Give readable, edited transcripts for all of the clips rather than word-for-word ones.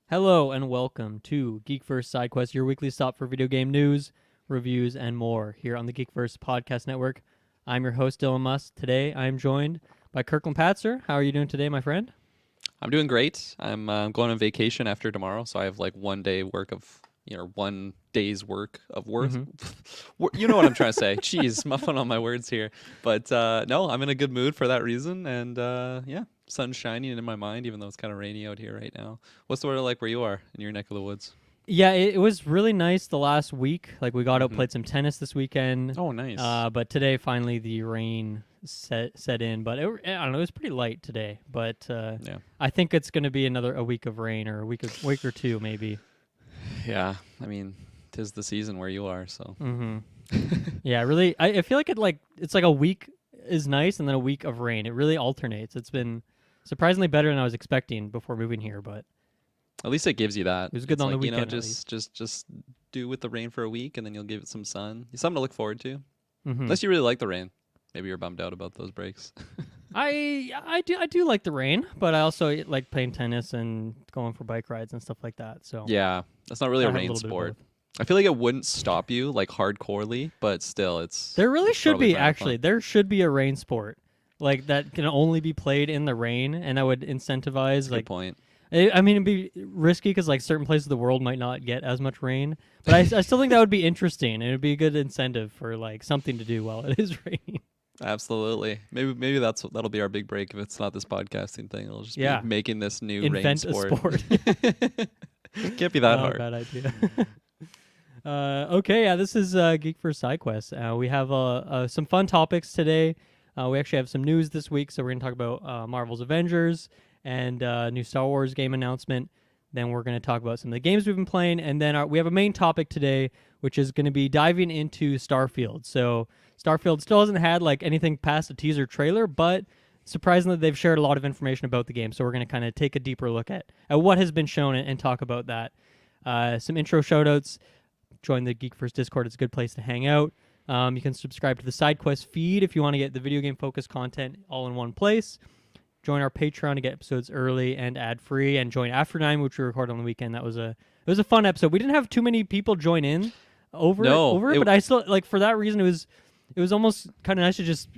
Hello and welcome to Geekverse Sidequest, your weekly stop for video game news, reviews, and more here on the Geekverse Podcast Network. I'm your host, Dylan Musk. Today I am joined by Kirklin Patzer. How are you doing today, my friend? I'm doing great. I'm going on vacation after tomorrow, so I have like 1 day work of, 1 day's work of work. You know what I'm trying to say. Jeez, muffling on my words here. But no, I'm in a good mood for that reason. And yeah, sun's shining in my mind, even though it's kind of rainy out here right now. What's the weather like where you are in your neck of the woods? Yeah, it was really nice the last week. Like we got out, Mhm. played some tennis this weekend. Oh, nice. But today finally the rain set in. But I don't know, it was pretty light today. But Yeah. I think it's going to be a week of rain or a week or two maybe. Yeah. I mean, 'tis the season where you are, so. Yeah, really. I feel like it's like a week is nice and then a week of rain. It really alternates. It's been surprisingly better than I was expecting before moving here, but At least it gives you that. it was good It's on the like, weekend. just do with the rain for a week, and then you'll give it some sun. Something to look forward to. Mm-hmm. Unless you really like the rain. Maybe you're bummed out about those breaks. I do like the rain, but I also like playing tennis and going for bike rides and stuff like that. So Yeah, that's not really I a have a rain little bit of sport. both. I feel like it wouldn't stop you like hardcorely, but still, There really should probably be kind of actually. fun. There should be a rain sport like that can only be played in the rain, and that would incentivize Good like. point. I mean, it'd be risky because like certain places of the world might not get as much rain, but I still think that would be interesting, and it'd be a good incentive for like something to do while it is raining. Absolutely. Maybe that'll be our big break if it's not this podcasting thing. It'll just Yeah. be making this new rain Invent a sport. sport. Can't be that Oh, hard. bad idea. Okay, yeah, this is Geek for Sidequest. We have some fun topics today. We actually have some news this week, so we're going to talk about Marvel's Avengers and new Star Wars game announcement. Then we're going to talk about some of the games we've been playing, and then we have a main topic today, which is going to be diving into Starfield. So Starfield still hasn't had like anything past a teaser trailer, but surprisingly, they've shared a lot of information about the game. So we're going to kind of take a deeper look at what has been shown and talk about that. Some intro shoutouts. Join the Geekverse Discord. It's a good place to hang out. You can subscribe to the Sidequest feed if you want to get the video game focused content all in one place. Join our Patreon to get episodes early and ad free, and join After 9, which we record on the weekend. It was a fun episode. We didn't have too many people join in over it, but I still like for that reason it was almost kind of nice to just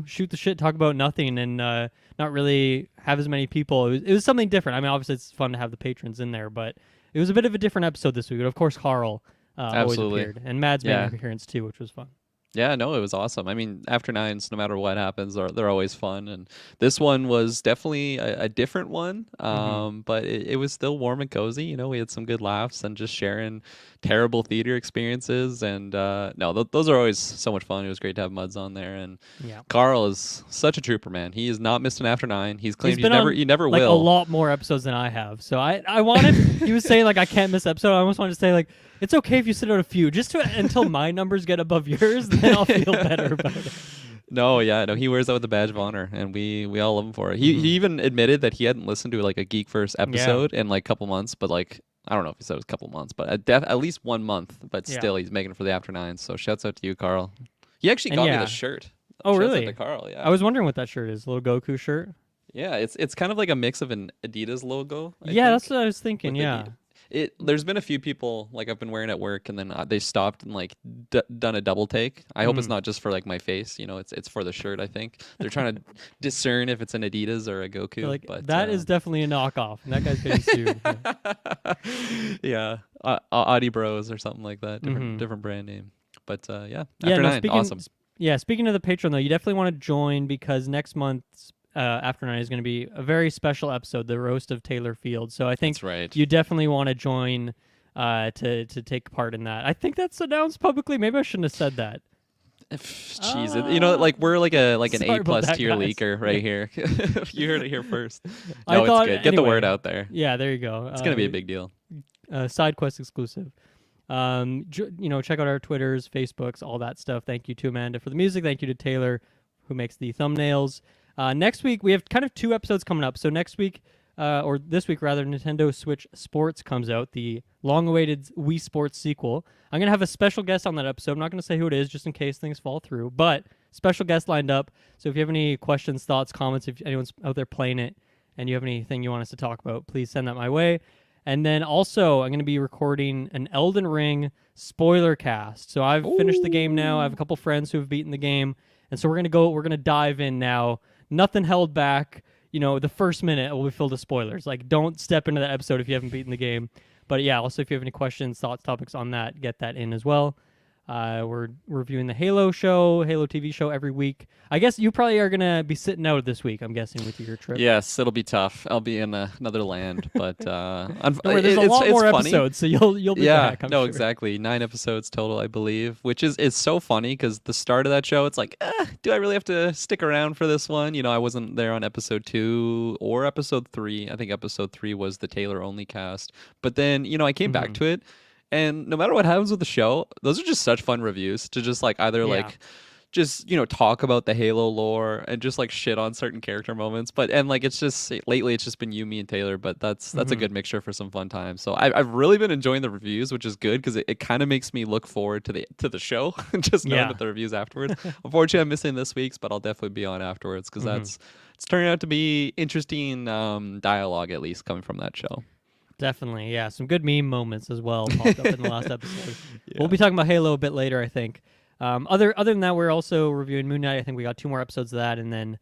shoot the shit, talk about nothing, and not really have as many people. It was something different. I mean, obviously it's fun to have the patrons in there, but it was a bit of a different episode this week. And of course, Carl always Absolutely. appeared, and Mads made an appearance too, which was fun. Yeah, no, it was awesome. I mean, after nines, no matter what happens, they're always fun. And this one was definitely a different one, but it was still warm and cozy. We had some good laughs and just sharing terrible theater experiences. And no, those are always so much fun. It was great to have Muds on there. And Yeah. Carl is such a trooper, man. He has not missed an after nine. He's claimed He's been on, he never like will. a lot more episodes than I have. So I wanted. He was saying like I can't miss episode. I almost wanted to say like it's okay if you sit out a few, just until my numbers get above yours, then I'll feel better about it. No, yeah, no, he wears that with the badge of honor, and we all love him for it. He even admitted that he hadn't listened to like a Geek First episode in like a couple months, but like I don't know if he said it was a couple months, but at least 1 month. But still, he's making it for the after nines. So shouts out to you, Carl. He actually got me the shirt. Oh, Shouts really? out to Carl, yeah. I was wondering what that shirt is. A little Goku shirt. Yeah, it's kind of like a mix of an Adidas logo. I Yeah, think, that's what I was thinking. with Yeah. Adidas. There's been a few people like I've been wearing at work, and then they stopped and like done a double take. I hope it's not just for like my face. It's for the shirt. I think they're trying to discern if it's an Adidas or a Goku. Like but that is definitely a knockoff, and that guy's getting sued. yeah, Audi Bros or something like that. Different brand name. But yeah, Yeah, after no, nine, awesome. Yeah, speaking of the Patreon though, you definitely want to join because next month's After 9 is going to be a very special episode, the roast of Taylor Field. So I think That's right. you definitely want to join to take part in that. I think that's announced publicly. Maybe I shouldn't have said that. Jeez, like we're like an Sorry A+ about that, tier guys. leaker right here. You heard it here first. I No, thought- it's good. Get the anyway. word out there. Yeah, there you go. It's gonna be a big deal. SideQuest exclusive. Check out our Twitters, Facebooks, all that stuff. Thank you to Amanda for the music. Thank you to Taylor, who makes the thumbnails. Next week, we have kind of 2 episodes coming up. So next week, or this week rather, Nintendo Switch Sports comes out, the long-awaited Wii Sports sequel. I'm going to have a special guest on that episode. I'm not going to say who it is just in case things fall through, but special guest lined up. So if you have any questions, thoughts, comments, if anyone's out there playing it and you have anything you want us to talk about, please send that my way. And then also, I'm going to be recording an Elden Ring spoiler cast. So I've finished the game now. I have a couple friends who have beaten the game. And so we're going to dive in now. Nothing held back. The first minute will be filled with spoilers. Like, don't step into that episode if you haven't beaten the game. But yeah, also if you have any questions, thoughts, topics on that, get that in as well. We're reviewing the Halo TV show every week. I guess you probably are going to be sitting out this week, I'm guessing, with your trip. Yes, it'll be tough. I'll be in another land, but Don't worry, there's a lot more funny. Episodes, so you'll be back. I'm sure. Exactly. 9 episodes total, I believe, which is so funny because the start of that show, it's like, do I really have to stick around for this one? I wasn't there on episode 2 or episode 3. I think episode 3 was the Taylor only cast, but then I came back to it. And no matter what happens with the show, those are just such fun reviews to just like either like just talk about the Halo lore and just like shit on certain character moments. And like it's just lately it's just been you, me, and Taylor, but that's a good mixture for some fun times. So I've really been enjoying the reviews, which is good because it kind of makes me look forward to the show just knowing that the reviews afterwards. Unfortunately, I'm missing this week's, but I'll definitely be on afterwards because it's turning out to be interesting dialogue, at least coming from that show. Definitely, yeah. Some good meme moments as well popped up in the last episode. We'll be talking about Halo a bit later, I think. Other than that, we're also reviewing Moon Knight. I think we got 2 more episodes of that, and then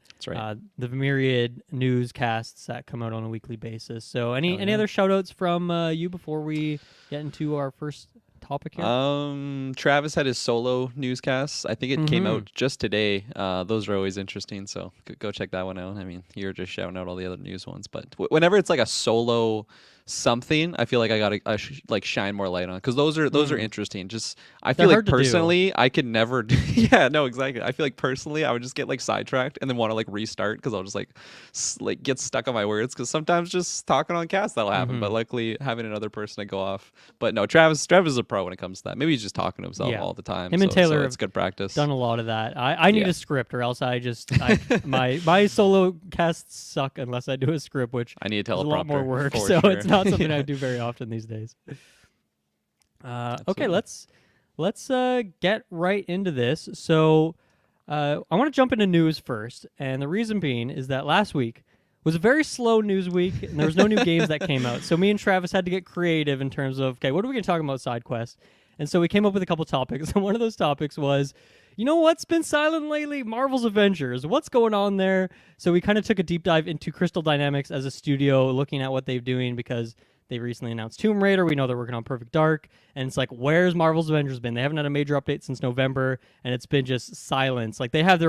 the myriad newscasts that come out on a weekly basis. So any other shout-outs from you before we get into our first topic here? Travis had his solo newscasts. I think it came out just today. Those are always interesting, so go check that one out. I mean, you're just shouting out all the other news ones, but whenever it's like a solo something, I feel like I gotta like shine more light on because those are interesting. Just I feel like personally I could never exactly. I feel like personally I would just get like sidetracked and then want to like restart because I'll just like get stuck on my words because sometimes just talking on cast that'll happen. But luckily having another person to go off. But no, Travis is a pro when it comes to that. Maybe he's just talking to himself all the time. Him and Taylor it's good practice. Done a lot of that. I need a script or else my solo casts suck unless I do a script, which I need a teleprompter. Is a lot more work, so it's not something I do very often these days. Okay, let's get right into this. So I want to jump into news first, and the reason being is that last week was a very slow news week, and there was no new games that came out. So me and Travis had to get creative in terms of, okay, what are we going to talk about Sidequest? And so we came up with a couple topics, and one of those topics was, what's been silent lately? Marvel's Avengers. What's going on there? So we kind of took a deep dive into Crystal Dynamics as a studio, looking at what they're doing because they recently announced Tomb Raider. We know they're working on Perfect Dark. And it's like, where's Marvel's Avengers been? They haven't had a major update since November, and it's been just silence. Like, they have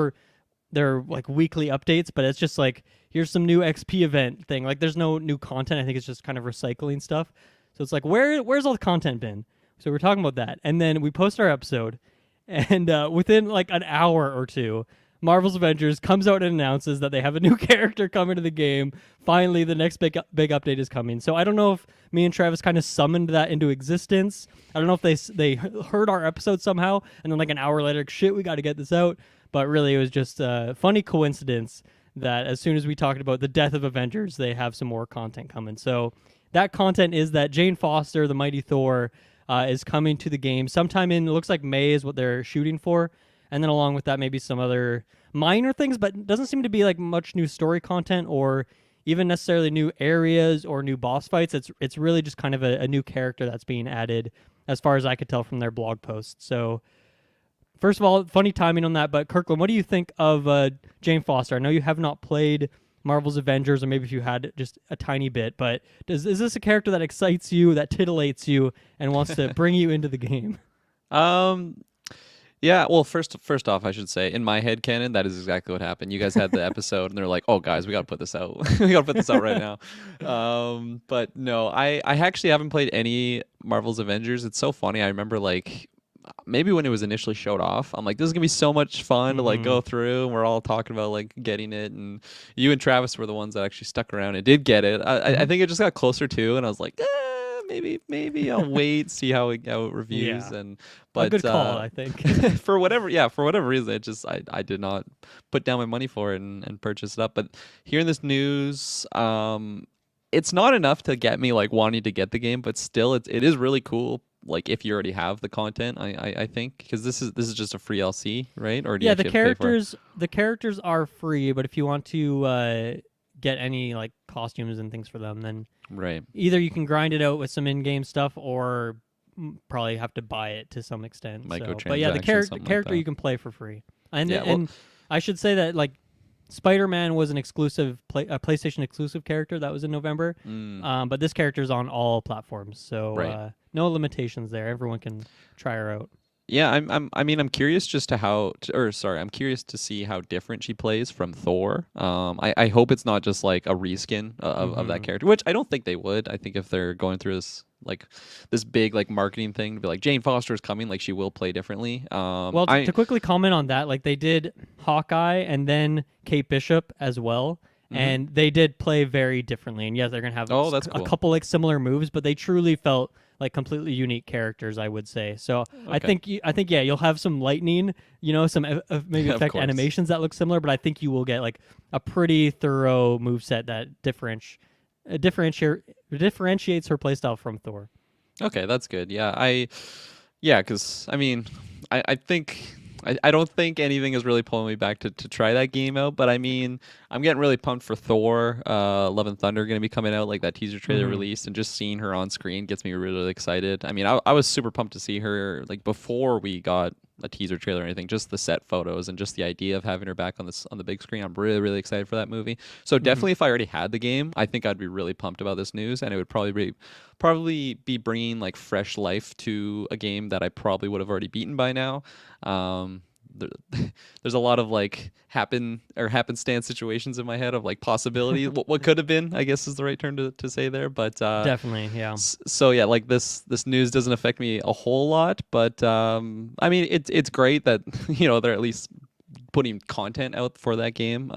their like weekly updates, but it's just like, here's some new XP event thing. Like, there's no new content. I think it's just kind of recycling stuff. So it's like, where's all the content been? So we're talking about that. And then we post our episode, and within like an hour or two, Marvel's Avengers comes out and announces that they have a new character coming to the game. Finally, the next big update is coming. So I don't know if me and Travis kind of summoned that into existence. I don't know if they heard our episode somehow, and then like an hour later, shit, we got to get this out. But really, it was just a funny coincidence that as soon as we talked about the death of Avengers, they have some more content coming. So that content is that Jane Foster, the Mighty Thor, is coming to the game sometime in, it looks like May is what they're shooting for. And then along with that, maybe some other minor things, but it doesn't seem to be like much new story content or even necessarily new areas or new boss fights. It's really just kind of a new character that's being added as far as I could tell from their blog post. So first of all, funny timing on that, but Kirklin, what do you think of Jane Foster? I know you have not played Marvel's Avengers, or maybe if you had just a tiny bit, but is this a character that excites you, that titillates you, and wants to bring you into the game? Yeah, well, first off, I should say, in my head canon, that is exactly what happened. You guys had the episode, and they're like, "Oh, guys, we got to put this out. We got to put this out right now." But no, I actually haven't played any Marvel's Avengers. It's so funny. I remember like maybe when it was initially showed off, I'm like, this is gonna be so much fun to like go through, and we're all talking about like getting it, and you and Travis were the ones that actually stuck around and did get it. I think it just got closer to, and I was like, maybe I'll wait, see how it reviews. Yeah. But a good call, I think. for whatever reason, it just I did not put down my money for it and purchase it up. But hearing this news, it's not enough to get me like wanting to get the game, but still it is really cool. Like if you already have the content, I think, because this is just a free LC, right? Or do you the characters are free, but if you want to get any like costumes and things for them, then Right. either you can grind it out with some in-game stuff, or probably have to buy it to some extent. So, but yeah, the Microtransactions, something like character that. you can play for free, and Yeah. Well, and I should say that like Spider-Man was an exclusive PlayStation exclusive character that was in November, but this character is on all platforms, so right. no limitations there. Everyone can try her out. Yeah, I'm curious just to I'm curious to see how different she plays from Thor. I hope it's not just like a reskin of that character, which I don't think they would. I think if they're going through this big like marketing thing to be like Jane Foster is coming, like she will play differently. Well, to quickly comment on that, like they did Hawkeye and then Kate Bishop as well, and they did play very differently. And yes, they're gonna have Oh, that's a cool. couple like similar moves, but they truly felt like completely unique characters, I would say. So I think yeah, you'll have some lightning, some maybe Of effect course. animations that look similar, but I think you will get like a pretty thorough moveset that differentiates her playstyle from Thor. Okay, that's good. Yeah, because I mean, I think I don't think anything is really pulling me back to try that game out. But I mean, I'm getting really pumped for Thor. Love and Thunder going to be coming out, like that teaser trailer released, and just seeing her on screen gets me really, really excited. I mean, I was super pumped to see her like before we got a teaser trailer or anything. Just the set photos and just the idea of having her back on the big screen. I'm really, really excited for that movie. So definitely, if I already had the game, I think I'd be really pumped about this news, and it would probably be bringing like fresh life to a game that I probably would have already beaten by now. There's a lot of like happenstance situations in my head of like possibility what could have been, I guess is the right term to say there, but Definitely, yeah. so yeah, like this news doesn't affect me a whole lot, but I mean it's great that they're at least putting content out for that game,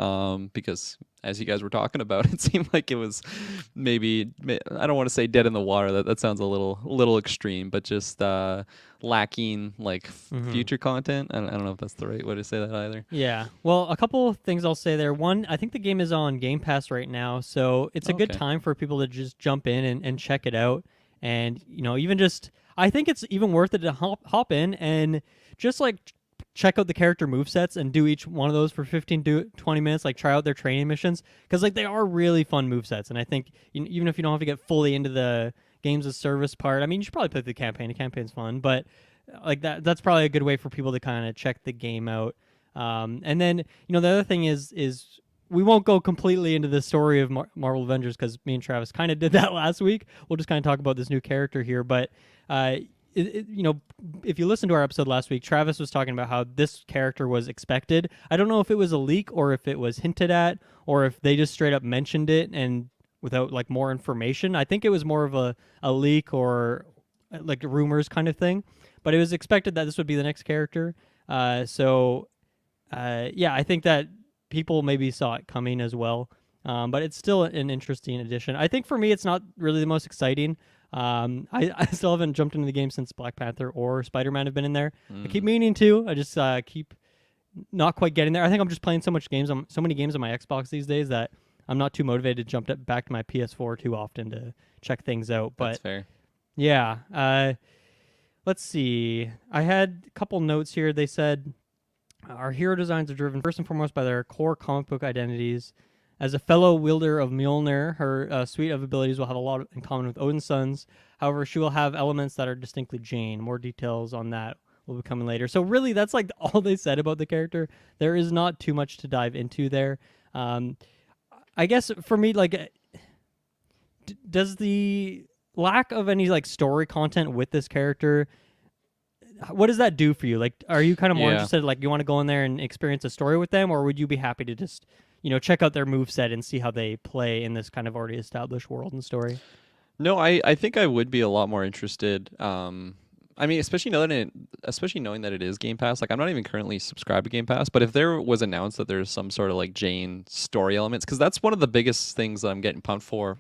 because as you guys were talking about, it seemed like it was maybe, I don't want to say dead in the water. That sounds a little extreme, but just lacking like future content. I don't know if that's the right way to say that either. Yeah. Well, a couple of things I'll say there. One, I think the game is on Game Pass right now, so it's a good Okay. time for people to just jump in and check it out. And, even just, I think it's even worth it to hop in and just like check out the character movesets and do each one of those for 15 to 20 minutes, like try out their training missions, because like they are really fun movesets. And I think even if you don't have to get fully into the games of service part, I mean, you should probably play the campaign. The campaign's fun, but like that's probably a good way for people to kind of check the game out. And then the other thing is we won't go completely into the story of Marvel Avengers, because me and Travis kind of did that last week. We'll just kind of talk about this new character here, but if you listen to our episode last week, Travis was talking about how this character was expected. I don't know if it was a leak or if it was hinted at or if they just straight up mentioned it and without like more information. I think it was more of a leak or like rumors kind of thing, but it was expected that this would be the next character. Yeah, I think that people maybe saw it coming as well. But it's still an interesting addition. I think for me, it's not really the most exciting. I still haven't jumped into the game since Black Panther or Spider-Man have been in there. I keep meaning to. I just keep not quite getting there. I think I'm just playing so many games on my Xbox these days that I'm not too motivated to jump back to my PS4 too often to check things out. But That's fair. yeah, let's see. I had a couple notes here. They said our hero designs are driven first and foremost by their core comic book identities. As a fellow wielder of Mjolnir, her suite of abilities will have a lot in common with Odin's sons. However, she will have elements that are distinctly Jane. More details on that will be coming later. So really, that's like all they said about the character. There is not too much to dive into there. I guess for me, like, does the lack of any like story content with this character, what does that do for you? Like, are you kind of more interested, like you want to go in there and experience a story with them, or would you be happy to just check out their moveset and see how they play in this kind of already established world and story? No, I think I would be a lot more interested. I mean, especially knowing that it is Game Pass. Like, I'm not even currently subscribed to Game Pass, but if there was announced that there's some sort of like Jane story elements, because that's one of the biggest things that I'm getting pumped for.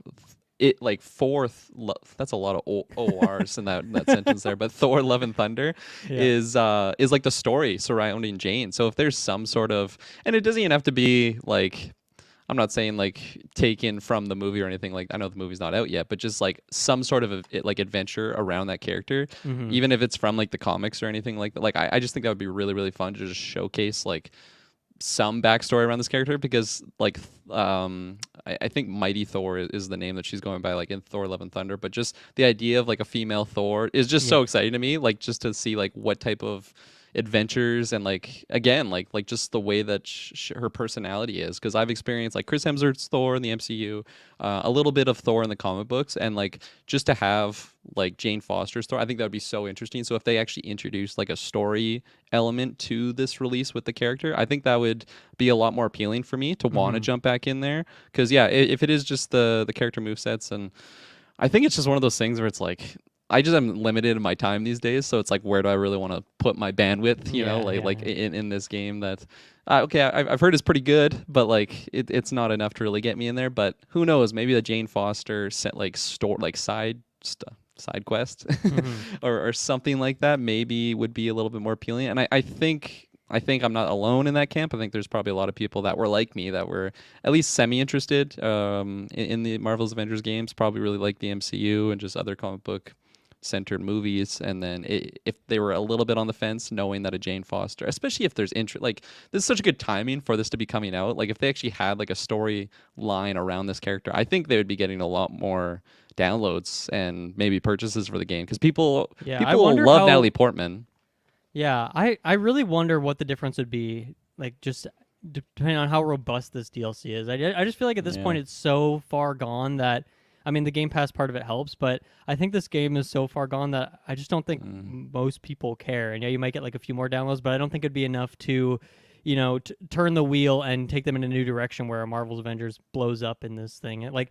It like that's a lot of ORs in that sentence there, but Thor Love and Thunder is like the story surrounding Jane. So if there's some sort of, and it doesn't even have to be like, I'm not saying like taken from the movie or anything, like I know the movie's not out yet, but just like some sort of like adventure around that character, even if it's from like the comics or anything like that. Like I just think that would be really, really fun to just showcase like some backstory around this character because like I think Mighty Thor is the name that she's going by like in Thor Love and Thunder, but just the idea of like a female Thor is just Yeah. so exciting to me, like just to see like what type of adventures and like again like just the way that her personality is, because I've experienced like Chris Hemsworth's Thor in the MCU, a little bit of Thor in the comic books, and like just to have like Jane Foster's Thor, I think that would be so interesting. So if they actually introduced like a story element to this release with the character, I think that would be a lot more appealing for me to want to jump back in there, because yeah, if it is just the character movesets, and I think it's just one of those things where it's like I just am limited in my time these days, so it's like where do I really want to put my bandwidth? You know, like in this game that okay, I've heard is pretty good, but like it's not enough to really get me in there. But who knows? Maybe the Jane Foster set like store like side stuff. Side quest or something like that maybe would be a little bit more appealing, and I think I'm not alone in that camp. I think there's probably a lot of people that were like me, that were at least semi-interested in the Marvel's Avengers games, probably really like the MCU and just other comic book centered movies. And then if they were a little bit on the fence, knowing that a Jane Foster, especially if there's interest, like this is such a good timing for this to be coming out. Like if they actually had like a story line around this character, I think they would be getting a lot more downloads and maybe purchases for the game, because people I wonder love how, Natalie Portman. Yeah, I really wonder what the difference would be, like just depending on how robust this DLC is. I just feel like at this point it's so far gone that, I mean, the Game Pass part of it helps, but I think this game is so far gone that I just don't think most people care. And yeah, you might get like a few more downloads, but I don't think it'd be enough to, you know, turn the wheel and take them in a new direction where Marvel's Avengers blows up in this thing. Like,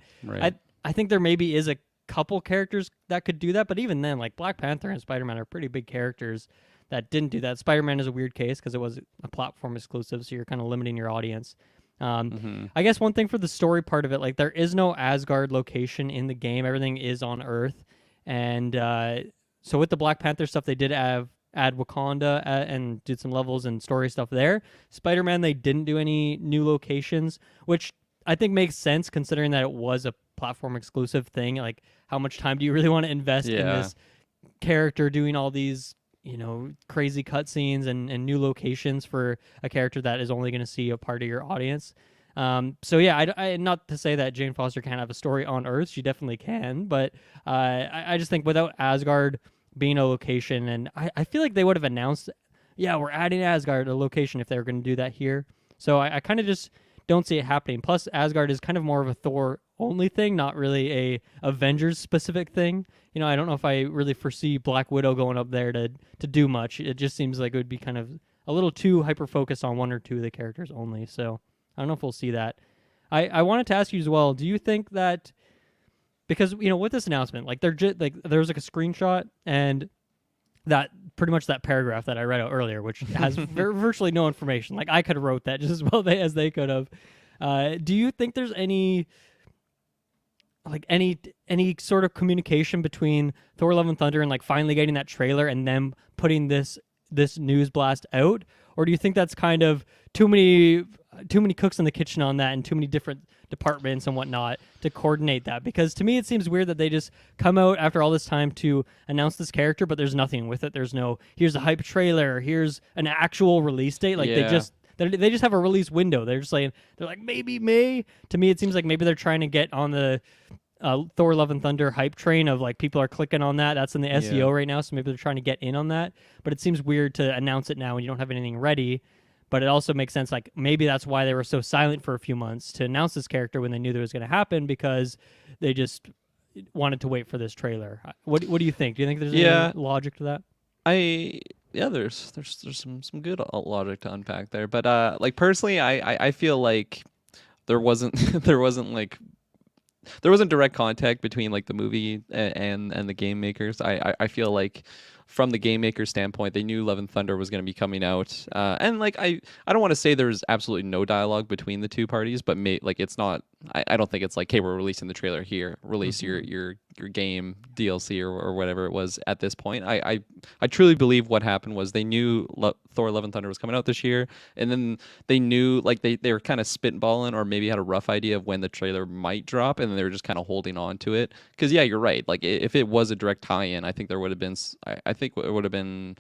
I think there maybe is a couple characters that could do that, but even then, like Black Panther and Spider-Man are pretty big characters that didn't do that. Spider-Man is a weird case because it was a platform exclusive, so you're kind of limiting your audience. I guess one thing for the story part of it, like there is no Asgard location in the game. Everything is on Earth. And so with the Black Panther stuff, they did add Wakanda and did some levels and story stuff there. Spider-Man, they didn't do any new locations, which I think makes sense considering that it was a platform exclusive thing. Like, how much time do you really want to invest in this character doing all these, you know, crazy cutscenes and new locations for a character that is only going to see a part of your audience? So yeah, I not to say that Jane Foster can't have a story on Earth. She definitely can, but I just think without Asgard being a location, and I feel like they would have announced, yeah, we're adding Asgard a location if they were going to do that here. So I kind of just don't see it happening. Plus, Asgard is kind of more of a Thor only thing, not really a Avengers specific thing. You know, I don't know if I really foresee Black Widow going up there to do much. It just seems like it would be kind of a little too hyper focused on one or two of the characters only. So I don't know if we'll see that. I wanted to ask you as well, do you think that, because, you know, with this announcement, like they're just like there's like a screenshot and that pretty much that paragraph that I read out earlier, which has virtually no information. Like I could have wrote that just as well as they could have. Do you think there's any sort of communication between Thor: Love and Thunder and like finally getting that trailer and them putting this news blast out, or do you think that's kind of too many cooks in the kitchen on that and too many different departments and whatnot to coordinate that? Because to me it seems weird that they just come out after all this time to announce this character, but there's nothing with it. There's no, here's a hype trailer, here's an actual release date. Like they just have a release window. They're just like, maybe May. To me, it seems like maybe they're trying to get on the Thor: Love and Thunder hype train of like people are clicking on that. That's in the SEO right now, so maybe they're trying to get in on that. But it seems weird to announce it now when you don't have anything ready. But it also makes sense, like maybe that's why they were so silent for a few months to announce this character when they knew that was going to happen, because they just wanted to wait for this trailer. What do you think? Do you think there's any logic to that? There's some good logic to unpack there, but like personally, I feel like there wasn't direct contact between like the movie and the game makers. I feel like from the game maker standpoint, they knew Love and Thunder was going to be coming out, and like I don't want to say there's absolutely no dialogue between the two parties, but like it's not. I don't think it's like, hey, we're releasing the trailer here, release your game DLC or whatever it was at this point. I truly believe what happened was they knew Thor: Love and Thunder was coming out this year, and then they knew like they were kind of spitballing or maybe had a rough idea of when the trailer might drop, and then they were just kind of holding on to it. Because yeah, you're right. Like if it was a direct tie-in, I think there would have been. I think it would have been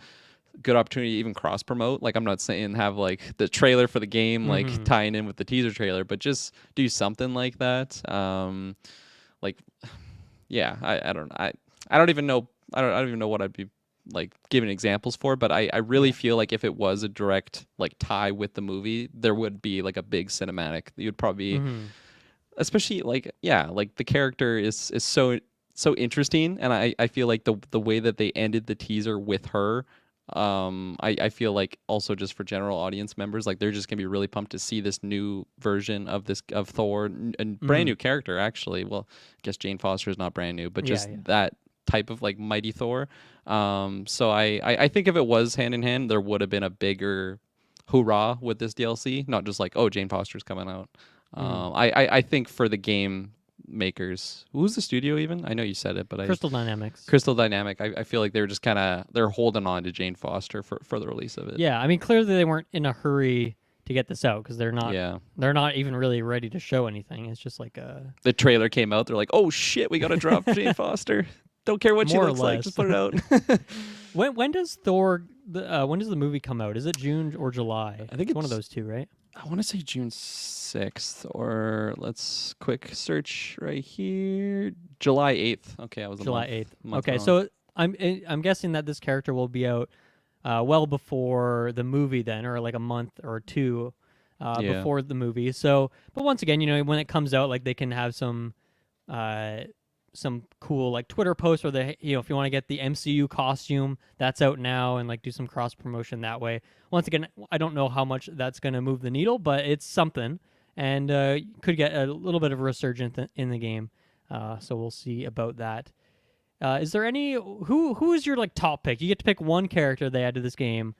good opportunity to even cross promote. Like I'm not saying have like the trailer for the game like tying in with the teaser trailer, but just do something like that. Like yeah, I don't even know I don't even know what I'd be like giving examples for, but I really feel like if it was a direct like tie with the movie, there would be like a big cinematic. You would probably especially like yeah, like the character is so interesting, and I feel like the way that they ended the teaser with her, I feel like also just for general audience members, like they're just gonna be really pumped to see this new version of this of Thor, and brand new character actually. Well, I guess Jane Foster is not brand new, but just that type of like mighty Thor. So I think if it was hand in hand, there would have been a bigger hoorah with this DLC, not just like, oh, Jane Foster's coming out. I think for the game makers, who's the studio even? I know you said it, but Crystal Dynamics. Crystal Dynamic. I feel like they were just kind of they're holding on to Jane Foster for the release of it. Yeah, I mean clearly they weren't in a hurry to get this out because they're not even really ready to show anything. It's just like the trailer came out. They're like, oh shit, we gotta drop Jane Foster. Don't care what she looks like, just put it out. When does Thor? When does the movie come out? Is it June or July? I think it's one of those two, right? I want to say June 6th, or let's quick search right here. July 8th. Okay, I was July 8th. Okay, wrong. so I'm guessing that this character will be out well before the movie then, or like a month or two before the movie. So, but once again, when it comes out, like they can have some cool like Twitter posts, or if you want to get the MCU costume that's out now and like do some cross promotion that way. Once again, I don't know how much that's going to move the needle, but it's something, and could get a little bit of a resurgence in the game. So we'll see about that. Is there any who is your like top pick? You get to pick one character they add to this game.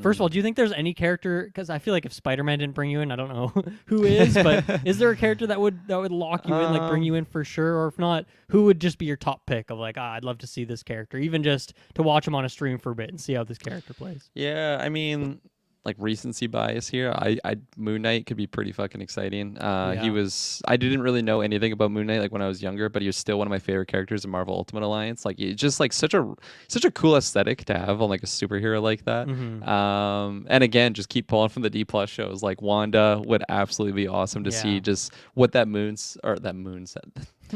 First of all, do you think there's any character? Because I feel like if Spider-Man didn't bring you in, I don't know who is, but is there a character that would lock you in, like bring you in for sure? Or if not, who would just be your top pick of like, I'd love to see this character, even just to watch him on a stream for a bit and see how this character plays? Yeah, I mean, like recency bias here. I Moon Knight could be pretty fucking exciting. He was. I didn't really know anything about Moon Knight like when I was younger, but he was still one of my favorite characters in Marvel Ultimate Alliance. Like, it's just like such a cool aesthetic to have on like a superhero like that. And again, just keep pulling from the D+ shows. Like Wanda would absolutely be awesome to see just what that moon set.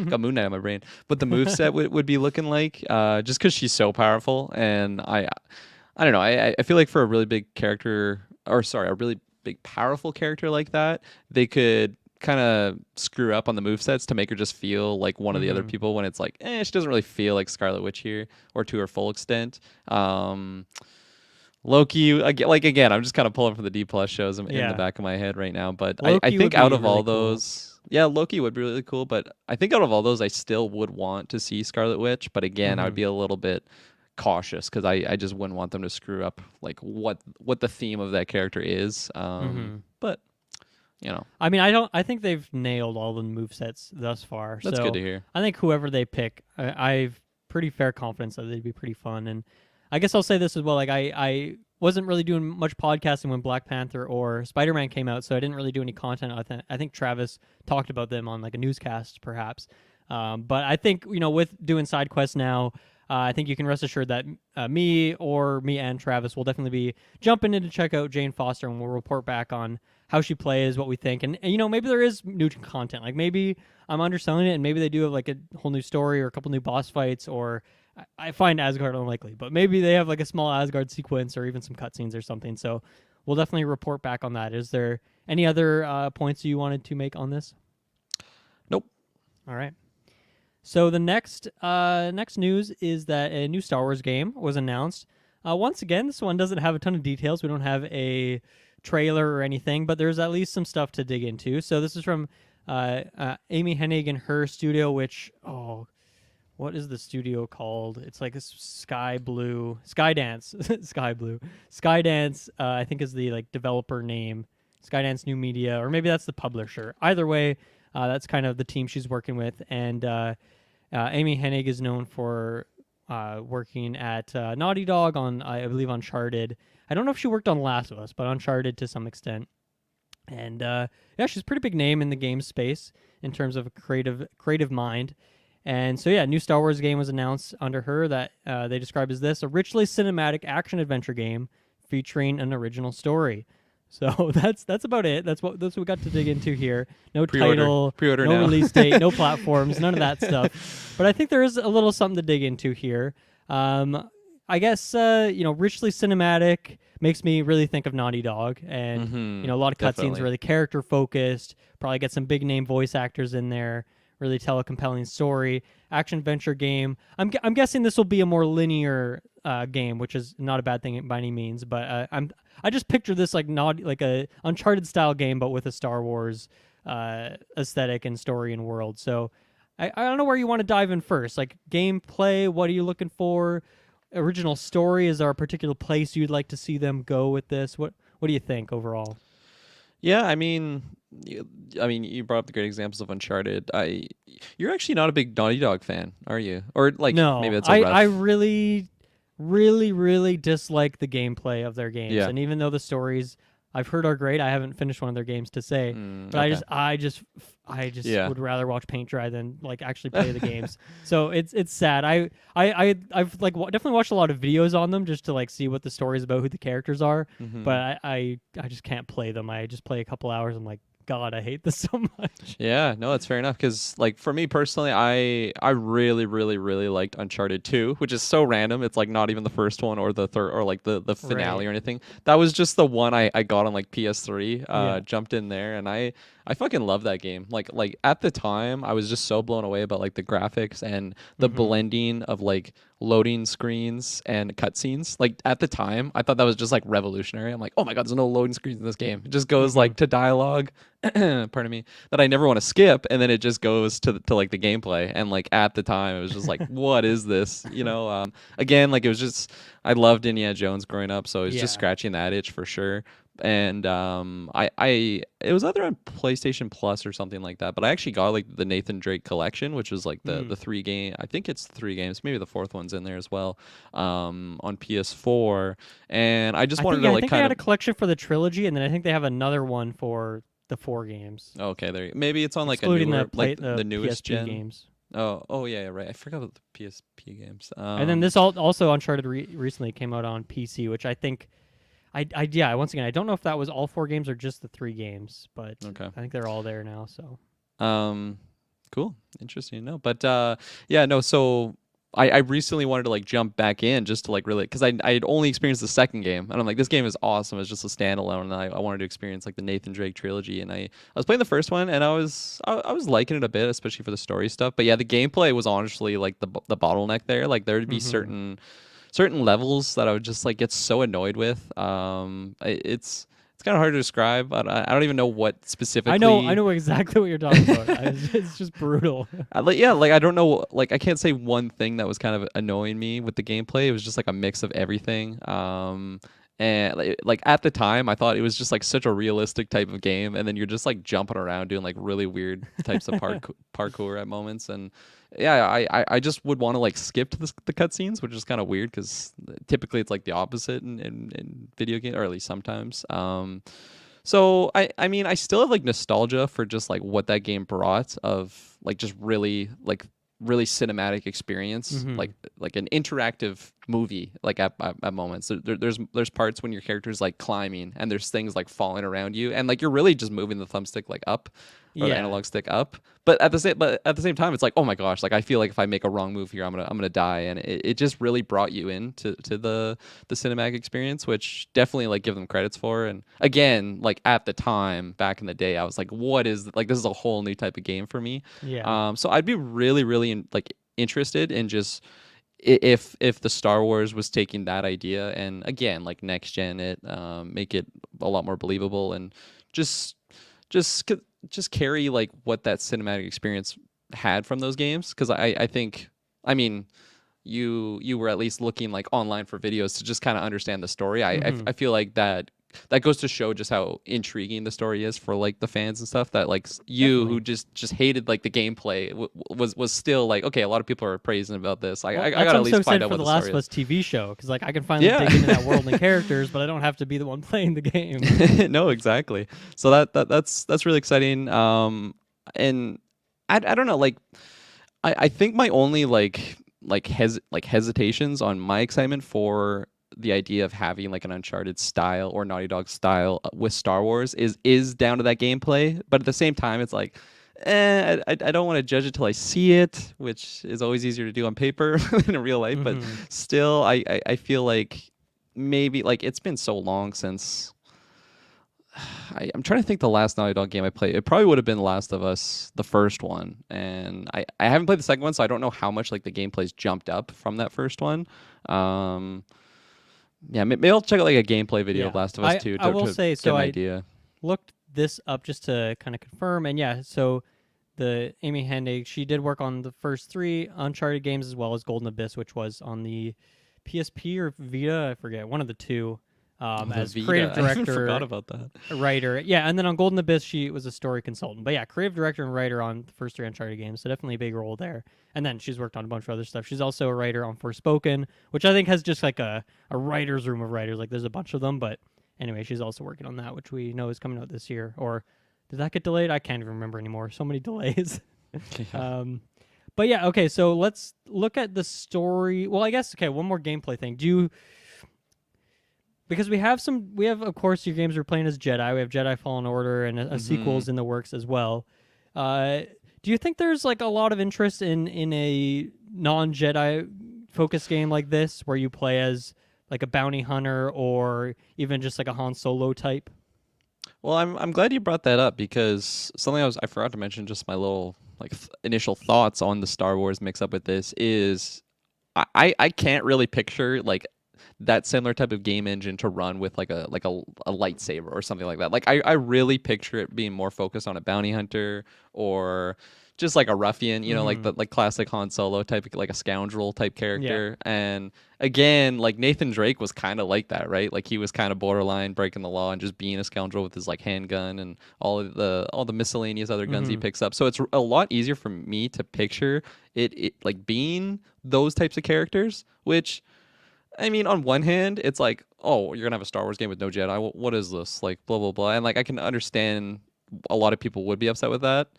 Got Moon Knight on my brain, but the moveset would be looking like. Just because she's so powerful, and I don't know. I feel like for a really big character, a really big powerful character like that, they could kind of screw up on the movesets to make her just feel like one of the other people when it's like, she doesn't really feel like Scarlet Witch here, or to her full extent. Loki, again, I'm just kind of pulling from the D+ shows in the back of my head right now, but I think out of all those, Loki would be really cool, but I think out of all those, I still would want to see Scarlet Witch, but again, I would be a little bit cautious because I just wouldn't want them to screw up like what the theme of that character is. But I mean, I think they've nailed all the movesets thus far. That's good to hear. I think whoever they pick, I've pretty fair confidence that they'd be pretty fun. And I guess I'll say this as well. Like I wasn't really doing much podcasting when Black Panther or Spider-Man came out, so I didn't really do any content. I think Travis talked about them on like a newscast perhaps. But I think with doing Sidequest now, I think you can rest assured that me and Travis will definitely be jumping in to check out Jane Foster, and we'll report back on how she plays, what we think, and maybe there is new content. Like maybe I'm underselling it, and maybe they do have like a whole new story or a couple new boss fights, or I find Asgard unlikely, but maybe they have like a small Asgard sequence or even some cutscenes or something. So we'll definitely report back on that. Is there any other points you wanted to make on this? Nope. All right. So the next news is that a new Star Wars game was announced. Once again, this one doesn't have a ton of details. We don't have a trailer or anything, but there's at least some stuff to dig into. So this is from Amy Hennig and her studio, which, what is the studio called? It's like a Skydance. Skydance, I think is the like developer name. Skydance New Media, or maybe that's the publisher. Either way, that's kind of the team she's working with, and Amy Hennig is known for working at Naughty Dog on, I believe, Uncharted. I don't know if she worked on Last of Us, but Uncharted to some extent. And she's a pretty big name in the game space in terms of a creative mind. And so yeah, a new Star Wars game was announced under her that they describe as this: a richly cinematic action adventure game featuring an original story. So that's about it. That's what we got to dig into here. No title, Pre-order no now. release date, no platforms, none of that stuff. But I think there is a little something to dig into here. I guess richly cinematic makes me really think of Naughty Dog, and a lot of cutscenes Definitely. really character focused. Probably get some big name voice actors in there. Really tell a compelling story. Action adventure game. I'm guessing this will be a more linear game, which is not a bad thing by any means. But I just picture this like a Uncharted style game, but with a Star Wars aesthetic and story and world. So I don't know where you want to dive in first. Like gameplay, what are you looking for? Original story, is there a particular place you'd like to see them go with this? What do you think overall? Yeah, I mean, you brought up the great examples of Uncharted. You're actually not a big Naughty Dog fan, are you? Or like No, maybe that's a rough. I really, really, really dislike the gameplay of their games. Yeah. And even though the stories I've heard are great, I haven't finished one of their games to say. But okay. I just Yeah. would rather watch paint dry than like actually play the games. So it's sad. I've like definitely watched a lot of videos on them just to like see what the story's about, who the characters are. But I just can't play them. I just play a couple hours. I'm like, God, I hate this so much. Yeah, no, that's fair enough. Because like for me personally, I really, really, really liked Uncharted 2, which is so random. It's like not even the first one or the third or like the finale Right. or anything. That was just the one I got on like PS3. Yeah. Jumped in there and I fucking love that game. Like at the time, I was just so blown away about like the graphics and the blending of like loading screens and cutscenes. Like at the time, I thought that was just like revolutionary. I'm like, oh my god, there's no loading screens in this game. It just goes like to dialogue, pardon me, that I never want to skip, and then it just goes to like the gameplay. And like at the time, it was just like, what is this? Again, like it was just I loved Indiana Jones growing up, so it was just Yeah. scratching that itch for sure. And it was either on PlayStation Plus or something like that, but I actually got like the Nathan Drake collection, which was like the 3 game. I think it's 3 games, maybe the fourth one's in there as well, on PS4. And I just wanted to I like think they kind had of a collection for the trilogy, and then I think they have another one for the 4 games, okay, there maybe it's on like a excluding newer like the the newest PSP gen. games. Oh yeah, right. I forgot about the PSP games. And then this also Uncharted recently came out on PC, which I think, once again, I don't know if that was all 4 games or just the 3 games, but Okay. I think they're all there now. So Cool, interesting to know. But yeah, no. So I recently wanted to like jump back in just to like really because I had only experienced the second game and I'm like this game is awesome. It's just a standalone and I wanted to experience like the Nathan Drake trilogy and I was playing the first one and I was liking it a bit, especially for the story stuff. But yeah, the gameplay was honestly like the bottleneck there. Like there'd be certain levels that I would just like get so annoyed with. It's kind of hard to describe. But I don't even know what specifically. I know exactly what you're talking about. It's just brutal. I don't know. Like, I can't say one thing that was kind of annoying me with the gameplay. It was just like a mix of everything. And like at the time, I thought it was just like such a realistic type of game, and then you're just like jumping around doing like really weird types of parkour at moments, and yeah, I just would want to like skip to the cutscenes, which is kind of weird because typically it's like the opposite in video games, or at least sometimes. So I mean I still have like nostalgia for just like what that game brought of like just really cinematic experience, like an interactive movie, like at moments. There's parts when your character's like climbing and there's things like falling around you, and like you're really just moving the thumbstick like up or the analog stick up. But at the same time, it's like, oh my gosh, like I feel like if I make a wrong move here, I'm gonna die, and it just really brought you into the cinematic experience, which definitely like give them credits for. And again, like at the time back in the day, I was like, what is like this is a whole new type of game for me. Yeah. So I'd be really interested in just if the Star Wars was taking that idea and again like next gen it, make it a lot more believable and just carry like what that cinematic experience had from those games, because I think, I mean, you were at least looking like online for videos to just kind of understand the story. I feel like that goes to show just how intriguing the story is for like the fans and stuff, that like you Definitely. who just hated like the gameplay was still like, okay, a lot of people are praising about this. I Well, gotta that's at what least I'm so find excited out for what the the Last story of is. Us TV show, because like I can finally Yeah. dig into that world and the characters, but I don't have to be the one playing the game. No, exactly. So that's really exciting. And I don't know, like I think my only hesitations on my excitement for the idea of having like an Uncharted style or Naughty Dog style with Star Wars is down to that gameplay. But at the same time, it's like, I don't want to judge it till I see it, which is always easier to do on paper than in real life. But Mm-hmm. still, I feel like maybe like it's been so long since I'm trying to think the last Naughty Dog game I played. It probably would have been Last of Us, the first one, and I haven't played the second one, so I don't know how much like the gameplay's jumped up from that first one. Um, yeah, maybe I'll check out like a gameplay video of Yeah, Last of Us I 2 will to say, get so an I idea. looked this up just to kind of confirm, and yeah, so the Amy Hennig, she did work on the first three Uncharted games as well as Golden Abyss, which was on the PSP or Vita, I forget, one of the two, Oh, the as creative Vita, I even forgot director, about that. writer. Yeah, and then on Golden Abyss, she was a story consultant. But yeah, creative director and writer on the first three Uncharted games, so definitely a big role there. And then she's worked on a bunch of other stuff. She's also a writer on Forspoken, which I think has just like a writer's room of writers. Like there's a bunch of them, but anyway, she's also working on that, which we know is coming out this year. Or did that get delayed? I can't even remember anymore. So many delays. Yeah. But yeah, okay, so let's look at the story. Well, I guess, okay, one more gameplay thing. Do you, because we have of course your games we're playing as Jedi. We have Jedi Fallen Order and a sequels in the works as well. Uh, do you think there's like a lot of interest in a non-Jedi focused game like this where you play as like a bounty hunter or even just like a Han Solo type? Well, I'm glad you brought that up because something I forgot to mention. Just my little like initial thoughts on the Star Wars mix up with this is I can't really picture like that similar type of game engine to run with like a lightsaber or something like that. Like I really picture it being more focused on a bounty hunter or just like a ruffian, you know, like Mm-hmm. the like classic Han Solo type, like a scoundrel type Yeah. character. And again, like Nathan Drake was kind of like that, right? Like he was kind of borderline breaking the law and just being a scoundrel with his like handgun and all the miscellaneous other guns he Mm-hmm. picks up. So it's a lot easier for me to picture it like being those types of characters, which I mean, on one hand, it's like, oh, you're gonna have a Star Wars game with no Jedi. What is this? Like, blah blah blah. And like, I can understand a lot of people would be upset with that.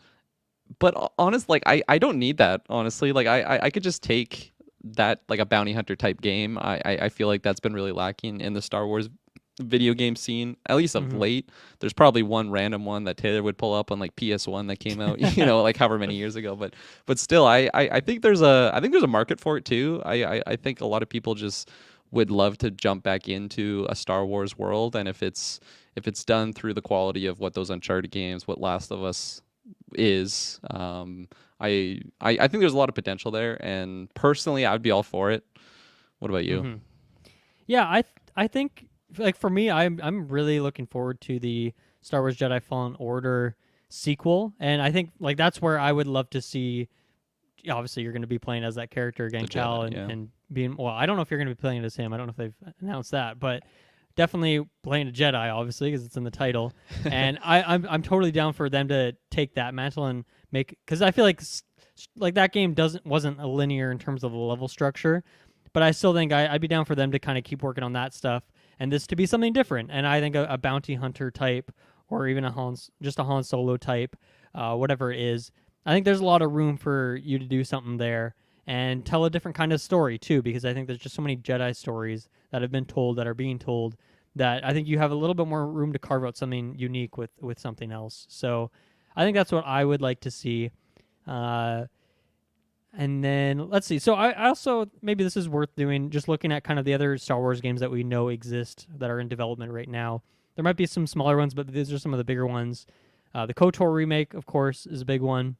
But honest, like, I don't need that. Honestly, like, I could just take that like a bounty hunter type game. I feel like that's been really lacking in the Star Wars video game scene, at least of Mm-hmm. late. There's probably one random one that Taylor would pull up on like PS1 that came out, you know, like however many years ago. But still, I think there's a market for it too. I think a lot of people just would love to jump back into a Star Wars world, and if it's done through the quality of what those Uncharted games, what Last of Us is, I think there's a lot of potential there, and personally, I'd be all for it. What about you? Mm-hmm. Yeah, I think like for me, I'm really looking forward to the Star Wars Jedi Fallen Order sequel, and I think like that's where I would love to see. Obviously, you're going to be playing as that character again, The Jedi, Cal, yeah. and being well. I don't know if you're going to be playing as him. I don't know if they've announced that, but definitely playing a Jedi, obviously, because it's in the title. And I'm totally down for them to take that mantle and make, because I feel like that game wasn't a linear in terms of the level structure, but I still think I'd be down for them to kind of keep working on that stuff and this to be something different. And I think a bounty hunter type or even just a Han Solo type, whatever it is, I think there's a lot of room for you to do something there and tell a different kind of story too, because I think there's just so many Jedi stories that have been told that are being told that I think you have a little bit more room to carve out something unique with something else. So I think that's what I would like to see. Uh, and then let's see. So I also, maybe this is worth doing, just looking at kind of the other Star Wars games that we know exist that are in development right now. There might be some smaller ones, but these are some of the bigger ones. The KOTOR remake, of course, is a big one.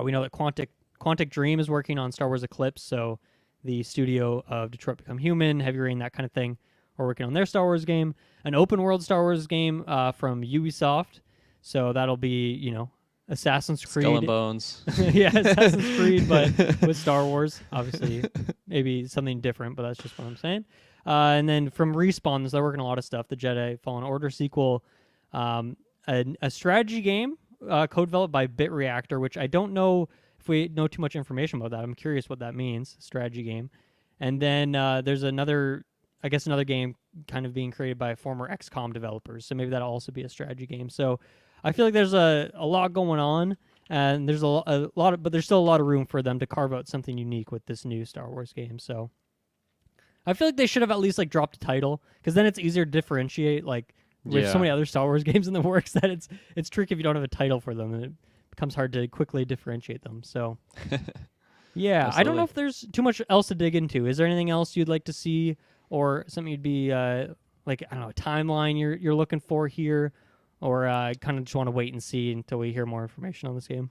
We know that Quantic Dream is working on Star Wars Eclipse, so the studio of Detroit Become Human, Heavy Rain, that kind of thing, are working on their Star Wars game. An open world Star Wars game from Ubisoft, so that'll be, Assassin's Skull and Creed. Bones. Yeah, Assassin's Creed, but with Star Wars. Obviously, maybe something different, but that's just what I'm saying. And then from Respawn, they're working on a lot of stuff. The Jedi Fallen Order sequel, a strategy game co-developed by Bit Reactor, which I don't know if we know too much information about that. I'm curious what that means, strategy game. And then there's another game kind of being created by former XCOM developers. So maybe that'll also be a strategy game. So I feel like there's a lot going on. and there's a lot of, but there's still a lot of room for them to carve out something unique with this new Star Wars game. So I feel like they should have at least like dropped a title, because then it's easier to differentiate. Like with so Yeah. many other Star Wars games in the works, that it's tricky if you don't have a title for them, and it becomes hard to quickly differentiate them. So yeah, I don't know Absolutely. if there's too much else to dig into. Is there anything else you'd like to see, or something you'd be like, I don't know, a timeline you're looking for here, or kind of just want to wait and see until we hear more information on this game?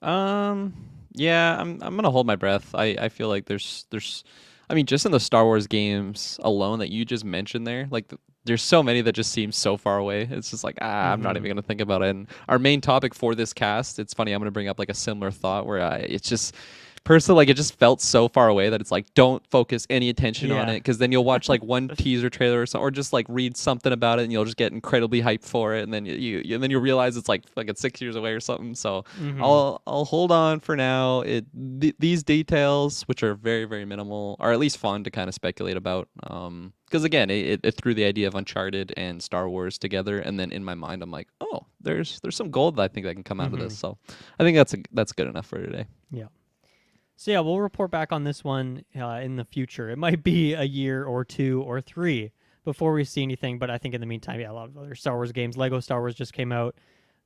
Um, yeah, I'm gonna hold my breath. I feel like there's, I mean, just in the Star Wars games alone that you just mentioned there, like there's so many that just seem so far away. It's just like I'm not even gonna think about it. And our main topic for this cast, it's funny. I'm gonna bring up like a similar thought where it's just personally like it just felt so far away that it's like don't focus any attention on Yeah. it, because then you'll watch like one teaser trailer or something, or just like read something about it and you'll just get incredibly hyped for it, and then and then you realize it's like it's 6 years away or something. So Mm-hmm. I'll hold on for now. These details, which are very very minimal, are at least fun to kind of speculate about. Because again, it threw the idea of Uncharted and Star Wars together, and then in my mind, I'm like, oh, there's some gold that I think that can come out of Mm-hmm. this. So I think that's good enough for today. Yeah. So yeah, we'll report back on this one in the future. It might be a year or 2 or 3 before we see anything, but I think in the meantime, yeah, a lot of other Star Wars games. Lego Star Wars just came out.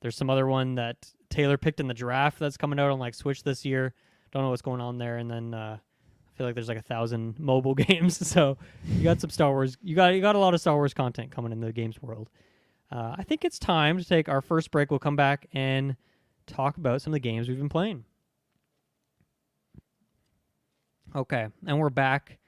There's some other one that Taylor picked in the draft that's coming out on like Switch this year. Don't know what's going on there. And then I feel like there's like 1,000 mobile games. So you got some Star Wars. You got a lot of Star Wars content coming in the games world. I think it's time to take our first break. We'll come back and talk about some of the games we've been playing. Okay, and we're back.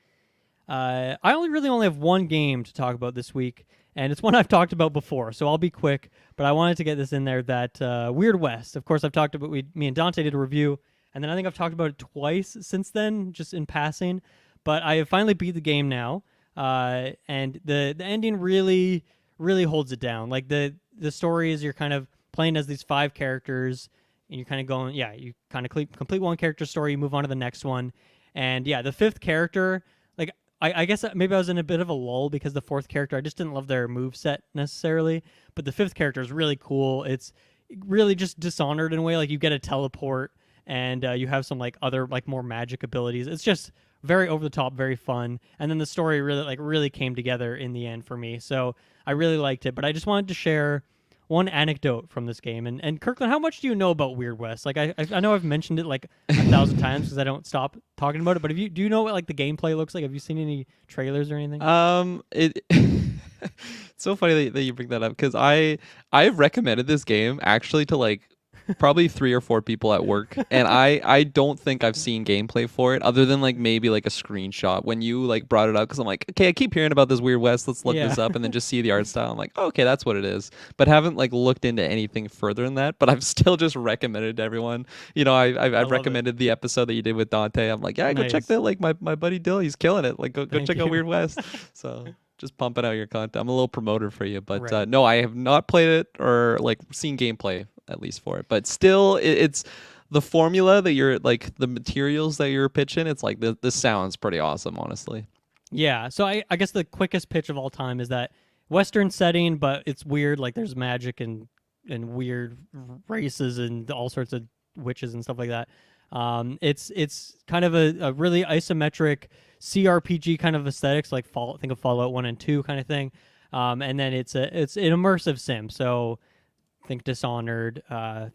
I only have one game to talk about this week, and it's one I've talked about before, so I'll be quick. But I wanted to get this in there. That Weird West. Of course, I've talked about. Me and Dante did a review, and then I think I've talked about it twice since then, just in passing. But I have finally beat the game now, and the ending really holds it down. Like the story is you're kind of playing as these 5 characters, and you're kind of going, yeah, you kind of complete one character story, you move on to the next one. And yeah, the 5th character, like I guess maybe I was in a bit of a lull because the 4th character, I just didn't love their move set necessarily. But the 5th character is really cool. It's really just Dishonored in a way. Like you get a teleport, and you have some like other like more magic abilities. It's just very over the top, very fun. And then the story really came together in the end for me. So I really liked it. But I just wanted to share one anecdote from this game. And Kirkland, how much do you know about Weird West? Like I know I've mentioned it like 1,000 times because I don't stop talking about it. But do you know what like the gameplay looks like? Have you seen any trailers or anything? It it's so funny that you bring that up, because I've recommended this game actually to like probably 3 or 4 people at work, and I don't think I've seen gameplay for it other than like maybe like a screenshot when you like brought it up, because I'm like, okay, I keep hearing about this Weird West, let's look Yeah. this up, and then just see the art style. I'm like, oh, okay, that's what it is, but haven't like looked into anything further than that. But I've still just recommended to everyone. I've love it. recommended the episode that you did with Dante. I'm like, yeah, go check Nice. that. Like my buddy Dill, he's killing it. Like go Thank check out you. Weird West. So just pumping out your content. I'm a little promoter for you, but Right. no, I have not played it or like seen gameplay at least for it. But still, it's the formula that you're like the materials that you're pitching. It's like this sounds pretty awesome, honestly. Yeah. So I guess the quickest pitch of all time is that Western setting, but it's weird. Like there's magic and weird races and all sorts of witches and stuff like that. It's kind of a really isometric CRPG kind of aesthetics, like think of Fallout 1 and 2 kind of thing. And then it's an immersive sim. So think Dishonored,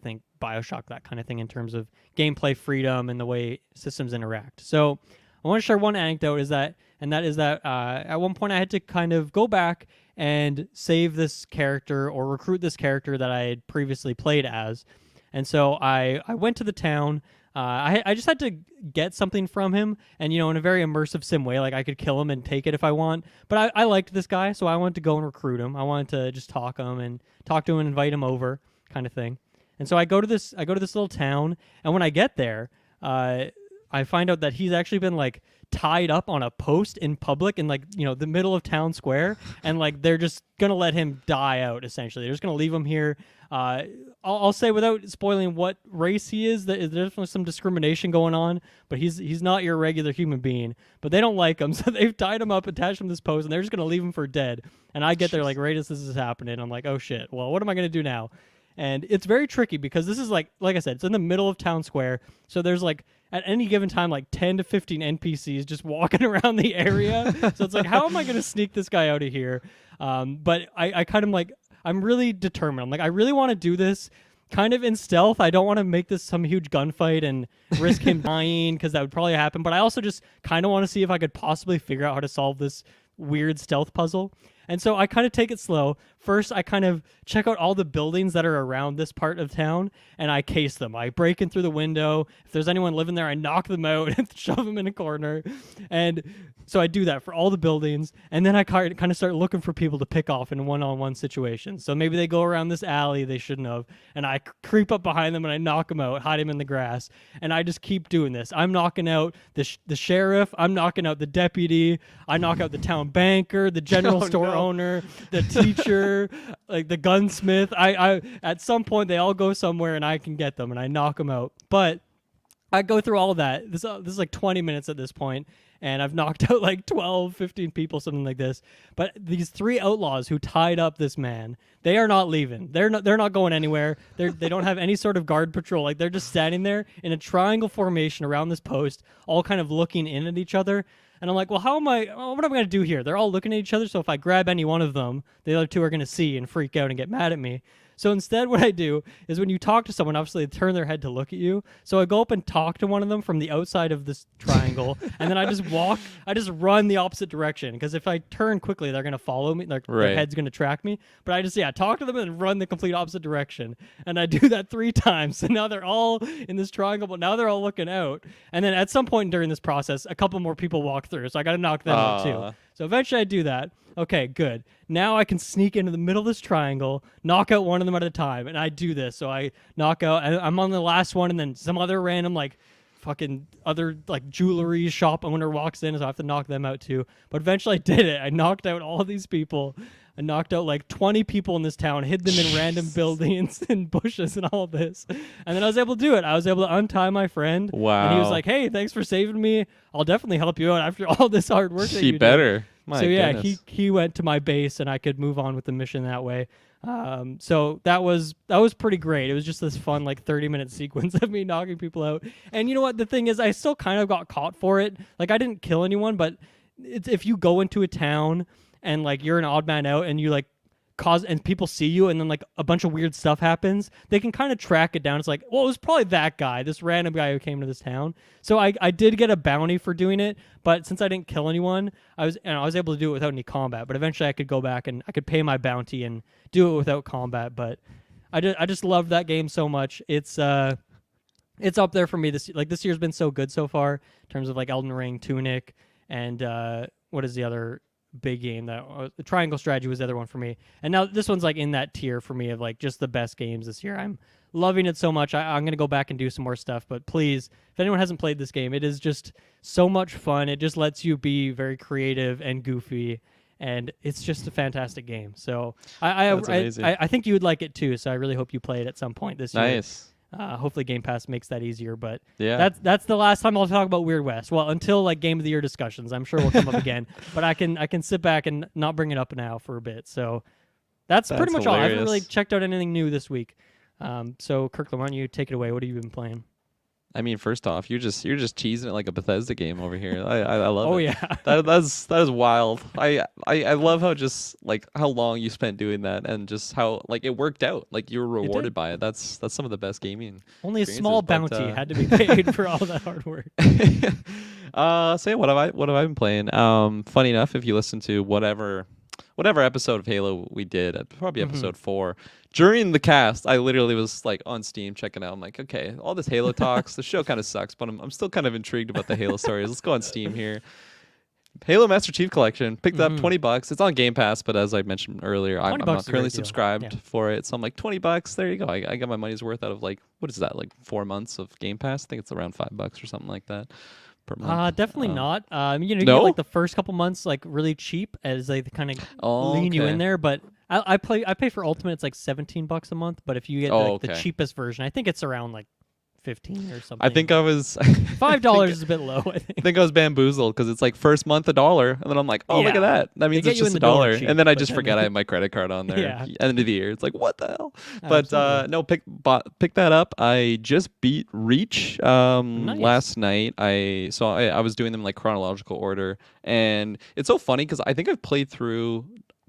think Bioshock, that kind of thing in terms of gameplay freedom and the way systems interact. So I want to share one anecdote at one point I had to kind of go back and save this character or recruit this character that I had previously played as. And so I went to the town. I just had to get something from him, and in a very immersive sim way, like I could kill him and take it if I want. But I liked this guy, so I wanted to go and recruit him. I wanted to just talk to him and invite him over, kind of thing. And so I go to this little town, and when I get there, I find out that he's actually been like tied up on a post in public in like the middle of town square, and like they're just gonna let him die out. Essentially, they're just gonna leave him here. I'll say without spoiling what race he is, that there's definitely some discrimination going on, but he's not your regular human being. But they don't like him, so they've tied him up, attached him to this post, and they're just gonna leave him for dead. And I get there like right as this is happening. I'm like, oh shit. Well, what am I gonna do now? And it's very tricky because this is like I said, it's in the middle of town square. So there's like at any given time like 10 to 15 NPCs just walking around the area. So it's like, how am I going to sneak this guy out of here? But I kind of like, I'm really determined. I'm like, I really want to do this kind of in stealth. I don't want to make this some huge gunfight and risk him dying, because that would probably happen. But I also just kind of want to see if I could possibly figure out how to solve this weird stealth puzzle. And so I kind of take it slow. First, I kind of check out all the buildings that are around this part of town, and I case them. I break in through the window. If there's anyone living there, I knock them out and shove them in a corner. And so I do that for all the buildings, and then I kind of start looking for people to pick off in one-on-one situations. So maybe they go around this alley they shouldn't have, and I creep up behind them and I knock them out, hide them in the grass, and I just keep doing this. I'm knocking out the sheriff. I'm knocking out the deputy. I knock out the town banker, the general store owner, the teacher, like the gunsmith. I at some point they all go somewhere and I can get them and I knock them out. But I go through all of that. This is like 20 minutes at this point, and I've knocked out like 12, 15 people, something like this. But these 3 outlaws who tied up this man, they are not leaving. They're not going anywhere. They don't have any sort of guard patrol. Like, they're just standing there in a triangle formation around this post, all kind of looking in at each other. And I'm like, well, what am I going to do here? They're all looking at each other, so if I grab any one of them, the other 2 are going to see and freak out and get mad at me. So instead, what I do is when you talk to someone, obviously they turn their head to look at you. So I go up and talk to one of them from the outside of this triangle, and then I just run the opposite direction, because if I turn quickly, they're going to follow me. Their head's going to track me. But I just, talk to them and run the complete opposite direction. And I do that 3 times. So now they're all in this triangle, but now they're all looking out. And then at some point during this process, a couple more people walk through. So I got to knock them out too. So eventually I do that. Okay, good. Now I can sneak into the middle of this triangle, knock out one of them at a time, and I do this. So I knock out, and I'm on the last one, and then some other random, like, fucking other, like, jewelry shop owner walks in, so I have to knock them out too. But eventually I did it. I knocked out all these people. I knocked out like 20 people in this town, hid them in random buildings and bushes and all this. And then I was able to do it. I was able to untie my friend. Wow. And he was like, hey, thanks for saving me. I'll definitely help you out after all this hard work that you did. My so yeah, goodness. he went to my base and I could move on with the mission that way. So that was pretty great. It was just this fun like 30-minute sequence of me knocking people out. And you know what? The thing is, I still kind of got caught for it. Like, I didn't kill anyone, but if you go into a town and like you're an odd man out and you like cause and people see you and then like a bunch of weird stuff happens, they can kind of track it down. It's like, well, it was probably that guy, this random guy who came to this town. So I did get a bounty for doing it, but since I didn't kill anyone, I was able to do it without any combat. But eventually I could go back and I could pay my bounty and do it without combat. But I just loved that game so much. It's up there for me. This year's been so good so far in terms of like Elden Ring, Tunic, and what is the other big game that the Triangle Strategy was the other one for me. And now this one's like in that tier for me of like just the best games this year. I'm loving it so much. I'm going to go back and do some more stuff, but please, if anyone hasn't played this game, it is just so much fun. It just lets you be very creative and goofy, and it's just a fantastic game. So I think you would like it too. So I really hope you play it at some point this year. Nice. Hopefully Game Pass makes that easier, but yeah, that's the last time I'll talk about Weird West. Well, until like Game of the Year discussions, I'm sure we'll come up again. But I can sit back and not bring it up now for a bit. So that's pretty much all. I haven't really checked out anything new this week. So Kirklin, why don't you take it away? What have you been playing? I mean, first off, you're just cheesing it like a Bethesda game over here. I love it. Oh yeah, that is wild. I love how just like how long you spent doing that and just how like it worked out. Like you were rewarded by it. That's some of the best gaming. Only a small bounty had to be paid for all that hard work. So yeah, what have I been playing? Funny enough, if you listen to whatever episode of Halo we did, probably episode 4. During the cast, I literally was like on Steam checking out. I'm like, okay, all this Halo talks, the show kind of sucks, but I'm still kind of intrigued about the Halo stories. Let's go on Steam here. Halo Master Chief Collection, picked up $20. It's on Game Pass, but as I mentioned earlier, I'm not currently subscribed for it. So I'm like, $20, there you go. I got my money's worth out of like, what is that, like 4 months of Game Pass? I think it's around $5 or something like that per month. Definitely not. You get like the first couple months like really cheap as they kind of lean you in there, but I pay for Ultimate. It's like $17 a month, but if you get the cheapest version, I think it's around like 15 or something. I think I was $5 is a bit low, I think. I think I was bamboozled because it's like first month $1, and then I'm like, oh, look Yeah. at that. That They means get it's you just in the door $1, cheap, and then I but just then forget they- I have my credit card on there. Yeah. End of the year, it's like what the hell? But Absolutely. no, pick that up. I just beat Reach Nice. last night. I was doing them in like chronological order, and it's so funny because I think I've played through.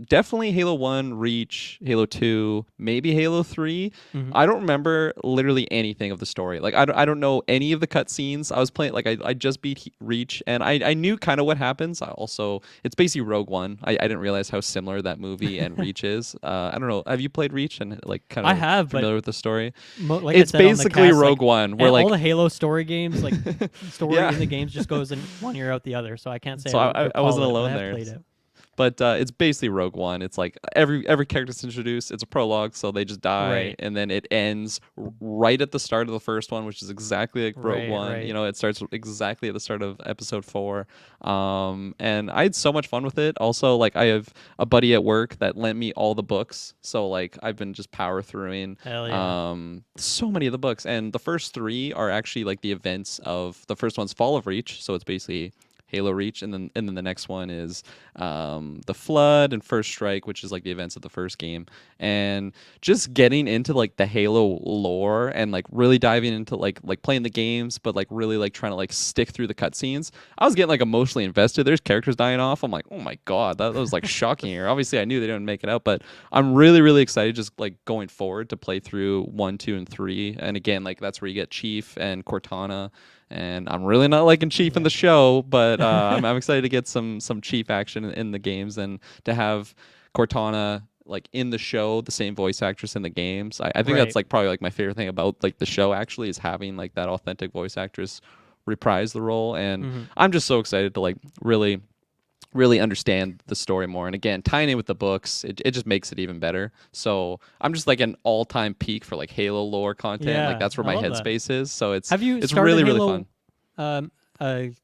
Definitely Halo 1, Reach, Halo 2, maybe Halo 3. Mhm. I don't remember literally anything of the story. Like, I don't know any of the cutscenes. I was playing, like, I just beat Reach, and I knew kind of what happens. It's basically Rogue One. I didn't realize how similar that movie and Reach is. I don't know. Have you played Reach and, like, kind I of have, but familiar with the story? Like It's I said on the basically cast, Rogue like, One, where, and like, all the Halo story games, like story Yeah. in the games just goes in one ear out the other. So I can't say So I recall wasn't it, but alone I have there. played it. But it's basically Rogue One. It's like every character's introduced. It's a prologue, so they just die, Right. and then it ends right at the start of the first one, which is exactly like Rogue Right, One. right. You know, it starts exactly at the start of Episode 4. And I had so much fun with it. Also, like I have a buddy at work that lent me all the books, so like I've been just power throughing. Hell yeah. So many of the books, and the first 3 are actually like the events of the first one's Fall of Reach, so it's basically Halo Reach, and then the next one is the Flood and First Strike, which is like the events of the first game, and just getting into like the Halo lore and like really diving into like playing the games, but like really like trying to like stick through the cutscenes. I was getting like emotionally invested. There's characters dying off. I'm like, oh my god, that was like shocking here. Obviously, I knew they didn't make it out, but I'm really excited just like going forward to play through 1, 2, and 3. And again, like that's where you get Chief and Cortana. And I'm really not liking Chief in the show, but I'm excited to get some Chief action in the games and to have Cortana like in the show, the same voice actress in the games. I think Right. that's like probably like my favorite thing about like the show actually is having like that authentic voice actress reprise the role. And Mhm. I'm just so excited to like really understand the story more. And again, tying in with the books, it just makes it even better. So I'm just like an all-time peak for like Halo lore content. Yeah, Like that's where I my love that. headspace is. So it's Have you it's started really Halo, fun.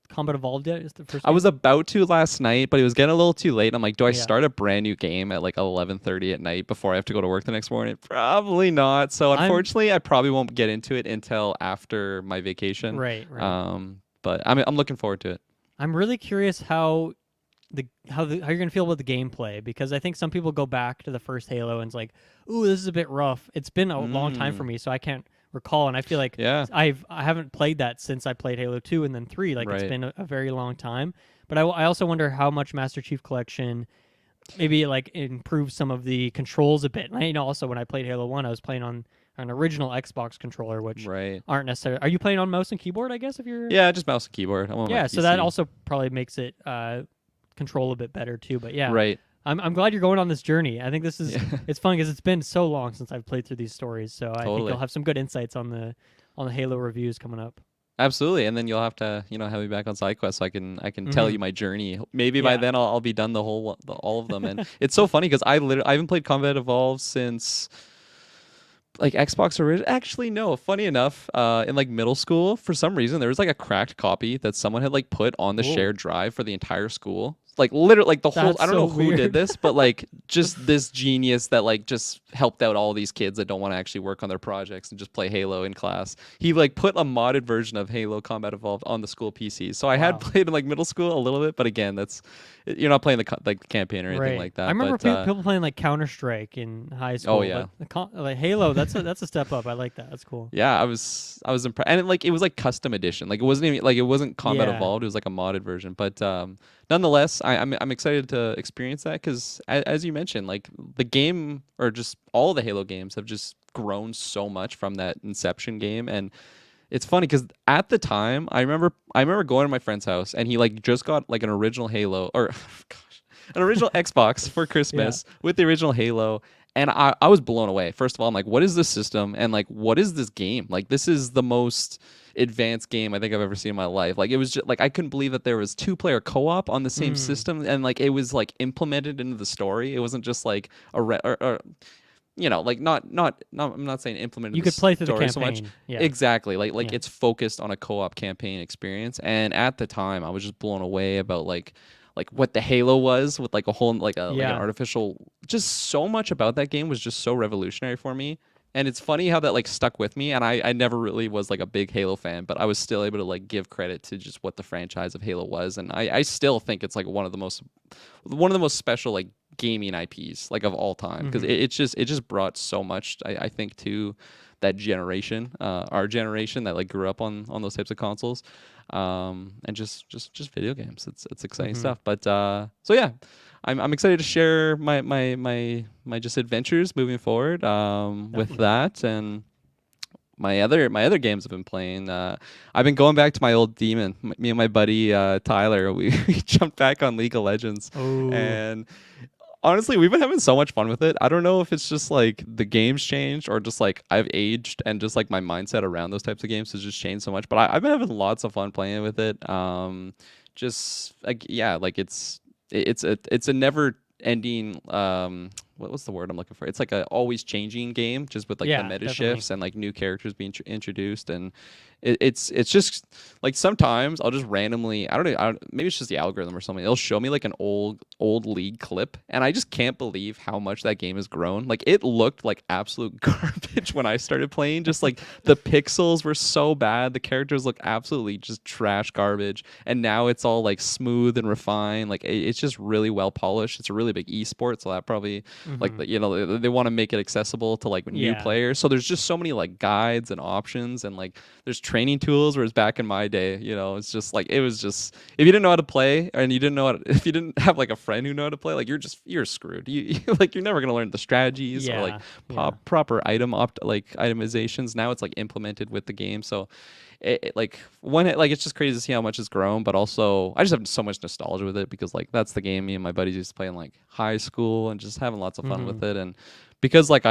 Combat Evolved yet? Is the first I was about to last night, but it was getting a little too late. I'm like, do I Yeah. start a brand new game at like 11:30 at night before I have to go to work the next morning? Probably not. So unfortunately, I probably won't get into it until after my vacation. Right. But I'm looking forward to it. I'm really curious how you're gonna feel about the gameplay, because I think some people go back to the first Halo and it's like, ooh, this is a bit rough. It's been a long time for me, so I can't recall, and I feel like Yeah. I haven't played that since I played Halo 2 and then 3. Like it's Right. been a very long time. But I also wonder how much Master Chief Collection maybe like improves some of the controls a bit. And I know also when I played Halo 1, I was playing on an original Xbox controller, which Right. aren't necessarily. Are you playing on mouse and keyboard? I guess if you're. Yeah, just mouse and keyboard. I'm on my Yeah, so that PC. also probably makes it control a bit better too. But yeah, Right. I'm glad you're going on this journey. I think this is Yeah. it's fun because it's been so long since I've played through these stories. So I think Totally. you'll have some good insights on the Halo reviews coming up. Absolutely, and then you'll have to, have me back on Sidequest so I can tell you my journey. Maybe by Yeah. then I'll be done all of them. And it's so funny because I haven't played Combat Evolved since like Xbox original. Actually, no. Funny enough, in like middle school, for some reason there was like a cracked copy that someone had like put on the Whoa. shared drive for the entire school. Like literally, like the whole. That's I don't know so who weird. did this, but like just this genius that like just helped out all these kids that don't want to actually work on their projects and just play Halo in class. He like put a modded version of Halo Combat Evolved on the school PCs. So I Wow. had played in like middle school a little bit, but again, you're not playing the like the campaign or anything Right. like that. I remember but, people playing like Counter-Strike in high school. yeah. but like Halo, that's a step up. I like that. That's cool. Yeah, I was impressed, and it was like custom edition. Like it wasn't Combat Yeah. Evolved. It was like a modded version. But nonetheless, I'm excited to experience that because as you mentioned, like the game or just all the Halo games have just grown so much from that Inception game. And it's funny because at the time, I remember going to my friend's house and he like just got like an original Halo or gosh, an original Xbox for Christmas with the original Halo. And I was blown away. First of all, I'm like, what is this system? And like, what is this game? Like, this is the most advanced game I think I've ever seen in my life. Like, it was just like, I couldn't believe that there was 2-player co-op on the same system. And like, it was like implemented into the story. It wasn't just like like not I'm not saying implemented You the could play through the story campaign. so much. Yeah. Exactly. Like Yeah. it's focused on a co-op campaign experience. And at the time I was just blown away about like what the Halo was with like a whole like an artificial, just so much about that game was just so revolutionary for me. And it's funny how that like stuck with me, and I never really was like a big Halo fan, but I was still able to like give credit to just what the franchise of Halo was, and I still think it's like one of the most special like gaming IPs like of all time, because it just brought so much I think to that generation, our generation that like grew up on those types of consoles, and just video games. It's exciting stuff. But so yeah, I'm excited to share my just adventures moving forward with that, and my other games I've been playing. I've been going back to my old demon. Me and my buddy Tyler, we jumped back on League of Legends, Oh. and honestly, we've been having so much fun with it. I don't know if it's just like the game's changed or just like I've aged and just like my mindset around those types of games has just changed so much. But I've been having lots of fun playing with it. Just like yeah, like it's a never ending what's the word I'm looking for? It's like a always changing game, just with like the meta shifts and like new characters being introduced, and it's just like sometimes I'll just randomly, I don't know, maybe it's just the algorithm or something. It'll show me like an old League clip, and I just can't believe how much that game has grown. Like it looked like absolute garbage when I started playing. Just like the pixels were so bad, the characters look absolutely just trash garbage, and now it's all like smooth and refined. Like it's just really well polished. It's a really big esport, so that probably like you know they want to make it accessible to like new players. So there's just so many like guides and options, and like there's training tools. Whereas back in my day, you know, it's just like it was just if you didn't know how to play and you didn't know if you didn't have like a friend who knew how to play, like you're screwed. You like you're never gonna learn the strategies or like proper itemizations. Now it's like implemented with the game, so. It's just crazy to see how much it's grown, but also I just have so much nostalgia with it because like that's the game me and my buddies used to play in like high school and just having lots of fun with it. And because like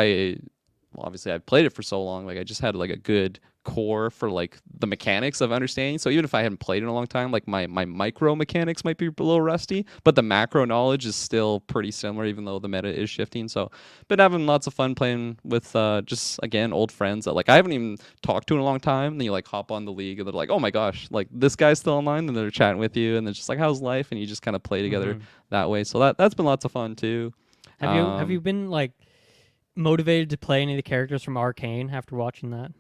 obviously I've played it for so long, like I just had like a good core for like the mechanics of understanding. So even if I hadn't played in a long time, like my micro mechanics might be a little rusty, but the macro knowledge is still pretty similar, even though the meta is shifting. So been having lots of fun playing with just again old friends that like I haven't even talked to in a long time. Then you like hop on the league and they're like, oh my gosh, like this guy's still online, and they're chatting with you, and then just like how's life, and you just kind of play together that way. So that's been lots of fun too. Have you been like motivated to play any of the characters from Arcane after watching that?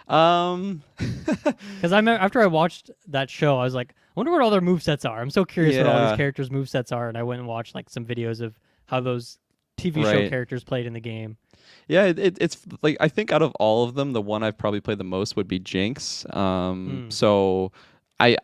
Because after I watched that show, I was like, I wonder what all their movesets are. I'm so curious what all these characters' movesets are, and I went and watched like some videos of how those TV show characters played in the game. Yeah, it's like I think out of all of them, the one I've probably played the most would be Jinx. So I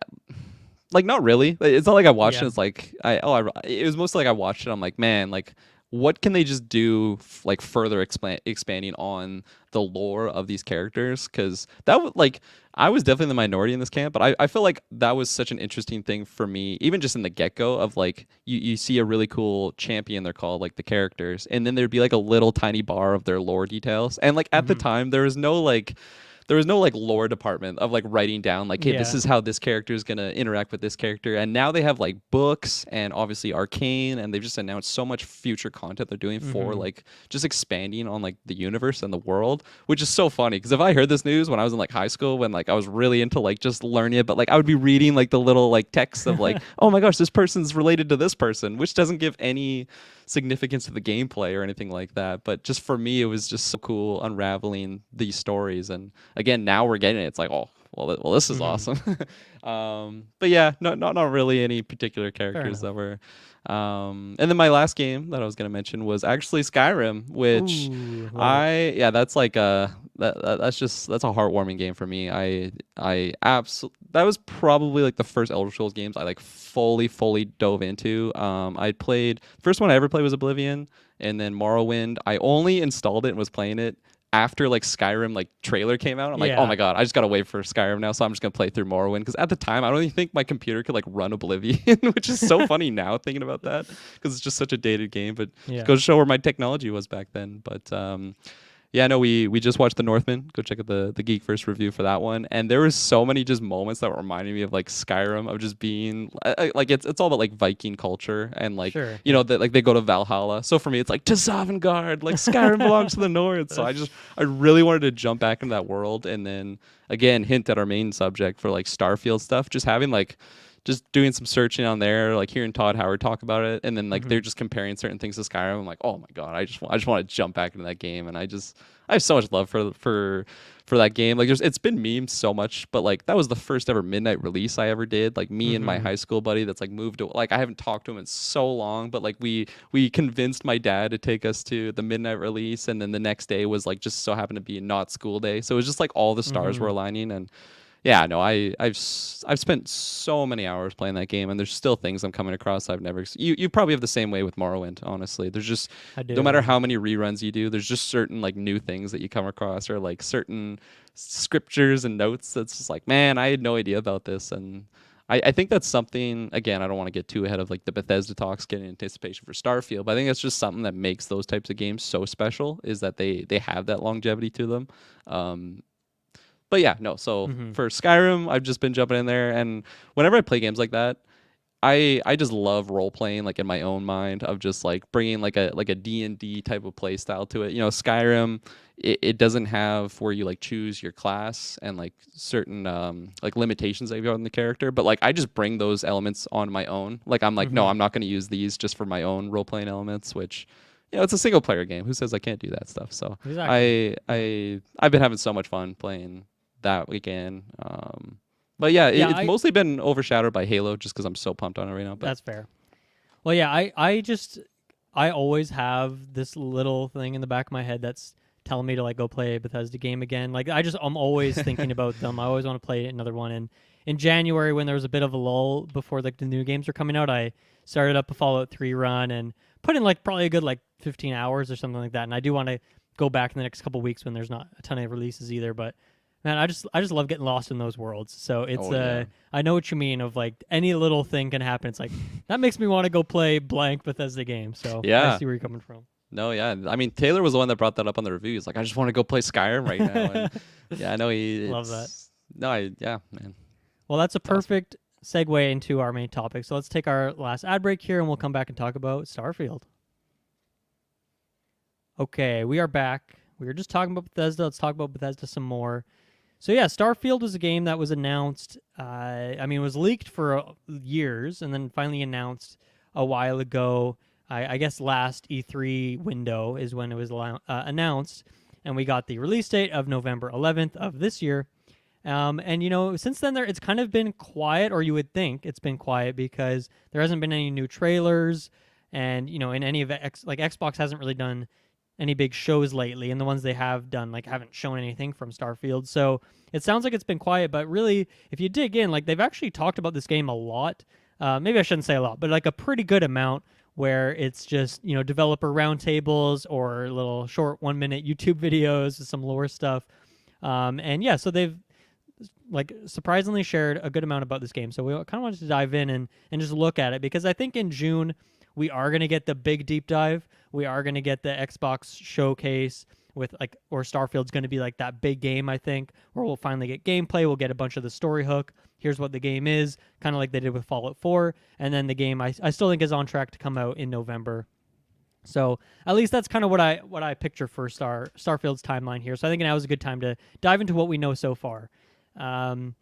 like not really. It's not like I watched it. It's like it was mostly like I watched it. I'm like, man, like what can they just do like further expanding on the lore of these characters? Because that would like I was definitely the minority in this camp, but I feel like that was such an interesting thing for me, even just in the get-go of like you see a really cool champion, they're called like the characters, and then there'd be like a little tiny bar of their lore details, and like at the time there was no like lore department of like writing down like, hey, this is how this character is going to interact with this character. And now they have like books and obviously Arcane, and they've just announced so much future content they're doing for like just expanding on like the universe and the world, which is so funny. Because if I heard this news when I was in like high school, when like I was really into like just learning it, but like I would be reading like the little like text of like, oh my gosh, this person's related to this person, which doesn't give any significance to the gameplay or anything like that. But just for me, it was just so cool unraveling these stories. And again, now we're getting it. It's like, oh, well, this is awesome. But yeah, not really any particular characters that were. And then my last game that I was going to mention was actually Skyrim, which that's like that's a heartwarming game for me. I absolutely, that was probably like the first Elder Scrolls games I like fully dove into. I played, first one I ever played was Oblivion, and then Morrowind. I only installed it and was playing it after like Skyrim like trailer came out. I'm like, oh my god, I just gotta wait for Skyrim now, so I'm just gonna play through Morrowind, because at the time I don't even think my computer could like run Oblivion, which is so funny now thinking about that, because it's just such a dated game. But it goes to show where my technology was back then. But yeah, no, we just watched The Northman. Go check out the Geek First review for that one. And there was so many just moments that were reminding me of like Skyrim, of just being like it's all about like Viking culture, and like you know that like they go to Valhalla. So for me, it's like to Sovngarde, like Skyrim belongs to the North. So I really wanted to jump back into that world, and then again hint at our main subject for like Starfield stuff, just having like just doing some searching on there, like hearing Todd Howard talk about it, and then like Mm-hmm. they're just comparing certain things to Skyrim. I'm like, oh my god, I just want to jump back into that game, and I have so much love for that game. Like it's been memed so much, but like that was the first ever midnight release I ever did. Like me and my Mm-hmm. high school buddy that's like moved to, like I haven't talked to him in so long, but like we convinced my dad to take us to the midnight release, and then the next day was like just so happened to be not school day, so it was just like all the stars were Mm-hmm. aligning. And yeah, no, I've spent so many hours playing that game, and there's still things I'm coming across I've never. You probably have the same way with Morrowind. Honestly, there's just I no matter do. how many reruns you do, there's just certain like new things that you come across, or like certain scriptures and notes that's just like, man, I had no idea about this. And I think that's something, again, I don't want to get too ahead of like the Bethesda talks, getting anticipation for Starfield, but I think that's just something that makes those types of games so special, is that they have that longevity to them. Um, but yeah, no. So Mm-hmm. for Skyrim, I've just been jumping in there, and whenever I play games like that, I just love role playing, like in my own mind, of just like bringing like a D&D type of play style to it. You know, Skyrim, it doesn't have where you like choose your class and like certain like limitations that you have on the character, but like I just bring those elements on my own. Like I'm like, no, Mm-hmm. I'm not going to use these just for my own role playing elements, which, you know, it's a single player game. Who says I can't do that stuff? So Exactly. Yeah. I've been having so much fun playing that weekend. But yeah, Yeah. it's mostly been overshadowed by Halo, just because I'm so pumped on it right now. But That's fair. Well, yeah, I always have this little thing in the back of my head that's telling me to like go play a Bethesda game again. Like I'm always thinking about them. I always want to play another one. And in January, when there was a bit of a lull before like the new games were coming out, I started up a Fallout 3 run and put in like probably a good like 15 hours or something like that. And I do want to go back in the next couple weeks when there's not a ton of releases either. But man, I just love getting lost in those worlds. So it's oh yeah, I know what you mean of like any little thing can happen. It's like that makes me want to go play blank Bethesda game. So I yeah, see where you're coming from. no, yeah. I mean, Taylor was the one that brought that up on the review. He's like, I just want to go play Skyrim right now. And yeah, I know he. Love that. It's no, I yeah, man, Well, that's a it's awesome. perfect segue into our main topic. So let's take our last ad break here and we'll come back and talk about Starfield. Okay, we are back. We were just talking about Bethesda. Let's talk about Bethesda some more. So yeah, Starfield was a game that was announced. I mean, it was leaked for years and then finally announced a while ago. I guess last E3 window is when it was announced, and we got the release date of November 11th of this year. And you know, since then it's kind of been quiet, or you would think it's been quiet because there hasn't been any new trailers, and you know, in any of like Xbox hasn't really done any big shows lately, and the ones they have done like haven't shown anything from Starfield. So it sounds like it's been quiet, but really, if you dig in, like they've actually talked about this game a lot. Maybe I shouldn't say a lot, but like a pretty good amount. Where it's just, you know, developer roundtables or little short 1 minute YouTube videos, some lore stuff, and yeah, so they've like surprisingly shared a good amount about this game. So we kind of wanted to dive in and just look at it, because I think in June we are going to get the big deep dive. We are going to get the Xbox showcase with like, or Starfield's going to be like that big game, I think, where we'll finally get gameplay. We'll get a bunch of the story hook. Here's what the game is, kind of like they did with Fallout 4. And then the game I still think is on track to come out in November. So at least that's kind of what I picture for Starfield's timeline here. So I think now is a good time to dive into what we know so far. Um,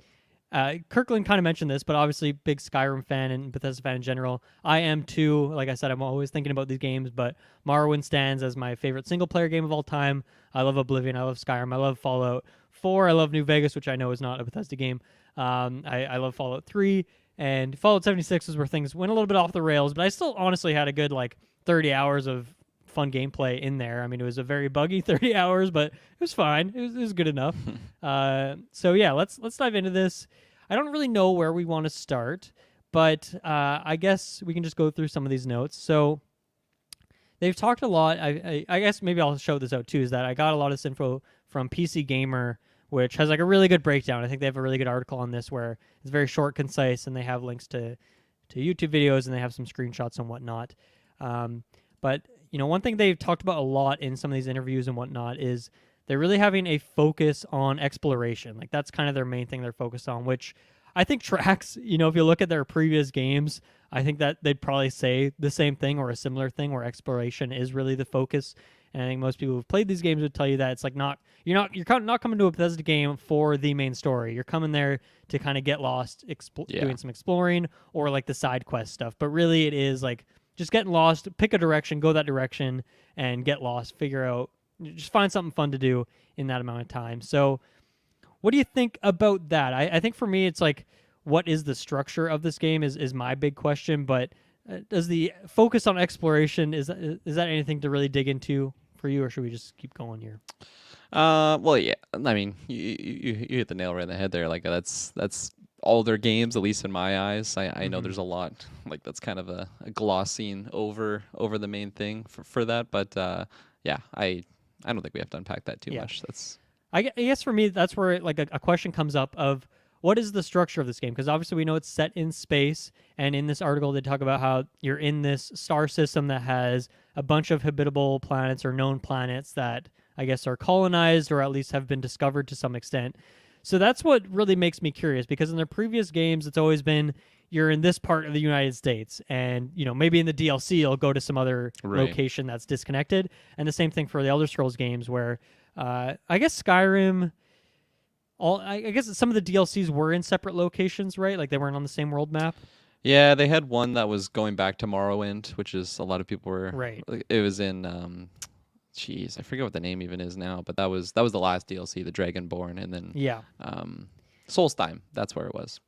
Kirklin kind of mentioned this, but obviously big Skyrim fan and Bethesda fan in general. I am too. Like I said, I'm always thinking about these games, but Morrowind stands as my favorite single player game of all time. I love Oblivion. I love Skyrim. I love Fallout 4. I love New Vegas, which I know is not a Bethesda game. I love Fallout 3. And Fallout 76 is where things went a little bit off the rails, but I still honestly had a good like 30 hours of fun gameplay in there. I mean, it was a very buggy 30 hours, but it was fine. It was good enough. So yeah, let's dive into this. I don't really know where we want to start, but I guess we can just go through some of these notes. So they've talked a lot. I guess maybe I'll show this out too. Is that I got a lot of this info from PC Gamer, which has like a really good breakdown. I think they have a really good article on this where it's very short, concise, and they have links to YouTube videos and they have some screenshots and whatnot. But you know, one thing they've talked about a lot in some of these interviews and whatnot is they're really having a focus on exploration. Like that's kind of their main thing they're focused on, which I think tracks. You know, if you look at their previous games, I think that they'd probably say the same thing or a similar thing where exploration is really the focus. And I think most people who've played these games would tell you that it's like not coming to a Bethesda game for the main story. You're coming there to kind of get lost, doing some exploring or like the side quest stuff. But really, it is like just getting lost, pick a direction, go that direction, and get lost. Figure out, just find something fun to do in that amount of time. So, what do you think about that? I think for me, it's like, what is the structure of this game is my big question. But does the focus on exploration, is that anything to really dig into for you, or should we just keep going here? Well, yeah. I mean, you hit the nail right on the head there. Like that's all their games, at least in my eyes. I know there's a lot like that's kind of a glossing over the main thing for that, but yeah, I don't think we have to unpack that too much. That's I guess for me, that's where like a question comes up of what is the structure of this game? Because obviously we know it's set in space, and in this article they talk about how you're in this star system that has a bunch of habitable planets or known planets that I guess are colonized or at least have been discovered to some extent. So that's what really makes me curious, because in their previous games, it's always been you're in this part of the United States, and maybe in the DLC you'll go to some other location that's disconnected. And the same thing for the Elder Scrolls games, where I guess Skyrim, I guess some of the DLCs were in separate locations, right? Like they weren't on the same world map. Yeah, they had one that was going back to Morrowind, which is a lot of people were. Right. It was in. Jeez, I forget what the name even is now, but that was the last DLC, the Dragonborn, and then Solstheim. That's where it was.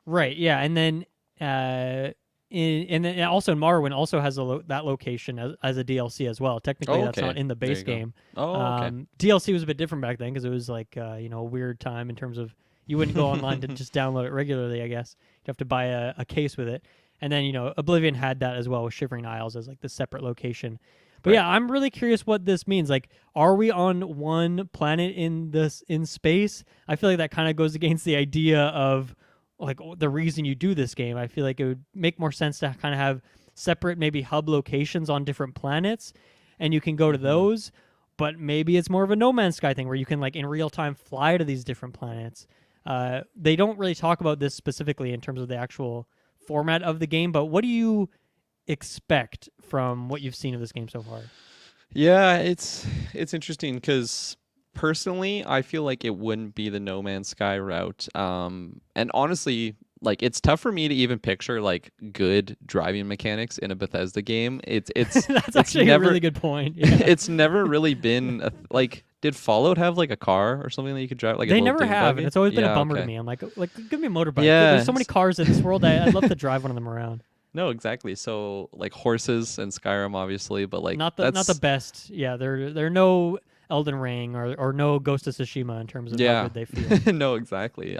Right. Yeah, and then and then also in Morrowind also has that location as a DLC as well. Technically, that's not in the base game. Oh, okay. DLC was a bit different back then because it was like a weird time in terms of you wouldn't go online to just download it regularly. I guess you'd have to buy a case with it, and then Oblivion had that as well with Shivering Isles as like the separate location. But yeah, I'm really curious what this means. Like, are we on one planet in space? I feel like that kind of goes against the idea of like the reason you do this game. I feel like it would make more sense to kind of have separate maybe hub locations on different planets, and you can go to those. But maybe it's more of a No Man's Sky thing where you can like in real time fly to these different planets. They don't really talk about this specifically in terms of the actual format of the game. But what do you expect from what you've seen of this game so far? Yeah, it's interesting because personally, I feel like it wouldn't be the No Man's Sky route. And honestly, like it's tough for me to even picture like good driving mechanics in a Bethesda game. It's that's actually a really good point. Yeah. It's never really been like. Did Fallout have like a car or something that you could drive? Like they never have, and it's always been a bummer to me. I'm like give me a motorbike. Yeah, there's so many cars in this world. I'd love to drive one of them around. No, exactly. So like horses and Skyrim, obviously, but like not the best. Yeah, they're no Elden Ring or no Ghost of Tsushima in terms of how good they feel. No, exactly.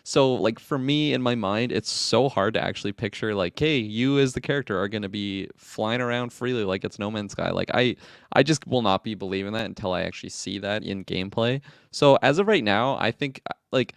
So like for me in my mind, it's so hard to actually picture like, hey, you as the character are gonna be flying around freely like it's No Man's Sky. Like I just will not be believing that until I actually see that in gameplay. So as of right now, I think like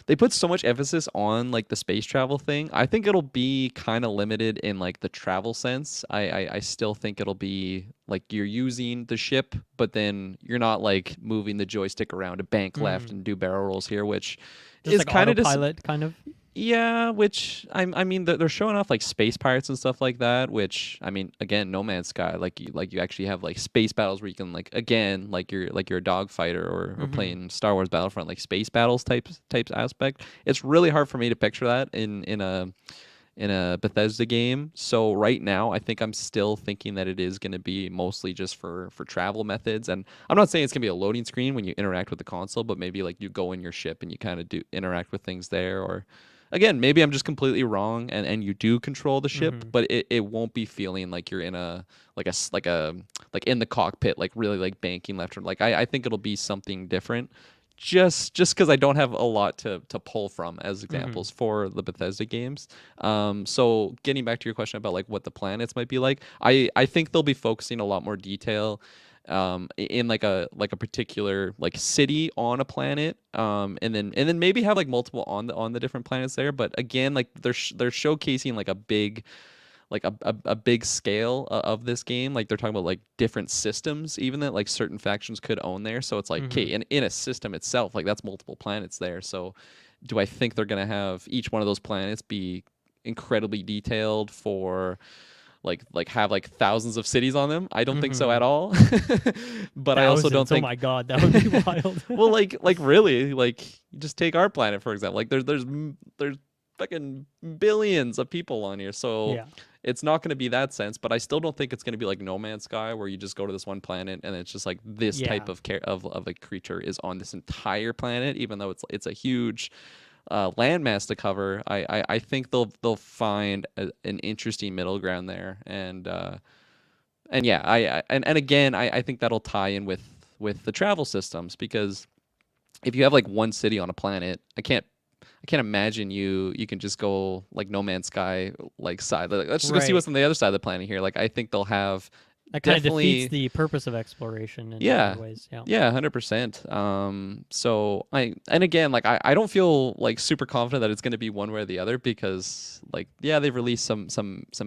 they put so much emphasis on like the space travel thing. I think it'll be kind of limited in like the travel sense. I still think it'll be like you're using the ship, but then you're not like moving the joystick around to bank left and do barrel rolls here, which just is like kind of autopilot, kind of. Yeah, which I mean they're showing off like space pirates and stuff like that, which I mean again No Man's Sky like you actually have like space battles where you can like again like you're a dogfighter or playing Star Wars Battlefront like space battles types aspect. It's really hard for me to picture that in a Bethesda game. So right now I think I'm still thinking that it is going to be mostly just for travel methods, and I'm not saying it's going to be a loading screen when you interact with the console, but maybe like you go in your ship and you kind of do interact with things there, or again, maybe I'm just completely wrong and you do control the ship, but it won't be feeling like you're in a like in the cockpit, like really like banking left or like I think it'll be something different. Just because I don't have a lot to pull from as examples for the Bethesda games. So getting back to your question about like what the planets might be like, I think they'll be focusing a lot more detail in like a particular like city on a planet, and then maybe have like multiple on the different planets there. But again, like they're showcasing like a big a big scale of this game. Like they're talking about like different systems even that like certain factions could own there. So it's like okay, in a system itself, like that's multiple planets there. So do I think they're gonna have each one of those planets be incredibly detailed for like have like thousands of cities on them. I don't think so Mm-hmm. at all. But I also don't Thousands. Oh think my God, that would be wild. well, like really, like you just take our planet for example. Like there's fucking billions of people on here, so Yeah. it's not going to be that sense. But I still don't think it's going to be like No Man's Sky, where you just go to this one planet and it's just like this type Yeah. of of a creature is on this entire planet, even though it's a huge landmass to cover. I think they'll find an interesting middle ground there, and yeah, and again, I think that'll tie in with the travel systems because if you have like one city on a planet, I can't imagine you can just go like No Man's Sky like side. Like, let's just go see Right. what's on the other side of the planet here. Like I think they'll have That kind of defeats definitely the purpose of exploration in yeah. other ways. Yeah. Yeah, 100%. So and again, like I don't feel like super confident that it's going to be one way or the other because like yeah, they've released some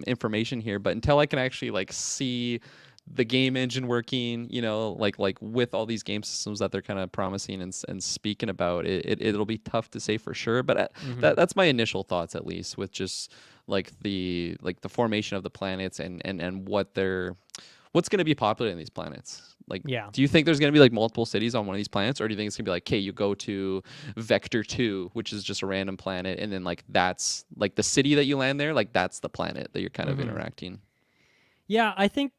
information here, but until I can actually like see the game engine working, like with all these game systems that they're kind of promising and speaking about, it'll be tough to say for sure. But Mm-hmm. that's my initial thoughts, at least, with just like the formation of the planets and what's going to be popular in these planets. Like, Yeah. do you think there's going to be like multiple cities on one of these planets, or do you think it's going to be like, okay, you go to Vector 2, which is just a random planet, and then like that's like the city that you land there, like that's the planet that you're kind of Mm-hmm. interacting. Yeah, I think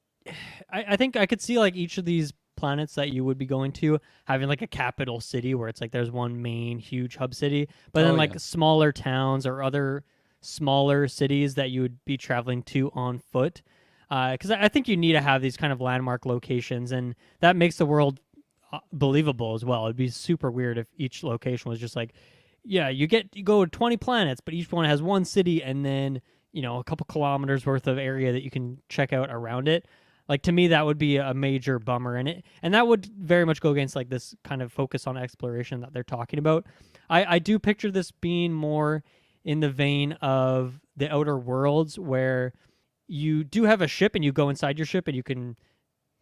I think I could see like each of these planets that you would be going to having like a capital city where it's like there's one main huge hub city, but Oh then yeah. like smaller towns or other smaller cities that you would be traveling to on foot. Because I think you need to have these kind of landmark locations, and that makes the world believable as well. It'd be super weird if each location was just like, yeah, you go to 20 planets, but each one has one city and then a couple kilometers worth of area that you can check out around it. Like to me, that would be a major bummer, and that would very much go against like this kind of focus on exploration that they're talking about. I do picture this being more in the vein of the Outer Worlds, where you do have a ship and you go inside your ship and you can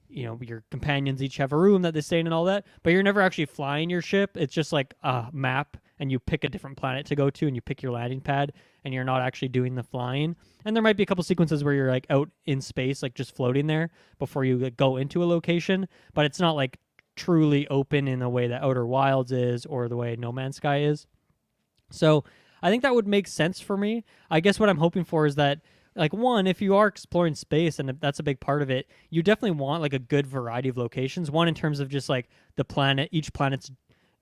your companions each have a room that they stay in and all that, but you're never actually flying your ship. It's just like a map and you pick a different planet to go to and you pick your landing pad and you're not actually doing the flying. And there might be a couple sequences where you're like out in space, like just floating there before you like, go into a location, but it's not like truly open in the way that Outer Wilds is or the way No Man's Sky is. So I think that would make sense for me. I guess what I'm hoping for is that, like, one, if you are exploring space and that's a big part of it, you definitely want like a good variety of locations. One, in terms of just like the planet, each planet's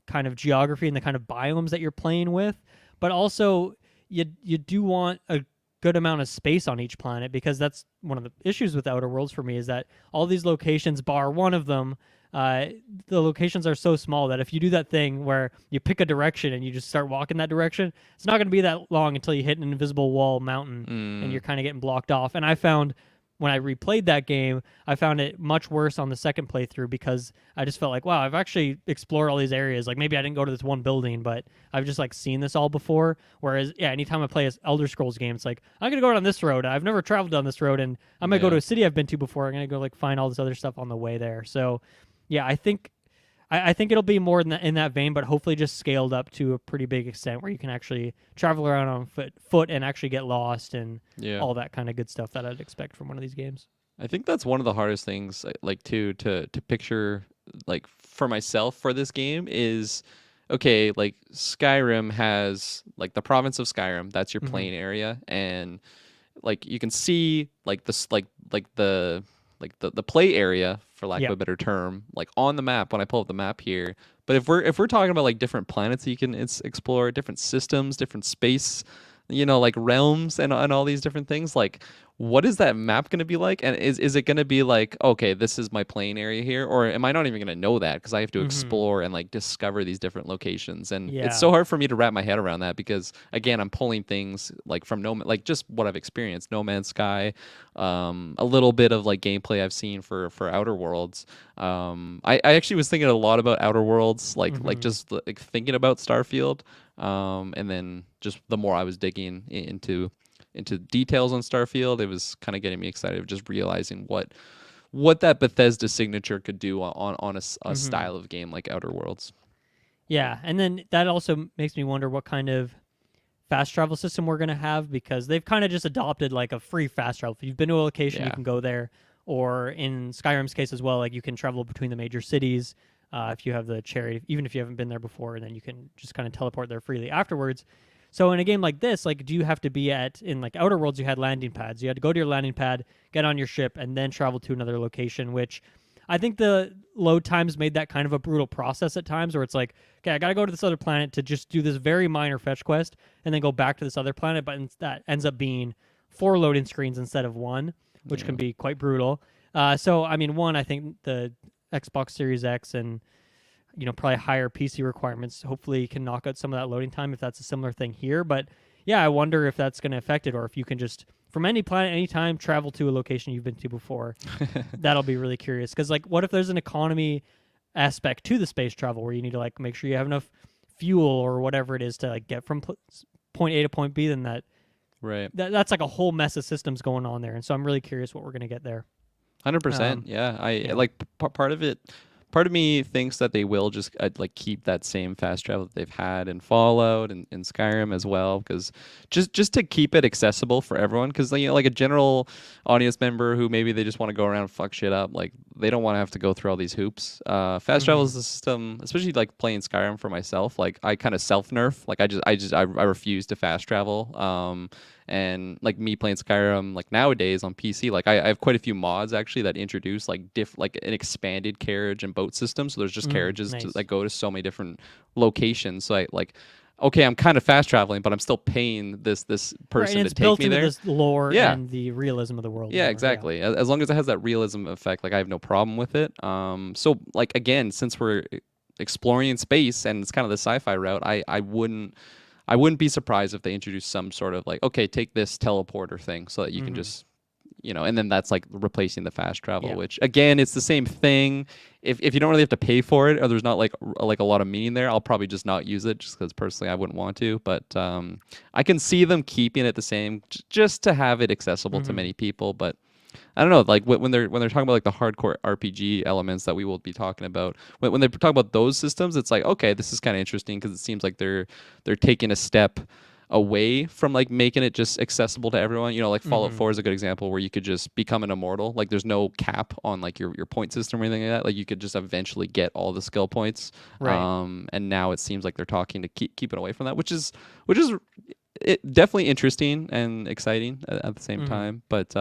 kind of geography and the kind of biomes that you're playing with, but also you do want a good amount of space on each planet, because that's one of the issues with Outer Worlds for me, is that all these locations, bar one of them, uh, the locations are so small that if you do that thing where you pick a direction and you just start walking that direction, it's not going to be that long until you hit an invisible wall mountain and you're Mm, kind of getting blocked off. And I found when I replayed that game, I found it much worse on the second playthrough, because I just felt like, wow, I've actually explored all these areas. Like maybe I didn't go to this one building, but I've just like seen this all before. Whereas, yeah, anytime I play an Elder Scrolls game, it's like, I'm going to go down this road. I've never traveled down this road, and I'm going to go to yeah. a city I've been to before. I'm going to go like find all this other stuff on the way there. So, yeah, I think it'll be more in that vein, but hopefully just scaled up to a pretty big extent where you can actually travel around on foot and actually get lost and Yeah. all that kind of good stuff that I'd expect from one of these games. I think that's one of the hardest things, like to picture, like for myself for this game is, okay, like Skyrim has like the province of Skyrim, that's your Mm-hmm. plain area, and like you can see like this like the play area, for lack of Yeah. a better term, like on the map when I pull up the map here. But if we're talking about like different planets that you can explore, different systems, different space, like realms and all these different things, like what is that map going to be like? And is it going to be like, okay, this is my playing area here, or am I not even going to know that because I have to Mm-hmm. explore and like discover these different locations? And it's Yeah. so hard for me to wrap my head around that because again, I'm pulling things like from like just what I've experienced, No Man's Sky, a little bit of like gameplay I've seen for Outer Worlds. I actually was thinking a lot about Outer Worlds, like Mm-hmm. just like thinking about Starfield, and then just the more I was digging into details on Starfield, it was kind of getting me excited of just realizing what that Bethesda signature could do on a Mm-hmm. style of game like Outer Worlds. Yeah, and then that also makes me wonder what kind of fast travel system we're going to have, because they've kind of just adopted like a free fast travel. If you've been to a location, you can go there. Or in Skyrim's case as well, like you can travel between the major cities if you have the chariot, even if you haven't been there before, and then you can just kind of teleport there freely afterwards. So in a game like this, like, do you have to be in like Outer Worlds, you had landing pads. You had to go to your landing pad, get on your ship, and then travel to another location, which I think the load times made that kind of a brutal process at times, where it's like, okay, I got to go to this other planet to just do this very minor fetch quest and then go back to this other planet, but that ends up being 4 loading screens instead of 1, which can be quite brutal. So, I mean, I think the Xbox Series X and, probably higher PC requirements hopefully can knock out some of that loading time if that's a similar thing here. But yeah, I wonder if that's going to affect it, or if you can just, from any planet, anytime, travel to a location you've been to before. That'll be really curious. Because, like, what if there's an economy aspect to the space travel where you need to, like, make sure you have enough fuel or whatever it is to, like, get from point A to point B? Then that's like a whole mess of systems going on there. And so I'm really curious what we're going to get there. 100%. Yeah. Like part of it. Part of me thinks that they will just like keep that same fast travel that they've had in Fallout and in Skyrim as well, because just to keep it accessible for everyone, because like a general audience member who maybe they just want to go around and fuck shit up, like they don't want to have to go through all these hoops. Fast travel is a system, especially like playing Skyrim for myself. Like I kind of self nerf. Like I refuse to fast travel. And like me playing Skyrim, like nowadays on PC, like I have quite a few mods actually that introduce like like an expanded carriage and boat system. So there's just carriages that go to so many different locations. So okay, I'm kind of fast traveling, but I'm still paying this person to take me there. This lore and the realism of the world. Yeah, exactly. Yeah. As long as it has that realism effect, like I have no problem with it. So like again, since we're exploring in space and it's kind of the sci-fi route, I wouldn't be surprised if they introduce some sort of like, okay, take this teleporter thing so that you can just, and then that's like replacing the fast travel, which again, it's the same thing. If you don't really have to pay for it, or there's not like a lot of meaning there, I'll probably just not use it, just because personally I wouldn't want to. But I can see them keeping it the same just to have it accessible to many people. But I don't know, like when they're talking about like the hardcore RPG elements that we will be talking about, when they talk about those systems, it's like, okay, this is kind of interesting, because it seems like they're taking a step away from like making it just accessible to everyone. Like Fallout 4 is a good example where you could just become an immortal. Like there's no cap on like your point system or anything like that. Like you could just eventually get all the skill points. Right. And now it seems like they're talking to keep it away from that, which is definitely interesting and exciting at the same time. But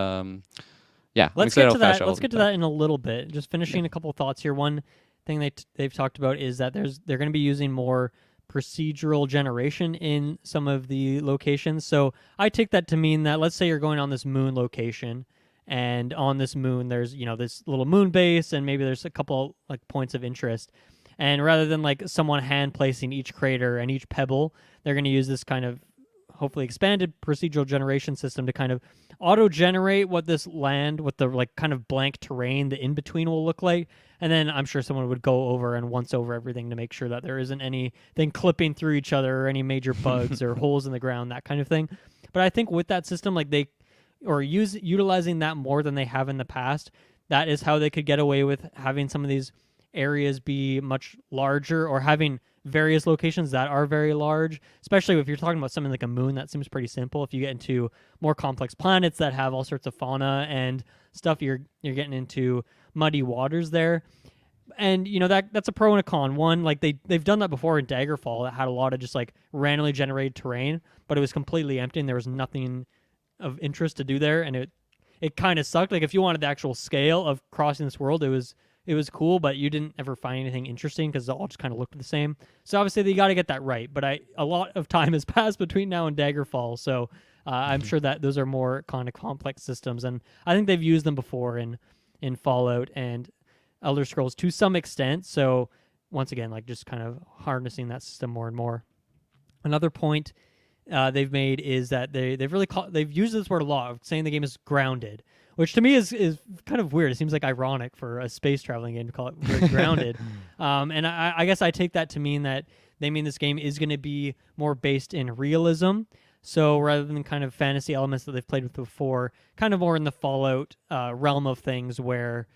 yeah, let's get to that. Let's get to that in a little bit. Just finishing a couple of thoughts here. One thing they've talked about is that they're going to be using more procedural generation in some of the locations. So I take that to mean that, let's say you're going on this moon location, and on this moon there's this little moon base, and maybe there's a couple like points of interest. And rather than like someone hand placing each crater and each pebble, they're going to use this kind of hopefully expanded procedural generation system to kind of auto-generate what this land, what the like kind of blank terrain, the in-between will look like. And then I'm sure someone would go over and once over everything to make sure that there isn't anything clipping through each other, or any major bugs or holes in the ground, that kind of thing. But I think with that system, like utilizing that more than they have in the past, that is how they could get away with having some of these areas be much larger, or having various locations that are very large, especially if you're talking about something like a moon. That seems pretty simple. If you get into more complex planets that have all sorts of fauna and stuff, you're getting into muddy waters there. And that's a pro and a con. One, like they've done that before in Daggerfall, that had a lot of just like randomly generated terrain, but it was completely empty and there was nothing of interest to do there, and it kind of sucked. Like if you wanted the actual scale of crossing this world, it was cool, but you didn't ever find anything interesting because it all just kind of looked the same. So obviously you got to get that right. But a lot of time has passed between now and Daggerfall, so I'm sure that those are more kind of complex systems, and I think they've used them before in Fallout and Elder Scrolls to some extent. So once again, like just kind of harnessing that system more and more. Another point they've made is that they've used this word a lot, saying the game is grounded, which to me is kind of weird. It seems like ironic for a space traveling game to call it very grounded. And I guess I take that to mean that they mean this game is going to be more based in realism. So rather than kind of fantasy elements that they've played with before, kind of more in the Fallout realm of things, where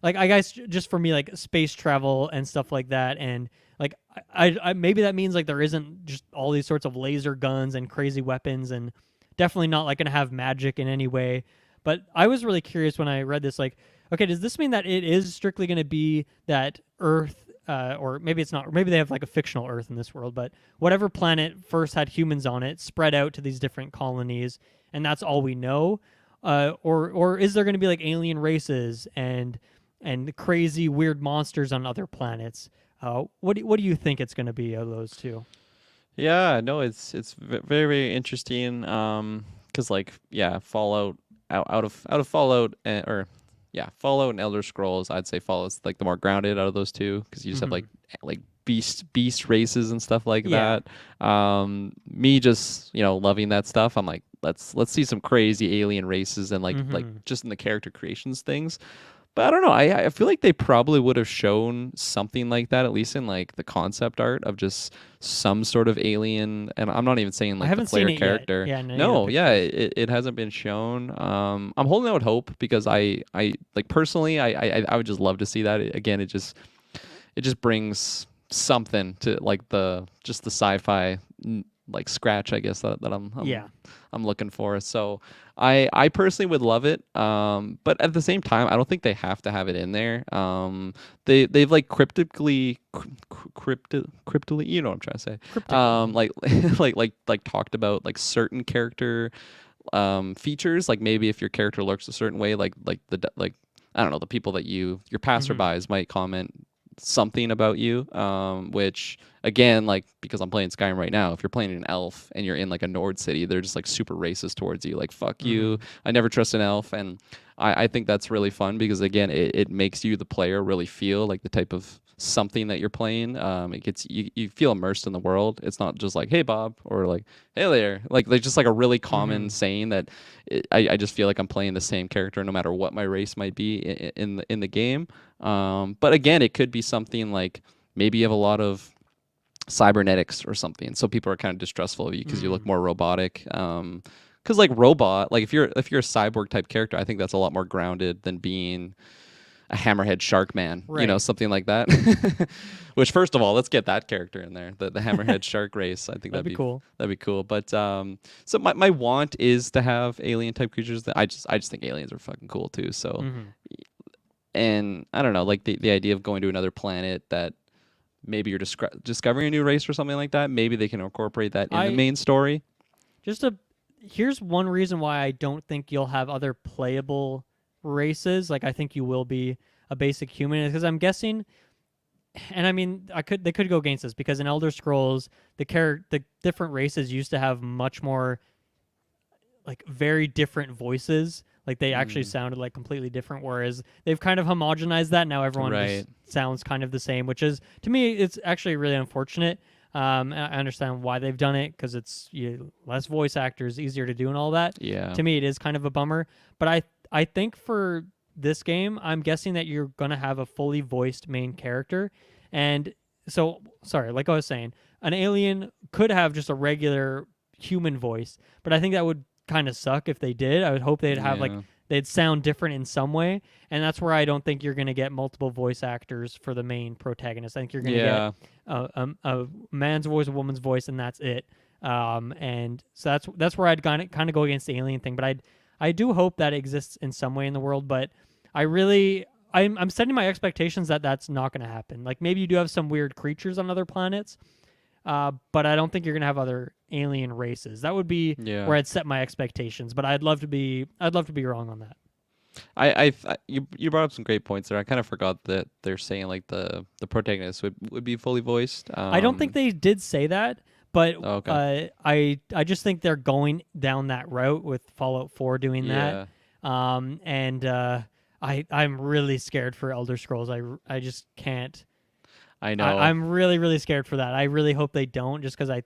like I guess just for me, like space travel and stuff like that, and like I maybe that means like there isn't just all these sorts of laser guns and crazy weapons, and definitely not like gonna have magic in any way. But I was really curious when I read this, like, okay, does this mean that it is strictly going to be that Earth, or maybe it's not, or maybe they have like a fictional Earth in this world, but whatever planet first had humans on it, spread out to these different colonies, and that's all we know, or is there going to be like alien races and crazy weird monsters on other planets? What do you think it's going to be of those two? Yeah, no, it's very very interesting. Because like yeah, Fallout out of Fallout or yeah, Fallout and Elder Scrolls, I'd say Fallout's like the more grounded out of those two because you just have Hmm. like beast races and stuff like Yeah. that. Me just loving that stuff. I'm like let's see some crazy alien races and like Hmm. just in the character creations things. But I don't know. I feel like they probably would have shown something like that, at least in like the concept art of just some sort of alien. And I'm not even saying I like the haven't seen player it yet. character. Yeah, in any of the No, yeah, pictures. it hasn't been shown. I'm holding out hope because I like personally, I would just love to see that. Again, it just brings something to like the sci-fi like scratch, I guess that Yeah. I'm looking for. So I personally would love it. But at the same time, I don't think they have to have it in there. They've like cryptically, you know what I'm trying to say. Cryptically. Like like talked about like certain character features. Like maybe if your character looks a certain way, like I don't know, the people that your Hmm. passerbys might comment something about you, which again, like because I'm playing Skyrim right now, if you're playing an elf and you're in like a Nord city, they're just like super racist towards you, like fuck you, Hmm. I never trust an elf. And I think that's really fun because again it makes you the player really feel like the type of something that you're playing. It gets you feel immersed in the world. It's not just like hey Bob or like hey there, like just like a really common Hmm. saying that I just feel like I'm playing the same character no matter what my race might be in the game. But again, it could be something like maybe you have a lot of cybernetics or something, so people are kind of distrustful of you because you look Mm. more robotic. Because like robot, like if you're a cyborg type character, I think that's a lot more grounded than being a hammerhead shark man, Right. something like that. Which, first of all, let's get that character in there, the hammerhead shark race. I think That'd that'd be be cool. that'd be cool. But so my want is to have alien type creatures. That I just think aliens are fucking cool too. So Hmm. and I don't know, like the idea of going to another planet that maybe you're discovering a new race or something like that. Maybe they can incorporate that in the I main story. just a Here's one reason why I don't think you'll have other playable races. Like I think you will be a basic human because I'm guessing, and I mean they could go against this because in Elder Scrolls the different races used to have much more like very different voices. Like they actually Mm, sounded like completely different. Whereas they've kind of homogenized that. Now everyone right. just sounds kind of the same, which is to me it's actually really unfortunate. I understand why they've done it because it's less voice actors, easier to do, and all that. Yeah. To me, it is kind of a bummer. But I think for this game, I'm guessing that you're gonna have a fully voiced main character, and so sorry, like I was saying, an alien could have just a regular human voice, but I think that would kind of suck if they did. I would hope they'd have like Yeah. they'd sound different in some way, and that's where I don't think you're going to get multiple voice actors for the main protagonist. I think you're going to get Yeah. a man's voice, a woman's voice, and that's it. And so that's where I'd kind of go against the alien thing. But I do hope that exists in some way in the world. But I really I'm setting my expectations that that's not going to happen. Like maybe you do have some weird creatures on other planets, but I don't think you're gonna have other alien races. That would be Yeah. where I'd set my expectations. But I'd love to be wrong on that. You brought up some great points there. I kind of forgot that they're saying like the protagonist would be fully voiced. I don't think they did say that, but Oh, okay. I just think they're going down that route with Fallout 4 doing that. Yeah. And I'm really scared for Elder Scrolls. I just can't. I know. I'm really scared for that. I really hope they don't, just because I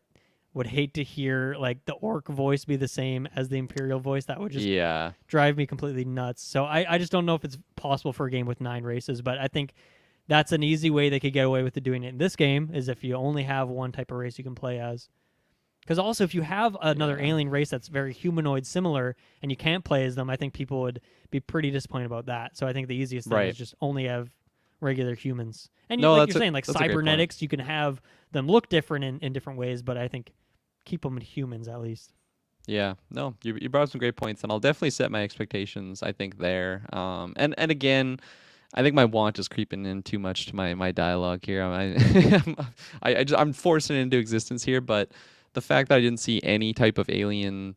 would hate to hear like the orc voice be the same as the Imperial voice. That would just Yeah. drive me completely nuts. So I just don't know if it's possible for a game with 9 races, but I think that's an easy way they could get away with doing it in this game is if you only have one type of race you can play as. Because also, if you have another Yeah. alien race that's very humanoid similar and you can't play as them, I think people would be pretty disappointed about that. So I think the easiest thing is Right. just only have regular humans. And No, like you're saying, like that's a great point. cybernetics, you can have them look different in different ways, but I think keep them humans at least. Yeah, no, you brought up some great points, and I'll definitely set my expectations. I think there, and again, I think my want is creeping in too much to my dialogue here. I'm forcing it into existence here, but the fact that I didn't see any type of alien,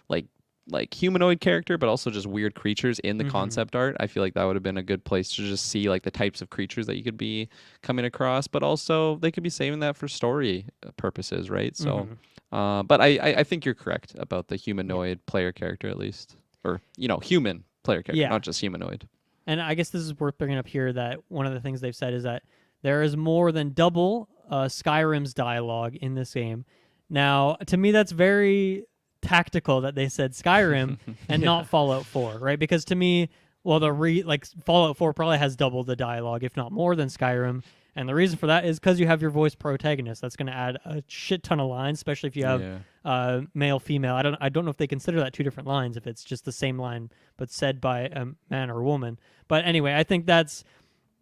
like like humanoid character, but also just weird creatures in the Hmm. concept art, I feel like that would have been a good place to just see like the types of creatures that you could be coming across, but also they could be saving that for story purposes, right? So, Hmm. but I think you're correct about the Yeah. humanoid player character at least, or human player character, Yeah. not just humanoid. And I guess this is worth bringing up here that one of the things they've said is that there is more than double Skyrim's dialogue in this game. Now, to me, that's very tactical that they said Skyrim and Yeah. not Fallout 4, right? Because to me, well, like Fallout 4 probably has double the dialogue, if not more than Skyrim. And the reason for that is because you have your voice protagonist. That's going to add a shit ton of lines, especially if you have Yeah. male, female. I don't know if they consider that two different lines if it's just the same line but said by a man or a woman. But anyway, I think that's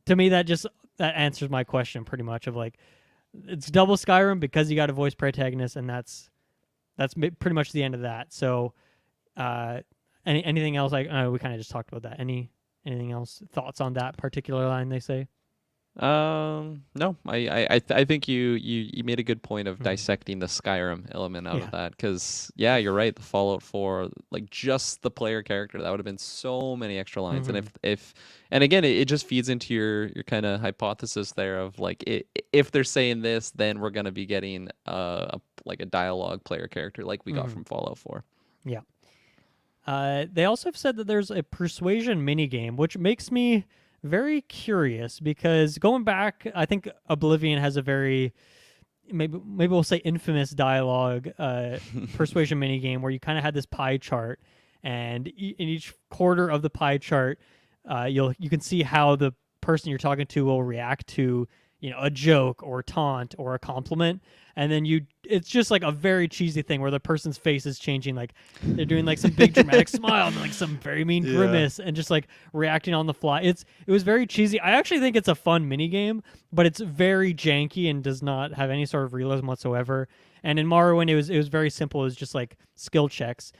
to me that answers my question pretty much of like it's double Skyrim because you got a voice protagonist, and that's pretty much the end of that. So, uh, anything else? Like we kind of just talked about that. Anything else? Thoughts on that particular line they say? No, I think you made a good point of Hmm. dissecting the Skyrim element out of Yeah. that, because yeah, you're right. The Fallout 4, like just the player character, that would have been so many extra lines, and Hmm. if and again, it just feeds into your kind of hypothesis there of like if they're saying this, then we're gonna be getting like a dialogue player character like we got Hmm. from Fallout 4. Yeah. They also have said that there's a persuasion mini game, which makes me very curious because going back, I think Oblivion has a very maybe we'll say infamous dialogue persuasion mini game where you kind of had this pie chart, and in each quarter of the pie chart, you can see how the person you're talking to will react to a joke or taunt or a compliment, and then it's just like a very cheesy thing where the person's face is changing, like they're doing like some big dramatic smile and like some very mean Yeah. grimace and just like reacting on the fly. It was very cheesy. I actually think it's a fun mini game, but it's very janky and does not have any sort of realism whatsoever. And in Morrowind, it was very simple. It was just like skill checks.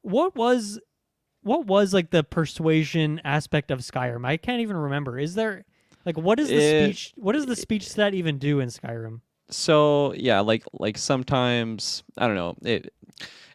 What was what was like the persuasion aspect of Skyrim? I can't even remember. Is there like It, what does the speech stat even do in Skyrim? so yeah, like sometimes I don't know.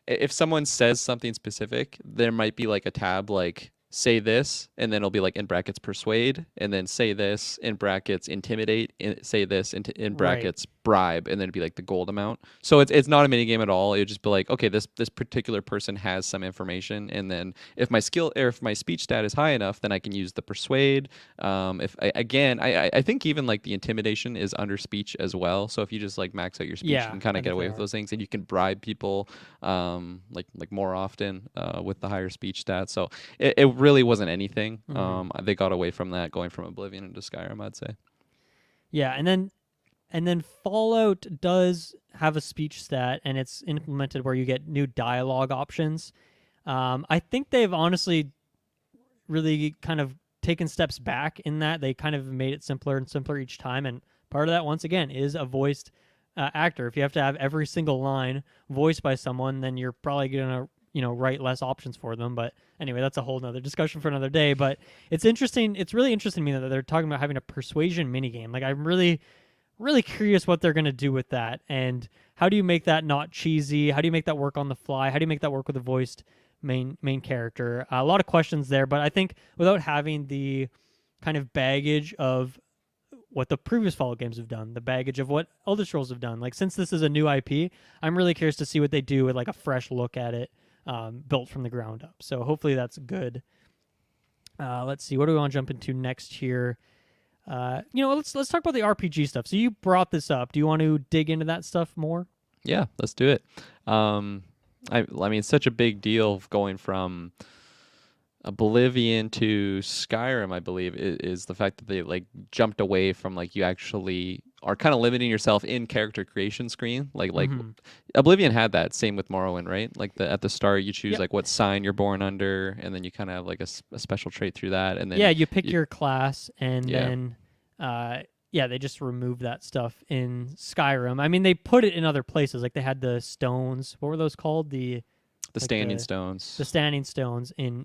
If someone says something specific, there might be like a tab like say this, and then it'll be like in brackets persuade, and then say this in brackets intimidate, say this in Right. brackets bribe, and then it'd be like the gold amount. So it's not a mini game at all. It would just be like, okay, this particular person has some information, and then if my skill or if my speech stat is high enough, then I can use the persuade. If I, again, I think even like the intimidation is under speech as well. So if you just like max out your speech, you Yeah, can kind I of get think they away with are. those things, and you can bribe people like more often with the higher speech stats. So it really wasn't anything. Hmm. They got away from that going from Oblivion into Skyrim, I'd say. Yeah, and then Fallout does have a speech stat, and it's implemented where you get new dialogue options. I think they've honestly really kind of taken steps back in that they kind of made it simpler and simpler each time. And part of that, once again, is a voiced actor. If you have to have every single line voiced by someone, then you're probably gonna write less options for them. But anyway, that's a whole nother discussion for another day. But it's interesting. It's really interesting to me that they're talking about having a persuasion minigame. Like I'm really curious what they're going to do with that, and how do you make that not cheesy? How do you make that work on the fly? How do you make that work with a voiced main character? A lot of questions there, but I think without having the kind of baggage of what the previous Fallout games have done, the baggage of what Elder Scrolls have done, like since this is a new IP, I'm really curious to see what they do with like a fresh look at it, built from the ground up. So hopefully that's good. Let's see, what do we want to jump into next here? Let's talk about the RPG stuff. So you brought this up. Do you want to dig into that stuff more? Yeah, let's do it. Um, I mean, it's such a big deal going from Oblivion to Skyrim, I believe, is the fact that they like jumped away from like you actually are kind of limiting yourself in character creation screen. Like Mm-hmm. Oblivion had that. Same with Morrowind, right? Like at the start, you choose Yep. like what sign you're born under, and then you kind of have like a special trait through that, and Yeah, then you pick you, your class, and yeah, then, yeah, they just removed that stuff in Skyrim. I mean, they put it in other places. Like they had the stones. What were those called? the Like standing the stones, standing stones in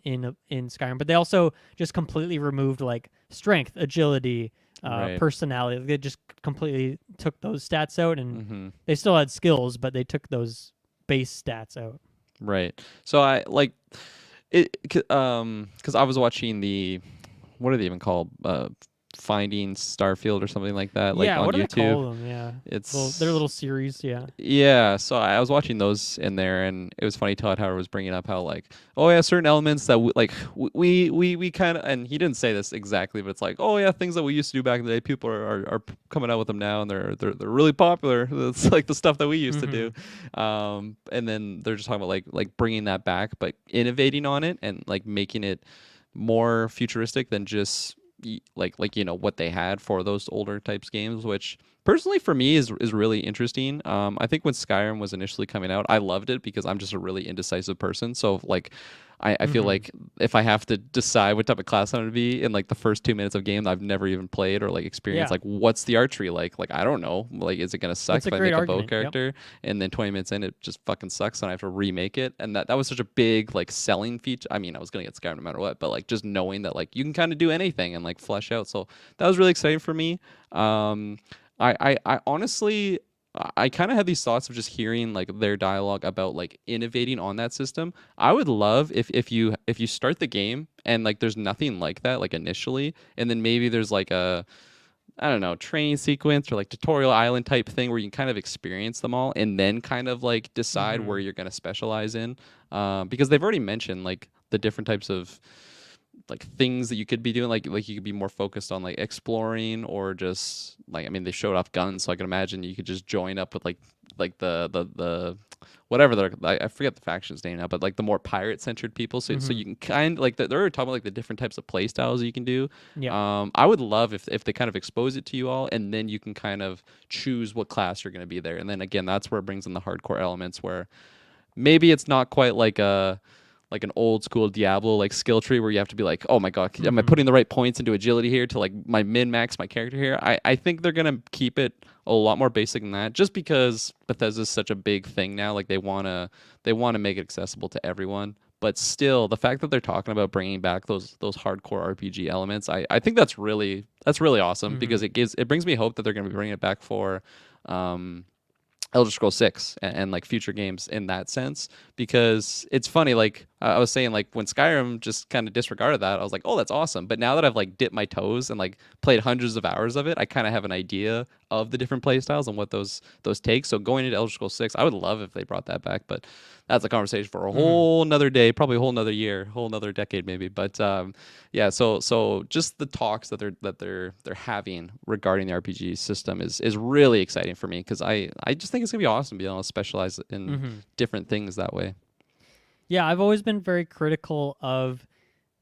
Skyrim. But they also just completely removed like strength, agility, right? personality. They just completely took those stats out, and Mm-hmm. they still had skills, but they took those base stats out. Right. So I like it because I was watching the what are they even called? Finding Starfield or something like that, like Yeah, on what do they YouTube. call them? Yeah, their It's little series. Yeah. yeah. So I was watching those in there, and it was funny. Todd Howard was bringing up how like, oh yeah, certain elements that we kind of, and he didn't say this exactly, but it's like, oh yeah, things that we used to do back in the day, people are coming out with them now, and they're really popular. It's like the stuff that we used to Mm-hmm. do. And then they're just talking about like bringing that back, but innovating on it and like making it more futuristic than just like you know what they had for those older types games, which personally for me is really interesting. I think when Skyrim was initially coming out, I loved it because I'm just a really indecisive person. So like I feel Mm-hmm. like if I have to decide what type of class I'm gonna be in like the first 2 minutes of game I've never even played or like experienced, Yeah, like what's the archery like? Like I don't know. Like is it gonna suck that's a if I great make a bow argument. Yep. character and then 20 minutes in it just fucking sucks and I have to remake it? And that was such a big like selling feature. I mean, I was gonna get Skyrim no matter what, but like just knowing that like you can kind of do anything and like flesh out. So that was really exciting for me. I honestly I kind of had these thoughts of just hearing like their dialogue about like innovating on that system. I would love if you start the game and like there's nothing like that like initially, and then maybe there's like a I don't know training sequence or like tutorial island type thing where you can kind of experience them all and then kind of like decide Mm-hmm. where you're gonna specialize in, because they've already mentioned like the different types of like things that you could be doing like you could be more focused on like exploring or just like I mean they showed off guns so I can imagine you could just join up with like the whatever I forget the faction's name now but like the more pirate centered people so Mm-hmm. you can kind like they're talking about like the different types of play styles you can do. Yep. I would love if they kind of expose it to you all and then you can kind of choose what class you're going to be there and then again that's where it brings in the hardcore elements where maybe it's not quite like an old school Diablo like skill tree where you have to be like, oh my god, am I Mm-hmm. putting the right points into agility here to like my min max my character here? I think they're gonna keep it a lot more basic than that, just because Bethesda's such a big thing now. Like they wanna make it accessible to everyone. But still, the fact that they're talking about bringing back those hardcore RPG elements, I think that's really awesome Mm-hmm. because it brings me hope that they're gonna be bringing it back for. Um, Elder Scrolls 6 and like future games in that sense because it's funny like I was saying like when Skyrim just kind of disregarded that I was like oh that's awesome but now that I've like dipped my toes and like played hundreds of hours of it I kind of have an idea of the different play styles and what those take so going into Elder Scrolls 6 I would love if they brought that back but that's a conversation for a Mm-hmm. whole nother day probably a whole nother year whole nother decade maybe but yeah so just the talks that they're having regarding the RPG system is really exciting for me because I just think it's gonna be awesome being able to specialize in Mm-hmm. different things that way. Yeah, I've always been very critical of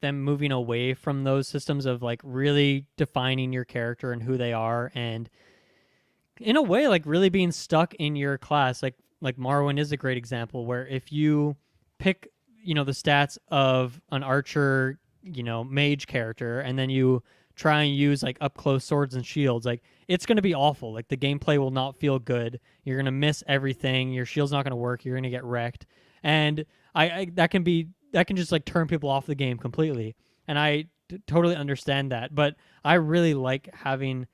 them moving away from those systems of like really defining your character and who they are and in a way like really being stuck in your class like Morrowind is a great example where if you pick the stats of an archer mage character and then you try and use like up close swords and shields like it's going to be awful like the gameplay will not feel good you're going to miss everything your shield's not going to work you're going to get wrecked and I that can just like turn people off the game completely and I totally understand that but I really like having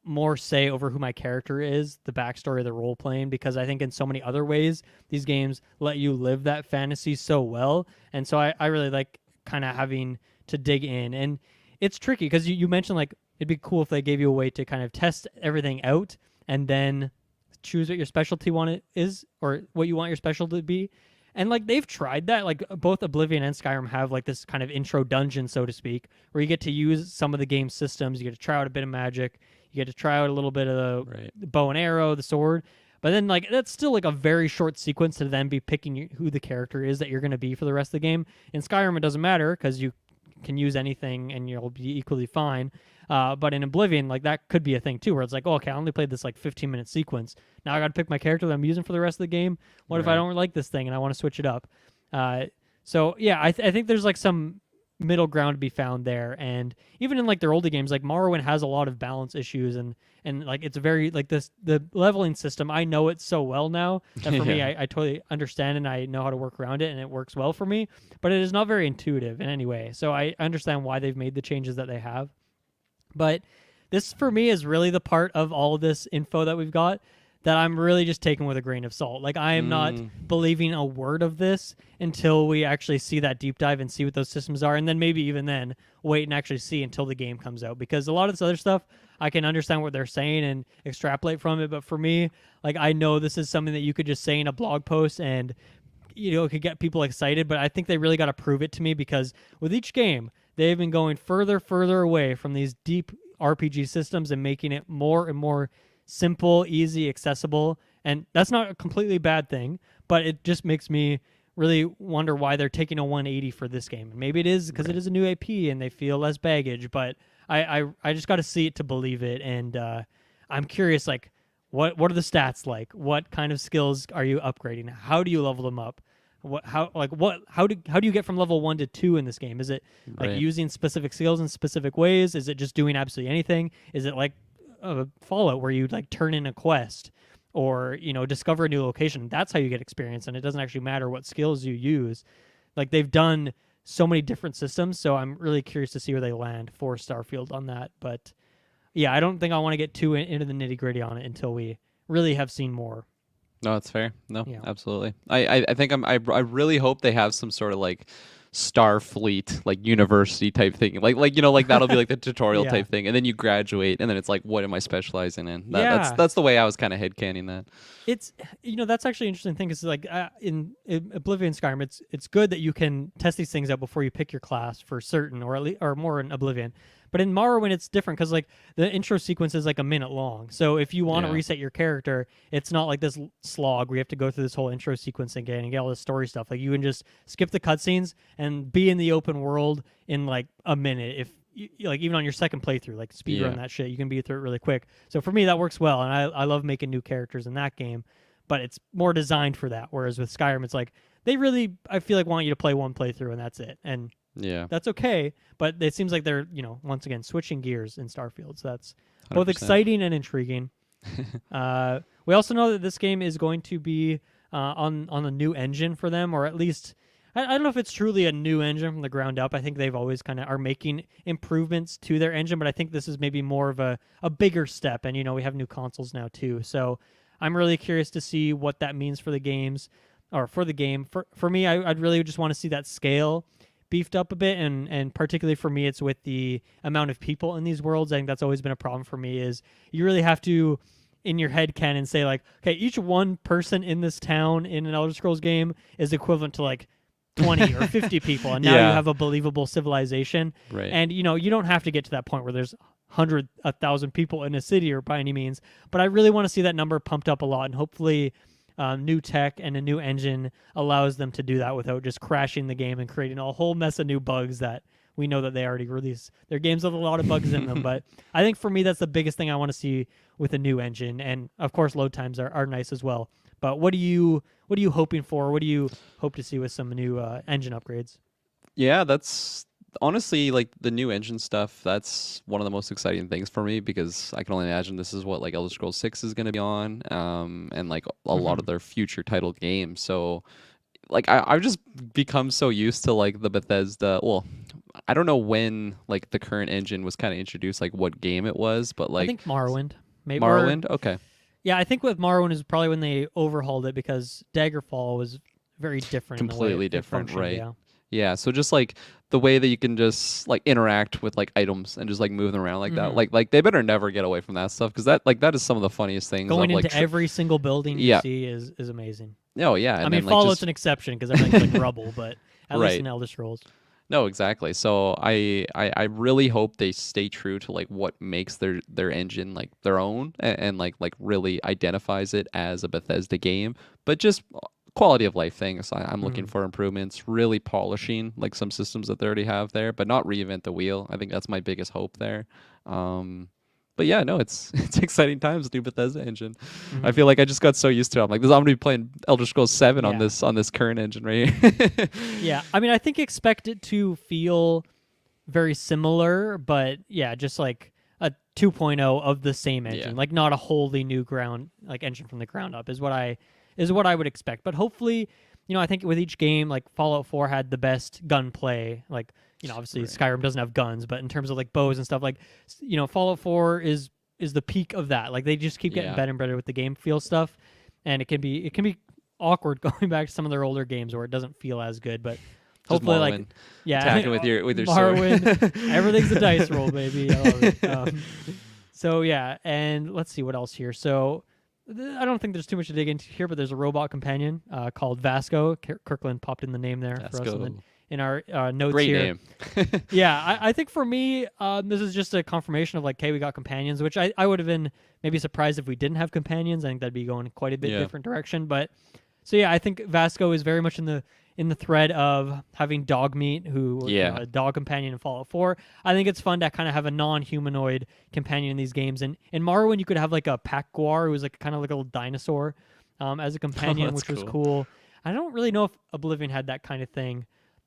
more say over who my character is, the backstory of the role playing, because I think in so many other ways, these games let you live that fantasy so well. And so I really like kind of having to dig in. And it's tricky because you mentioned like it'd be cool if they gave you a way to kind of test everything out and then choose what your specialty is or what you want your specialty to be. And like they've tried that, like both Oblivion and Skyrim have like this kind of intro dungeon, so to speak, where you get to use some of the game systems. You get to try out a bit of magic. You get to try out a little bit of Right. the bow and arrow, the sword. But then like that's still like a very short sequence to then be picking who the character is that you're going to be for the rest of the game. In Skyrim, it doesn't matter because you can use anything and you'll be equally fine. But in Oblivion, like that could be a thing too, where it's like, oh, okay, I only played this like 15-minute sequence. Now I got to pick my character that I'm using for the rest of the game. What if I don't like this thing and I want to switch it up? So yeah, I think there's like some middle ground to be found there. And even in like their older games, like Morrowind has a lot of balance issues, and like it's very like the leveling system. I know it so well now that for me, I totally understand and I know how to work around it, and it works well for me. But it is not very intuitive in any way. So I understand why they've made the changes that they have. But this for me is really the part of all of this info that we've got that I'm really just taking with a grain of salt. Like I am not believing a word of this until we actually see that deep dive and see what those systems are, and then maybe even then wait and actually see until the game comes out, because a lot of this other stuff I can understand what they're saying and extrapolate from it, but for me, like I know this is something that you could just say in a blog post and it could get people excited, but I think they really got to prove it to me, because with each game they've been going further away from these deep RPG systems and making it more and more simple, easy, accessible. And that's not a completely bad thing, but it just makes me really wonder why they're taking a 180 for this game. Maybe it is because it is a new AP and they feel less baggage, but I just got to see it to believe it. And I'm curious, like, what are the stats like? What kind of skills are you upgrading? How do you level them up? How do you get from level 1 to 2 in this game? Is it like using specific skills in specific ways? Is it just doing absolutely anything? Is it like Fallout where you like turn in a quest or discover a new location? That's how you get experience, and it doesn't actually matter what skills you use. Like they've done so many different systems, so I'm really curious to see where they land for Starfield on that. But yeah, I don't think I want to get too into the nitty gritty on it until we really have seen more. No, that's fair. No, absolutely. I think I really hope they have some sort of like Starfleet, like university type thing, like like that'll be like the tutorial type thing, and then you graduate, and then it's like, what am I specializing in? That's the way I was kind of headcanon that. It's that's actually an interesting thing, is like in Oblivion, Skyrim, it's good that you can test these things out before you pick your class for certain, or at least, or more in Oblivion. But in Morrowind, it's different because like the intro sequence is like a minute long. So if you want to reset your character, it's not like this slog where you have to go through this whole intro sequence again and get all this story stuff. Like you can just skip the cutscenes and be in the open world in like a minute. If like even on your second playthrough, like speedrun that shit, you can be through it really quick. So for me, that works well, and I love making new characters in that game. But it's more designed for that. Whereas with Skyrim, it's like they really, I feel like, want you to play one playthrough and that's it. And that's okay, but it seems like they're, once again, switching gears in Starfield. So that's 100%. Both exciting and intriguing. We also know that this game is going to be on a new engine for them, or at least, I don't know if it's truly a new engine from the ground up. I think they've always kind of are making improvements to their engine, but I think this is maybe more of a bigger step. And, we have new consoles now too. So I'm really curious to see what that means for the games, or for the game. For me, I'd really just want to see that scale beefed up a bit, and particularly for me, it's with the amount of people in these worlds. I think that's always been a problem for me, is you really have to, in your head canon, say like, okay, each one person in this town in an Elder Scrolls game is equivalent to like 20 or 50 people, and now you have a believable civilization. Right. And you don't have to get to that point where there's 1,000 people in a city or by any means, but I really want to see that number pumped up a lot, and hopefully new tech and a new engine allows them to do that without just crashing the game and creating a whole mess of new bugs that we know that they already release their games with a lot of bugs in them. But I think for me, that's the biggest thing I want to see with a new engine. And of course, load times are nice as well. But what are you hoping for? What do you hope to see with some new engine upgrades? Yeah, that's honestly like the new engine stuff. That's one of the most exciting things for me, because I can only imagine this is what like Elder Scrolls 6 is going to be on, and like a lot of their future title games. So like I've just become so used to like the Bethesda. Well, I don't know when like the current engine was kind of introduced, like what game it was, but like I think Morrowind. Maybe Morrowind. Okay. Yeah, I think with Morrowind is probably when they overhauled it, because Daggerfall was very different. Completely different, right? Yeah. Yeah, so just like the way that you can just like interact with like items and just like move them around like that, like they better never get away from that stuff, because that is some of the funniest things. Going of, into like, every single building you see is amazing. Oh yeah, and I mean, then, Fallout's like, just, an exception because everything's like rubble, but at least in Elder Scrolls. No, exactly. So I really hope they stay true to like what makes their engine like their own, and like really identifies it as a Bethesda game, but just quality of life things. I'm looking for improvements, really polishing like some systems that they already have there, but not reinvent the wheel. I think that's my biggest hope there. But yeah, no, it's it's exciting times, new Bethesda engine. I feel like I just got so used to it. I'm like, I'm gonna be playing Elder Scrolls 7 on this current engine right here. Yeah, I mean, I think expect it to feel very similar, but yeah, just like a 2.0 of the same engine, like not a wholly new engine from the ground up is what I would expect. But hopefully, I think with each game, like Fallout 4 had the best gunplay. Like, obviously Skyrim doesn't have guns, but in terms of like bows and stuff, like, Fallout 4 is the peak of that. Like they just keep getting better and better with the game feel stuff, and it can be awkward going back to some of their older games where it doesn't feel as good, but. Hopefully, Morrowind, attacking with your Morrowind, sword. Everything's a dice roll, baby. I love it. So yeah, and let's see what else here. So I don't think there's too much to dig into here, but there's a robot companion called Vasco. Kirklin popped in the name there for us in our notes Great here. Name. Yeah, I think for me, this is just a confirmation of like, hey, we got companions, which I would have been maybe surprised if we didn't have companions. I think that'd be going quite a bit different direction. But so yeah, I think Vasco is very much in the thread of having Dogmeat, who a dog companion in Fallout 4. I think it's fun to kind of have a non-humanoid companion in these games. And in Morrowind, you could have like a pack guar, who was like kind of like a little dinosaur as a companion, which was cool. I don't really know if Oblivion had that kind of thing.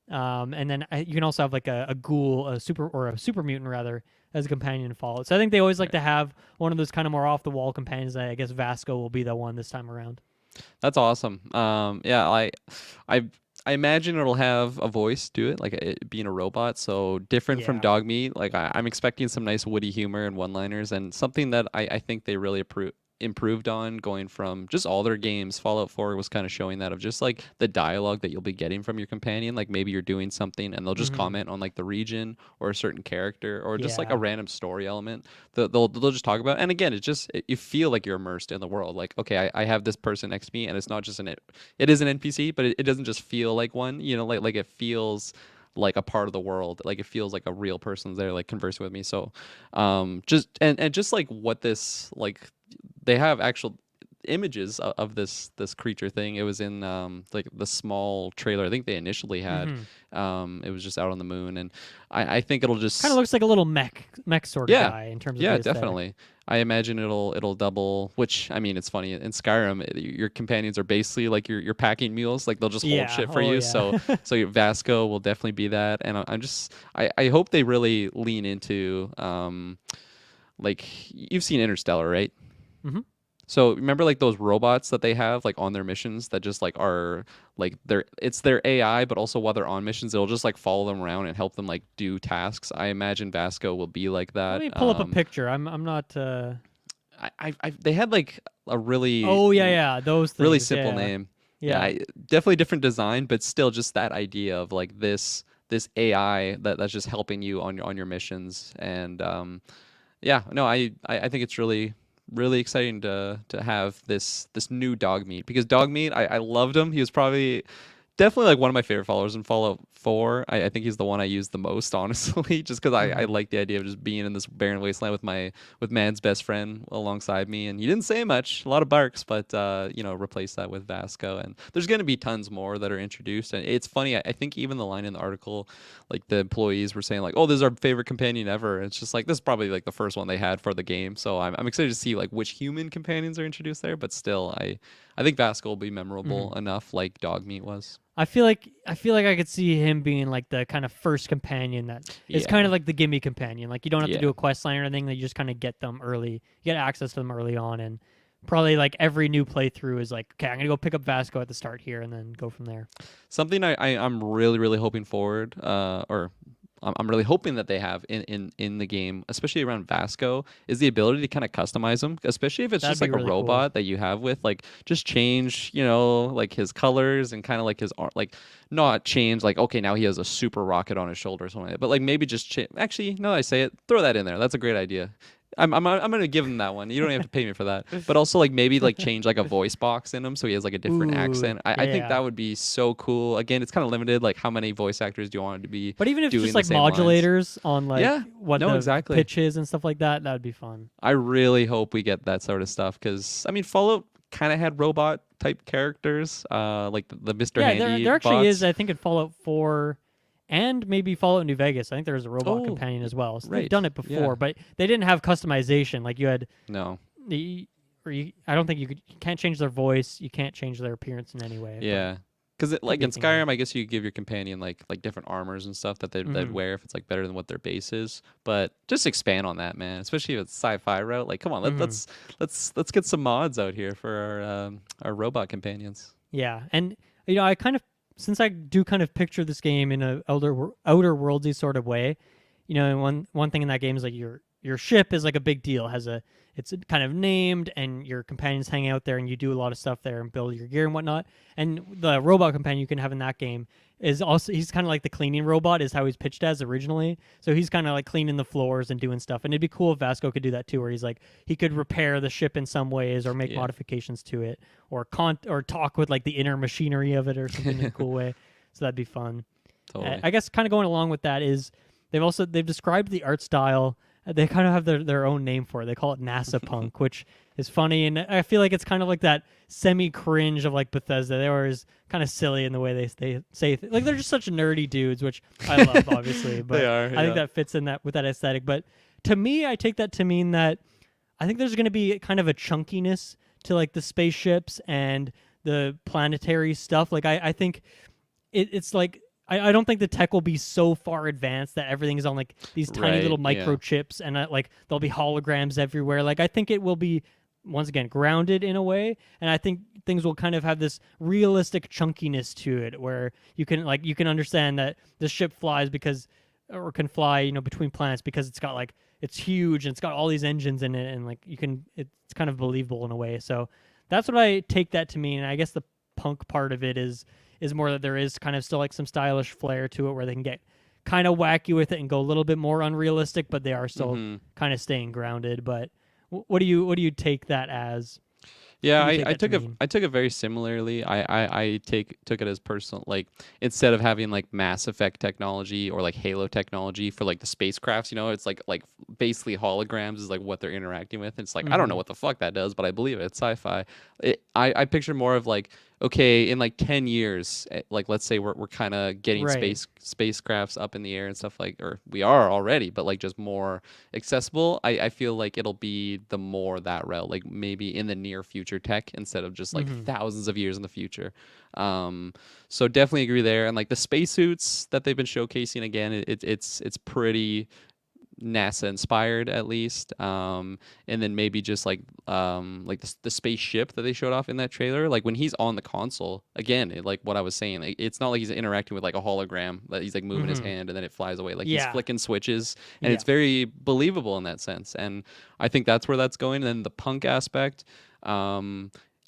And then you can also have like a ghoul, a super mutant rather, as a companion in Fallout. So I think they always like to have one of those kind of more off the wall companions. I guess Vasco will be the one this time around. That's awesome. I imagine it'll have a voice to it, like it being a robot, so different from Dogmeat. Like I'm expecting some nice witty humor and one-liners, and something that I think they really improved on going from just all their games. Fallout 4 was kind of showing that of just like the dialogue that you'll be getting from your companion. Like maybe you're doing something and they'll just comment on like the region or a certain character or just like a random story element. They'll just talk about. And again, you feel like you're immersed in the world. Like, okay, I have this person next to me, and it's not just it is an NPC, but it doesn't just feel like one. Like it feels like a part of the world. Like it feels like a real person's there, like conversing with me. So, just like what this like. They have actual images of this creature thing. It was in like the small trailer I think they initially had. It was just out on the moon, and I think it'll just kind of looks like a little mech sort of guy in terms of the aesthetic. Definitely. I imagine it'll double. Which I mean, it's funny in Skyrim, your companions are basically like your packing mules. Like they'll just hold shit for you. Yeah. So your Vasco will definitely be that, and I hope they really lean into like you've seen Interstellar, right? Mm-hmm. So remember like those robots that they have like on their missions that just like are like it's their AI, but also while they're on missions, it'll just like follow them around and help them like do tasks. I imagine Vasco will be like that. Let me pull up a picture. I'm not. They had like a really those things. Really simple name. Yeah, definitely different design, but still just that idea of like this AI that's just helping you on your missions. And I think it's really exciting to have this new Dogmeat, because Dogmeat, I loved him. He was probably definitely like one of my favorite followers in Fallout 4. I think he's the one I use the most, honestly, just because I like the idea of just being in this barren wasteland with man's best friend alongside me. And he didn't say much, a lot of barks, but replace that with Vasco. And there's going to be tons more that are introduced. And it's funny, I think even the line in the article, like the employees were saying like, oh, this is our favorite companion ever. And it's just like, this is probably like the first one they had for the game. So I'm excited to see like which human companions are introduced there. But still, I think Vasco will be memorable enough, like Dogmeat was. I feel like I could see him being like the kind of first companion that is kind of like the gimme companion. Like you don't have to do a quest line or anything. You just kind of get them early. You get access to them early on, and probably like every new playthrough is like, okay, I'm gonna go pick up Vasco at the start here, and then go from there. Something I'm really hoping forward, or I'm really hoping that they have in the game, especially around Vasco, is the ability to kind of customize him, especially if it's just like really a robot that you have with like just change, like his colors and kind of like his art, like not change like, okay, now he has a super rocket on his shoulder or something like that, but like maybe just actually, now that I say it, throw that in there. That's a great idea. I'm gonna give him that one. You don't have to pay me for that. But also like maybe like change like a voice box in him so he has like a different accent. I think that would be so cool. Again, it's kind of limited. Like how many voice actors do you want it to be? But even if it's just like modulators on like what the exactly. pitch is and stuff like that, that would be fun. I really hope we get that sort of stuff, because I mean Fallout kind of had robot type characters, like the Mr. Yeah, Handy there actually bots. is. I think in Fallout 4 and maybe Fallout New Vegas. I think there's a robot Oh, companion as well. So they've right. done it Yeah. before, but they didn't have customization. Like you had No. I don't think you can't change their voice. You can't change their appearance in any way. But Yeah. Because like be in a thing there. Skyrim, I guess you give your companion like different armors and stuff that they'd Mhm. wear if it's like better than what their base is. But just expand on that, man. Especially if it's sci-fi route. Like, come on, Mhm. let's get some mods out here for our robot companions. Yeah, and I kind of since I do kind of picture this game in a outer worldsy sort of way, one thing in that game is like your ship is like a big deal. It's kind of named, and your companions hang out there, and you do a lot of stuff there and build your gear and whatnot. And the robot companion you can have in that game is also he's kind of like the cleaning robot is how he's pitched as originally. So he's kind of like cleaning the floors and doing stuff. And it'd be cool if Vasco could do that too, where he's like he could repair the ship in some ways or make Yeah. modifications to it or or talk with like the inner machinery of it or something in a cool way. So that'd be fun. Totally. I guess kind of going along with that is they've described the art style. They kind of have their own name for it. They call it NASA punk, which is funny, and I feel like it's kind of like that semi cringe of like Bethesda. They're always kind of silly in the way they say like they're just such nerdy dudes, which I love obviously. But They are, I think yeah. that fits in that with that aesthetic. But to me, I take that to mean that I think there's going to be kind of a chunkiness to like the spaceships and the planetary stuff. Like I think it's like I don't think the tech will be so far advanced that everything is on like these tiny Right, little yeah. microchips and like there'll be holograms everywhere. Like I think it will be once again grounded in a way, and I think things will kind of have this realistic chunkiness to it where you can understand that the ship flies because or can fly between planets because it's huge and it's got all these engines in it, and like it's kind of believable in a way. So that's what I take that to mean. And I guess the punk part of it is more that there is kind of still like some stylish flair to it where they can get kind of wacky with it and go a little bit more unrealistic, but they are still kind of staying grounded. But what do you take that as? Yeah, What do you take I that to took it. mean? I took it very similarly. I took it as personal. Like instead of having like Mass Effect technology or like Halo technology for like the spacecrafts, it's like basically holograms is like what they're interacting with. It's like I don't know what the fuck that does, but I believe it. It's sci-fi. I picture more of like okay, in like 10 years, like let's say we're kind of getting Right. spacecrafts up in the air and stuff like, or we are already, but like just more accessible. I feel like it'll be the more that route, like maybe in the near future tech instead of just like thousands of years in the future. So definitely agree there. And like the spacesuits that they've been showcasing again, it's pretty NASA inspired at least, and then maybe just like the spaceship that they showed off in that trailer, like when he's on the console again, like what I was saying, like, it's not like he's interacting with like a hologram that he's like moving his hand and then it flies away, like he's Yeah. flicking switches, and Yeah. it's very believable in that sense, and I think that's where that's going. And then the punk aspect,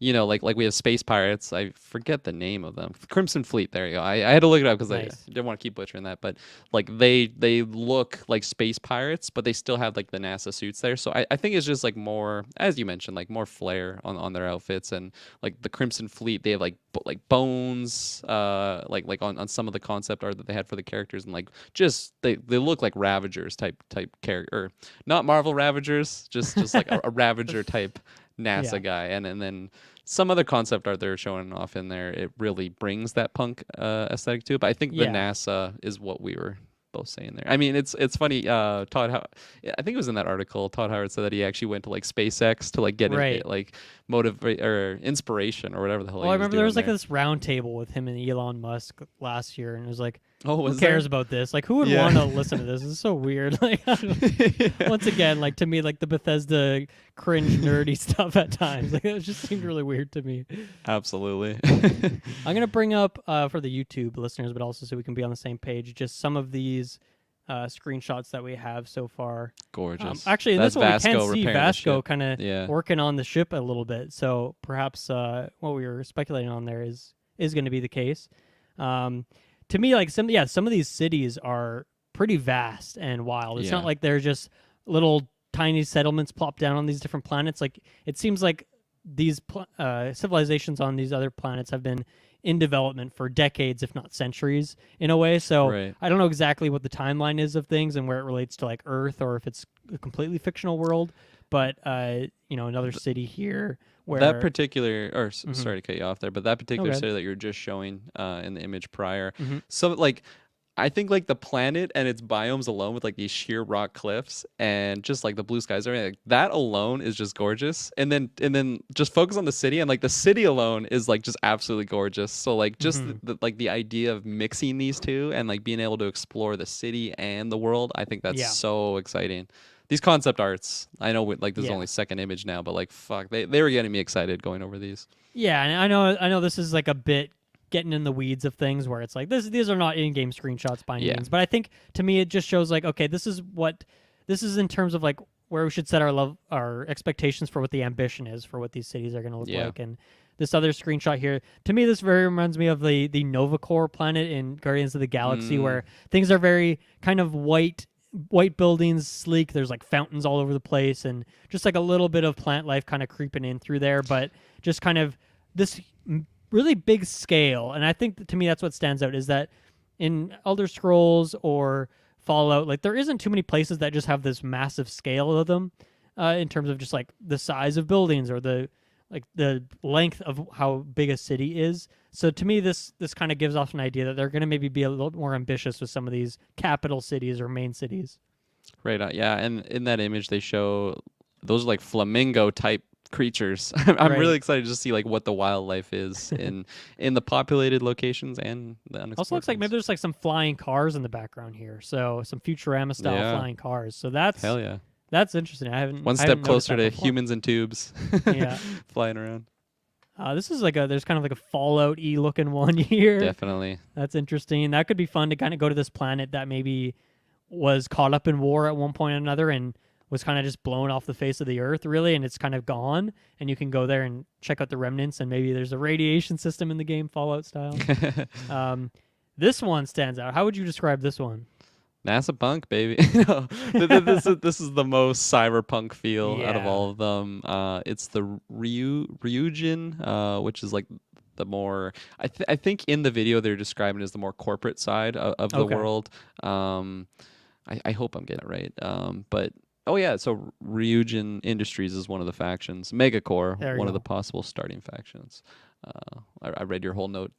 like we have space pirates. I forget the name of them. Crimson Fleet. There you go. I had to look it up because Nice. I didn't want to keep butchering that. But like they look like space pirates, but they still have like the NASA suits there. So I think it's just like more, as you mentioned, like more flair on their outfits. And like the Crimson Fleet, they have like bones, like on some of the concept art that they had for the characters, and like just they look like Ravagers type character, or not Marvel Ravagers, just like a Ravager type NASA Yeah. guy, and then some other concept art they're showing off in there. It really brings that punk aesthetic to it. But I think the Yeah. NASA is what we were both saying there. I mean, it's funny. Todd, I think it was in that article. Todd Howard said that he actually went to like SpaceX to like get Right. like motivate or inspiration or whatever the hell. Well, he I was remember there was doing like this round table with him and Elon Musk last year, and it was like, Oh, who was cares there? about this? Like, who would Yeah. want to listen to this? It's so weird. Like, I don't know. Once again, like to me, like the Bethesda cringe nerdy stuff at times. Like it just seemed really weird to me. Absolutely. I'm gonna bring up for the YouTube listeners, but also so we can be on the same page, just some of these screenshots that we have so far. Gorgeous. Actually, in That's this one Vasco we can see repairing the Vasco ship. kind of Yeah. working on the ship a little bit. So perhaps what we were speculating on there is going to be the case. To me, like some of these cities are pretty vast and wild. It's not Yeah. like they're just little tiny settlements plopped down on these different planets. Like it seems like these civilizations on these other planets have been in development for decades, if not centuries, in a way. So Right. I don't know exactly what the timeline is of things and where it relates to like Earth or if it's a completely fictional world. But another city here That where particular, or Mhm. sorry to cut you off there, but that No particular good. city that you were just showing in the image prior, Hmm. so like I think like the planet and its biomes alone with like these sheer rock cliffs and just like the blue skies, and everything, like, that alone is just gorgeous. And then just focus on the city, and like the city alone is like just absolutely gorgeous. So like just Hmm. like the idea of mixing these two and like being able to explore the city and the world, I think that's Yeah. so exciting. These concept arts, I know like this is Yeah. only second image now, but like fuck, they were getting me excited going over these. Yeah, and I know this is like a bit getting in the weeds of things where it's like these are not in-game screenshots by any Yeah. means, but I think to me it just shows like okay, this is in terms of like where we should set our expectations for what the ambition is for what these cities are going to look Yeah. like. And this other screenshot here, to me this very reminds me of the Nova Corps planet in Guardians of the Galaxy Mm, where things are very kind of white buildings, sleek. There's like fountains all over the place, and just like a little bit of plant life kind of creeping in through there, but just kind of this really big scale. And I think that to me that's what stands out is that in Elder Scrolls or Fallout, like there isn't too many places that just have this massive scale of them in terms of just like the size of buildings or the length of how big a city is. So to me, this kind of gives off an idea that they're going to maybe be a little more ambitious with some of these capital cities or main cities. right on. Yeah, and in that image they show those are like flamingo type creatures. I'm really Right. excited to see like what the wildlife is in the populated locations and the Also unexplored looks like maybe ones. there's like some flying cars in the background here. So some Futurama style Yeah. flying cars. So Hell yeah. that's interesting. One I haven't step noticed closer that to before. humans in tubes Yeah. flying around. This is like there's kind of like a Fallout-y looking one here. Definitely. That's interesting. That could be fun to kind of go to this planet that maybe was caught up in war at one point or another and was kind of just blown off the face of the earth, really, and it's kind of gone. And you can go there and check out the remnants, and maybe there's a radiation system in the game, Fallout style. Um, this one stands out. How would you describe this one? NASA punk, baby. No, this is the most cyberpunk feel out of Yeah. all of them. It's the Ryujin, which is like the more I think in the video they're describing it as the more corporate side of the Okay. world. I hope I'm getting it right. But oh yeah, so Ryujin Industries is one of the factions. Megacore, There you one of the go. possible starting factions. I read your whole note.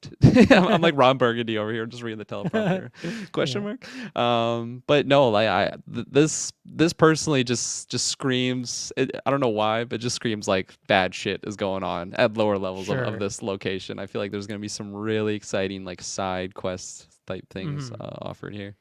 I'm like Ron Burgundy over here, just reading the teleprompter. Question Yeah. mark. But no, like this personally just screams. I don't know why, but just screams like bad shit is going on at lower levels of Sure. this location. I feel like there's gonna be some really exciting like side quest type things Mhm. offered here.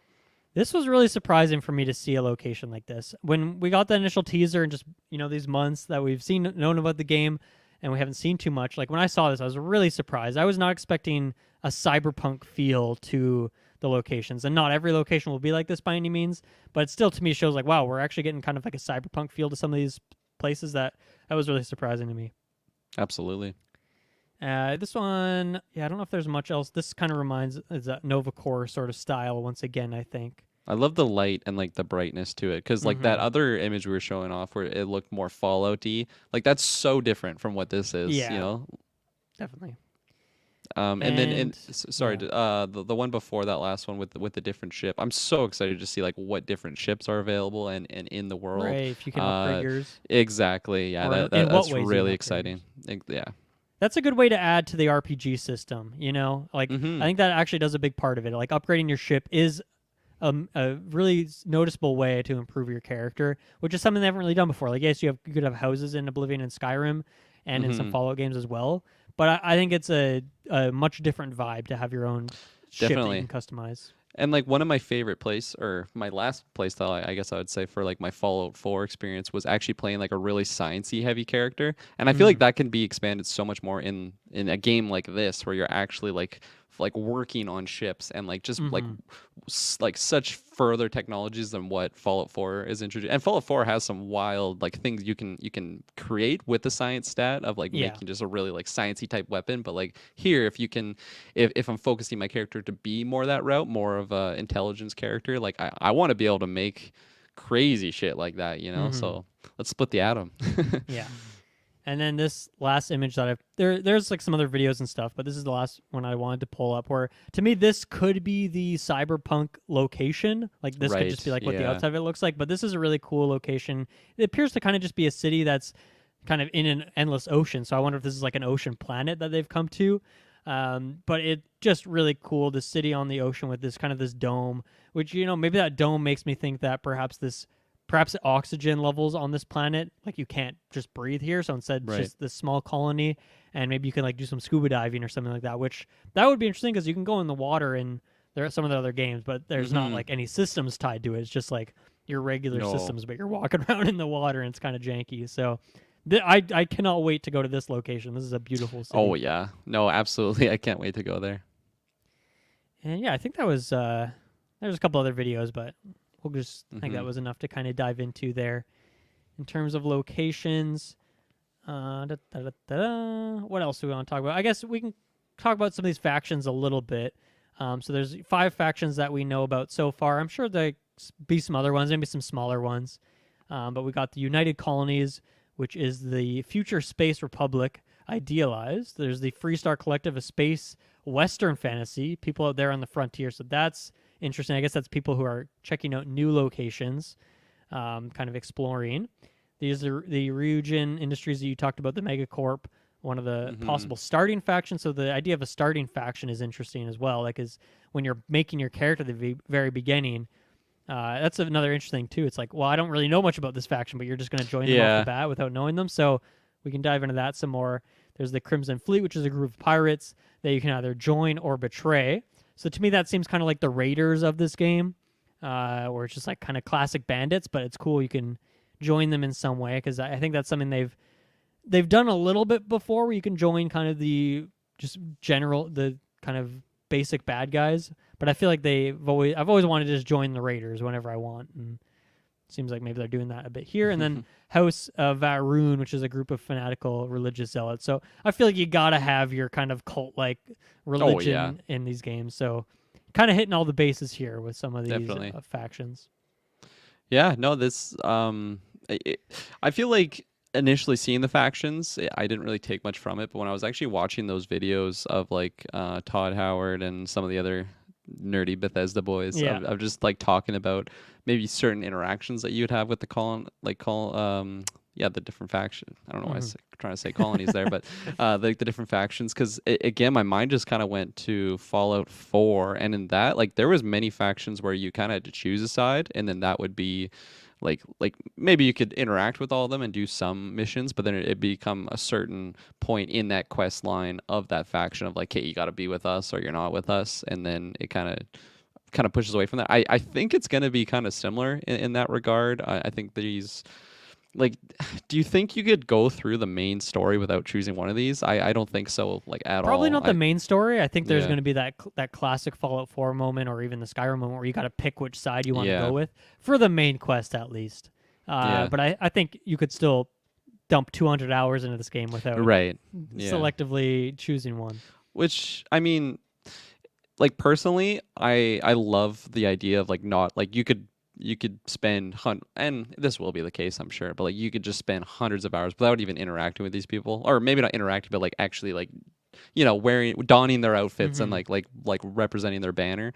This was really surprising for me to see a location like this. When we got the initial teaser and just, these months that we've known about the game and we haven't seen too much, like when I saw this, I was really surprised. I was not expecting a cyberpunk feel to the locations. And not every location will be like this by any means, but it still to me shows like, wow, we're actually getting kind of like a cyberpunk feel to some of these places that was really surprising to me. Absolutely. This one, yeah, I don't know if there's much else. This kind of reminds is that Nova Core sort of style once again, I think. I love the light and like the brightness to it because like that Hmm. other image we were showing off where it looked more Fallout-y, like that's so different from what this is, you Yeah, know. definitely. And then And sorry, yeah, the one before that last one with the different ship. I'm so excited to see like what different ships are available and in the world. right. If you can upgrade Uh, yours, exactly. Yeah, or in what that's ways you can really upgrade exciting. yours. Yeah. That's a good way to add to the RPG system. Like I Mm-hmm. think that actually does a big part of it. Like upgrading your ship is a really noticeable way to improve your character, which is something they haven't really done before. Like, yes, you could have houses in Oblivion and Skyrim, and in some Mm-hmm. Fallout games as well. But I think it's a much different vibe to have your own ship that you Definitely. can customize. And like one of my favorite place or my last place style, I guess I would say for like my Fallout 4 experience was actually playing like a really sciencey heavy character. And I feel like Mm, that can be expanded so much more in a game like this where you're actually like working on ships and like just like mm-hmm. like such further technologies than what Fallout 4 is introduced. And Fallout 4 has some wild like things you can create with the science stat of like Yeah. making just a really like sciencey type weapon. But like here, if you can, if I'm focusing my character to be more that route, more of a intelligence character, like I want to be able to make crazy shit like that, you know? Mm-hmm. So let's split the atom. Yeah. And then this last image that there's like some other videos and stuff, but this is the last one I wanted to pull up where to me this could be the cyberpunk location. Like this could just be Right. like what the Yeah. outside of it looks like, but this is a really cool location. It appears to kind of just be a city that's kind of in an endless ocean. So I wonder if this is like an ocean planet that they've come to. But it just really cool. The city on the ocean with this kind of this dome, which maybe that dome makes me think that perhaps the oxygen levels on this planet, like you can't just breathe here. So instead, it's Right. just this small colony, and maybe you can like do some scuba diving or something like that. Which that would be interesting because you can go in the water in there are some of the other games, but there's not like any systems tied to it. It's just like your regular No. systems, but you're walking around in the water and it's kind of janky. So I cannot wait to go to this location. This is a beautiful city. Oh yeah. No, absolutely. I can't wait to go there. And yeah, I think that was there's a couple other videos, but we'll just I think that was enough to kind of dive into there. In terms of locations, what else do we want to talk about? I guess we can talk about some of these factions a little bit. So there's 5 factions that we know about so far. I'm sure there'll be some other ones, maybe some smaller ones. But we got the United Colonies, which is the future space republic idealized. There's the Freestar Collective, a space Western fantasy, people out there on the frontier. So that's interesting. I guess that's people who are checking out new locations, kind of exploring. These are the Ryujin Industries that you talked about, the Megacorp, one of the possible starting factions. So the idea of a starting faction is interesting as well. Like, is when you're making your character at the very beginning, that's another interesting too. It's like, well, I don't really know much about this faction, but you're just going to join them off the bat without knowing them. So we can dive into that some more. There's the Crimson Fleet, which is a group of pirates that you can either join or betray. So to me, that seems kind of like the Raiders of this game, where it's just like kind of classic bandits, but it's cool. You can join them in some way, because I think that's something they've done a little bit before, where you can join kind of the kind of basic bad guys. But I feel like I've always wanted to just join the Raiders whenever I want, and it seems like maybe they're doing that a bit here. And then House of Varun, which is a group of fanatical religious zealots. So I feel like you gotta have your kind of cult-like religion in these games. So kind of hitting all the bases here with some of these factions. Yeah, no, this I feel like initially seeing the factions, I didn't really take much from it, but when I was actually watching those videos of like Todd Howard and some of the other nerdy Bethesda boys, of just like talking about maybe certain interactions that you'd have with the the different factions. I don't know why I'm trying to say colonies there, but the different factions, because again, my mind just kind of went to Fallout 4, and in that, like, there was many factions where you kind of had to choose a side, and then that would be like maybe you could interact with all of them and do some missions, but then it become a certain point in that quest line of that faction of like, hey, you got to be with us or you're not with us, and then it kind of pushes away from that. I think it's going to be kind of similar in that regard. I think these, like, do you think you could go through the main story without choosing one of these? I don't think so, like, at all. Probably not the main story. I think there's going to be that classic Fallout 4 moment, or even the Skyrim moment, where you got to pick which side you want to go with for the main quest, at least. But I think you could still dump 200 hours into this game without selectively choosing one. Which, I mean, like, personally, I love the idea of like not like you could spend and this will be the case, I'm sure, but like you could just spend hundreds of hours without even interacting with these people, or maybe not interacting, but like actually like, you know, donning their outfits and like representing their banner.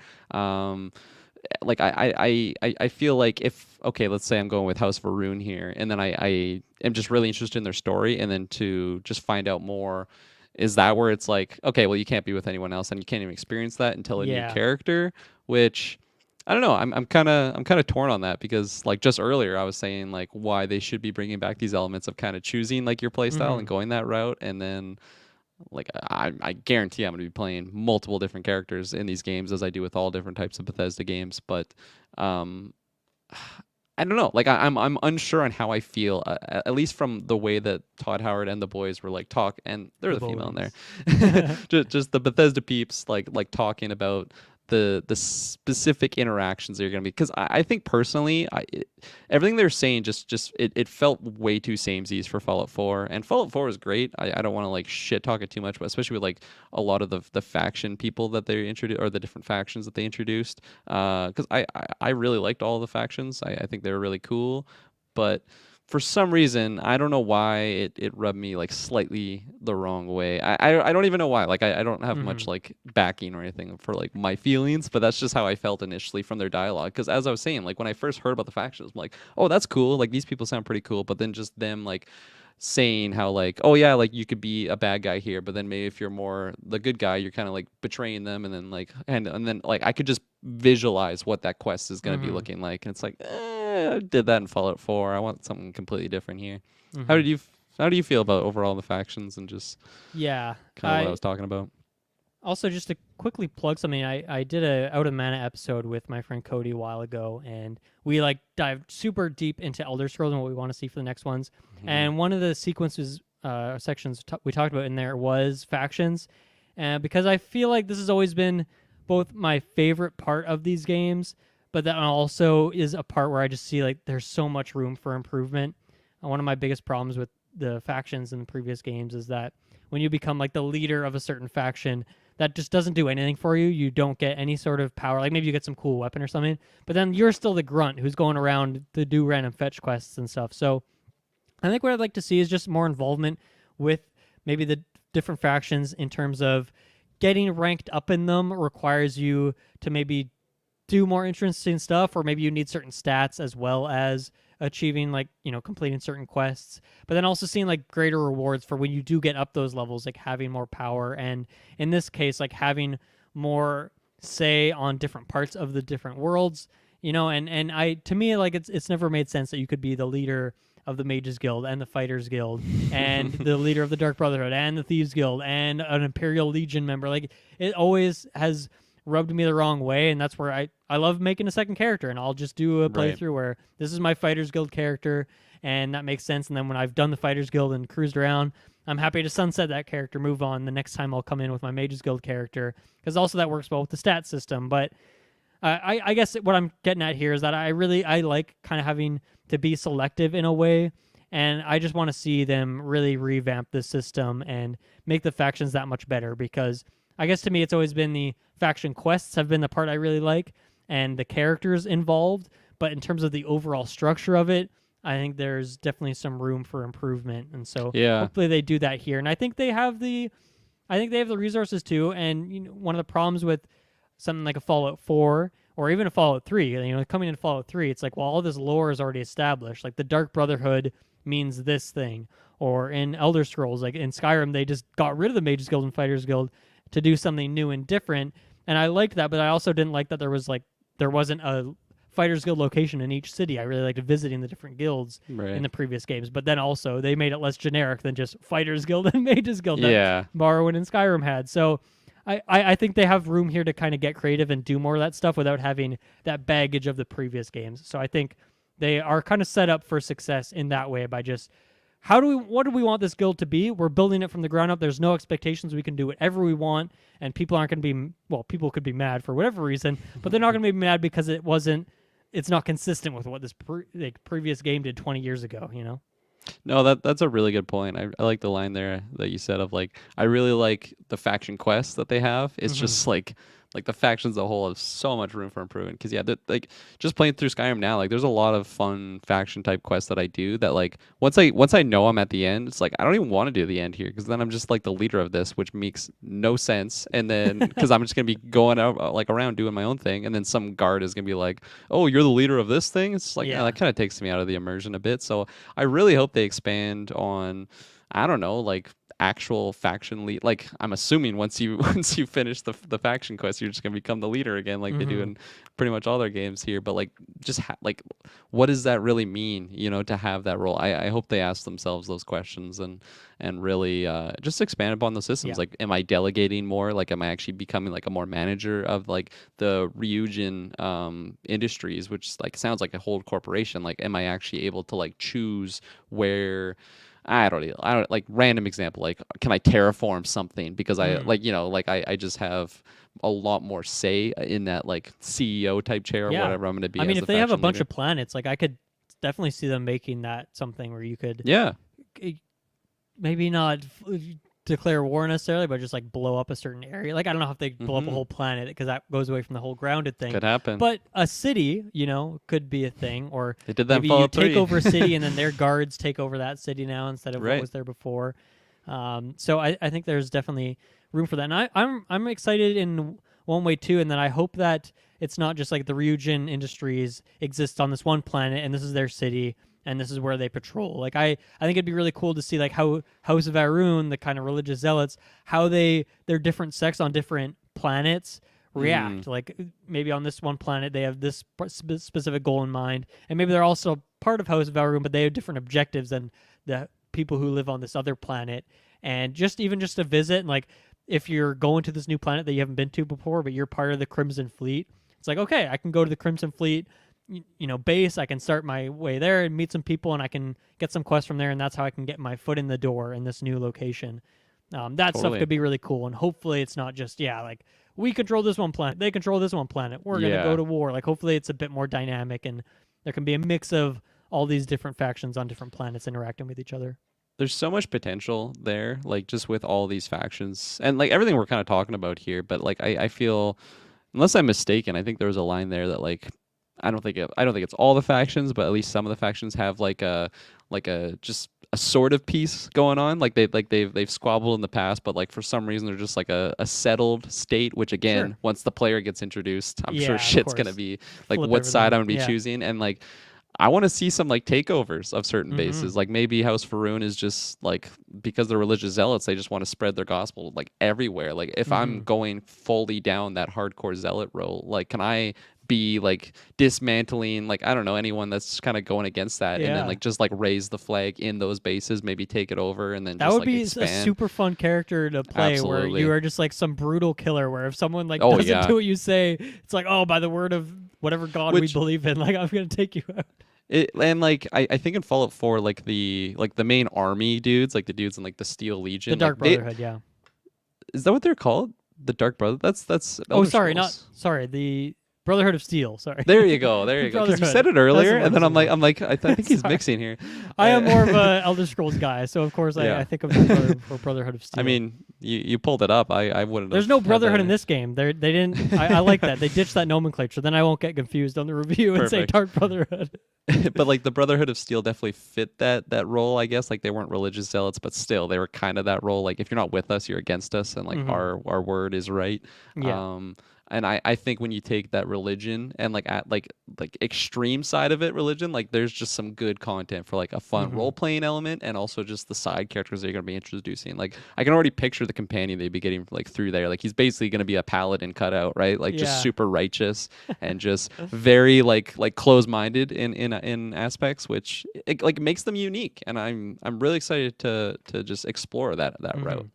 Like I feel like if, okay, let's say I'm going with House Varun here, and then I am just really interested in their story, and then to just find out more, is that where it's like, okay, well, you can't be with anyone else and you can't even experience that until a new character, which I don't know. I'm kind of torn on that, because like just earlier I was saying like why they should be bringing back these elements of kind of choosing like your playstyle and going that route, and then like I guarantee I'm going to be playing multiple different characters in these games, as I do with all different types of Bethesda games, but I don't know. Like I'm unsure on how I feel, at least from the way that Todd Howard and the boys were like talk, and there's a female in there, just the Bethesda peeps like talking about the specific interactions that you're going to be, because I think personally everything they're saying it felt way too samesies for Fallout 4, and Fallout 4 is great. I don't want to like shit talk it too much, but especially with like a lot of the faction people that they introduced, or the different factions that they introduced, because I really liked all of the factions. I think they were really cool, but for some reason, I don't know why it rubbed me like slightly the wrong way. I don't even know why. Like I don't have much like backing or anything for like my feelings, but that's just how I felt initially from their dialogue. Because as I was saying, like when I first heard about the factions, I'm like, oh, that's cool. Like these people sound pretty cool. But then just them like saying how like, oh yeah, like you could be a bad guy here, but then maybe if you're more the good guy, you're kind of like betraying them, and then like and then like I could just visualize what that quest is going to be Mm-hmm. looking like, and it's like, I did that in Fallout 4. I want something completely different here. How Mm-hmm. did you how do you feel about overall the factions and just Yeah. kind of what I was talking about? Also, just to quickly plug something, I did a Out of Mana episode with my friend Cody a while ago, and we like dived super deep into Elder Scrolls and what we want to see for the next ones. Mhm. And one of the sequences, sections we talked about in there was factions, and because I feel like this has always been both my favorite part of these games, but that also is a part where I just see like there's so much room for improvement. One of my biggest problems with the factions in the previous games is that when you become like the leader of a certain faction, that just doesn't do anything for you. You don't get any sort of power. Like maybe you get some cool weapon or something, but then you're still the grunt who's going around to do random fetch quests and stuff. So I think what I'd like to see is just more involvement with maybe the different factions in terms of getting ranked up in them requires you to maybe do more interesting stuff, or maybe you need certain stats as well as achieving like completing certain quests, but then also seeing like greater rewards for when you do get up those levels, like having more power, and in this case like having more say on different parts of the different worlds. And I to me like it's never made sense that you could be the leader of the Mages Guild and the Fighters Guild and the leader of the Dark Brotherhood and the Thieves Guild and an Imperial Legion member. Like it always has rubbed me the wrong way, and that's where I love making a second character, and I'll just do a Right. playthrough where this is my Fighters Guild character, and that makes sense. And then when I've done the Fighters Guild and cruised around, I'm happy to sunset that character, move on. The next time I'll come in with my Mages Guild character, because also that works well with the stat system. But I guess what I'm getting at here is that I like kind of having to be selective in a way, and I just want to see them really revamp the system and make the factions that much better, because I guess to me it's always been the faction quests have been the part I really like and the characters involved, but in terms of the overall structure of it, I think there's definitely some room for improvement, and so Yeah. hopefully they do that here. And I think they have the resources too. And one of the problems with something like a Fallout 4 or even a Fallout 3, coming into Fallout 3, it's like, well, all this lore is already established. Like the Dark Brotherhood means this thing, or in Elder Scrolls, like in Skyrim, they just got rid of the Mages Guild and Fighters Guild to do something new and different. And I liked that, but I also didn't like that there wasn't a Fighters Guild location in each city. I really liked visiting the different guilds Right. in the previous games, but then also they made it less generic than just Fighters Guild and Mages Guild that Yeah. Morrowind and Skyrim had. So I think they have room here to kind of get creative and do more of that stuff without having that baggage of the previous games. So I think they are kind of set up for success in that way by just what do we want this guild to be? We're building it from the ground up. There's no expectations. We can do whatever we want, and people aren't going to be, well, people could be mad for whatever reason, but they're not going to be mad because it's not consistent with what this previous game did 20 years ago, No, that's a really good point. I like the line there that you said of like, I really like the faction quests that they have. It's just like the factions as a whole have so much room for improvement. Because like just playing through Skyrim now, like there's a lot of fun faction type quests that I do that like once I know I'm at the end, it's like I don't even want to do the end here, because then I'm just like the leader of this, which makes no sense. And then because I'm just gonna be going out like around doing my own thing, and then some guard is gonna be like, oh, you're the leader of this thing. It's like, yeah, that kind of takes me out of the immersion a bit. So I really hope they expand on, I don't know, like actual faction lead. Like I'm assuming once you finish the faction quest, you're just gonna become the leader again, like they do in pretty much all their games here. But like just like what does that really mean, to have that role? I hope they ask themselves those questions and really just expand upon the systems. Yeah. Like, am I delegating more? Like, am I actually becoming like a more manager of like the Ryujin industries, which like sounds like a whole corporation? Like, am I actually able to like choose where? I don't like random example. Like, can I terraform something? Because I I just have a lot more say in that like CEO type chair or Yeah. whatever I'm going to be. I mean, as if the they have a faction bunch leader. of planets, like I could definitely see them making that something where you could Yeah. maybe not declare war necessarily, but just like blow up a certain area. Like I don't know if they blow up a whole planet, because that goes away from the whole grounded thing. Could happen. But a city, could be a thing. Or They did that in maybe you Fallout take 3. over a city and then their guards take over that city now instead of what Right. was there before. So I think there's definitely room for that, and I'm excited in one way too, and then I hope that it's not just like the Ryujin Industries exist on this one planet and this is their city, and this is where they patrol. Like I think it'd be really cool to see like how House of Arun, the kind of religious zealots, how their different sects on different planets react. Like maybe on this one planet they have this specific goal in mind, and maybe they're also part of House of Arun, but they have different objectives than the people who live on this other planet. And just to visit, and like if you're going to this new planet that you haven't been to before, but you're part of the Crimson Fleet, it's like, okay, I can go to the Crimson Fleet base. I can start my way there and meet some people, and I can get some quests from there, and that's how I can get my foot in the door in this new location. That stuff could be really cool, and hopefully it's not just like we control this one planet, they control this one planet, we're gonna go to war. Like hopefully it's a bit more dynamic, and there can be a mix of all these different factions on different planets interacting with each other. There's so much potential there, like just with all these factions and like everything we're kind of talking about here. But like I feel, unless I'm mistaken, I think there was a line there that like I don't think it's all the factions, but at least some of the factions have like a just a sort of peace going on. Like they've squabbled in the past, but like for some reason they're just like a settled state. Which again, once the player gets introduced, I'm sure shit's gonna be like what side I'm gonna be choosing. And like I want to see some like takeovers of certain bases. Like maybe House Faroon is just like, because they're religious zealots, they just want to spread their gospel like everywhere. Like if I'm going fully down that hardcore zealot role, like can I be like dismantling like I don't know anyone that's kind of going against that, and then like just like raise the flag in those bases, maybe take it over, and then that just would like be expand. a super fun character to play. Where you are just like some brutal killer, where if someone like doesn't do what you say, it's like, oh, by the word of whatever god we believe in, like I'm gonna take you out. And like I think in Fallout 4, like the main army dudes, like the dudes in like the Steel Legion, the Dark Brotherhood, is that what they're called? The Dark Brother. That's Elder Scrolls. The Brotherhood of Steel. Sorry. There you go. Because you said it earlier, and then I'm like, I think he's mixing here. I am more of a Elder Scrolls guy, so of course I think of the Brotherhood of Steel. I mean, you pulled it up. I wouldn't. There's no Brotherhood in this game. They didn't. I like that. They ditched that nomenclature. Then I won't get confused on the review and say Dark Brotherhood. But like the Brotherhood of Steel definitely fit that role, I guess. Like they weren't religious zealots, but still they were kind of that role. Like if you're not with us, you're against us, and like our word is right. Yeah. And I think when you take that religion and like at like extreme side of it, religion, like there's just some good content for like a fun role playing element, and also just the side characters that you're gonna be introducing. Like I can already picture the companion they'd be getting like through there. Like he's basically gonna be a paladin cutout, right? Like just super righteous and just very like close minded in aspects, which it like makes them unique. And I'm really excited to just explore that route.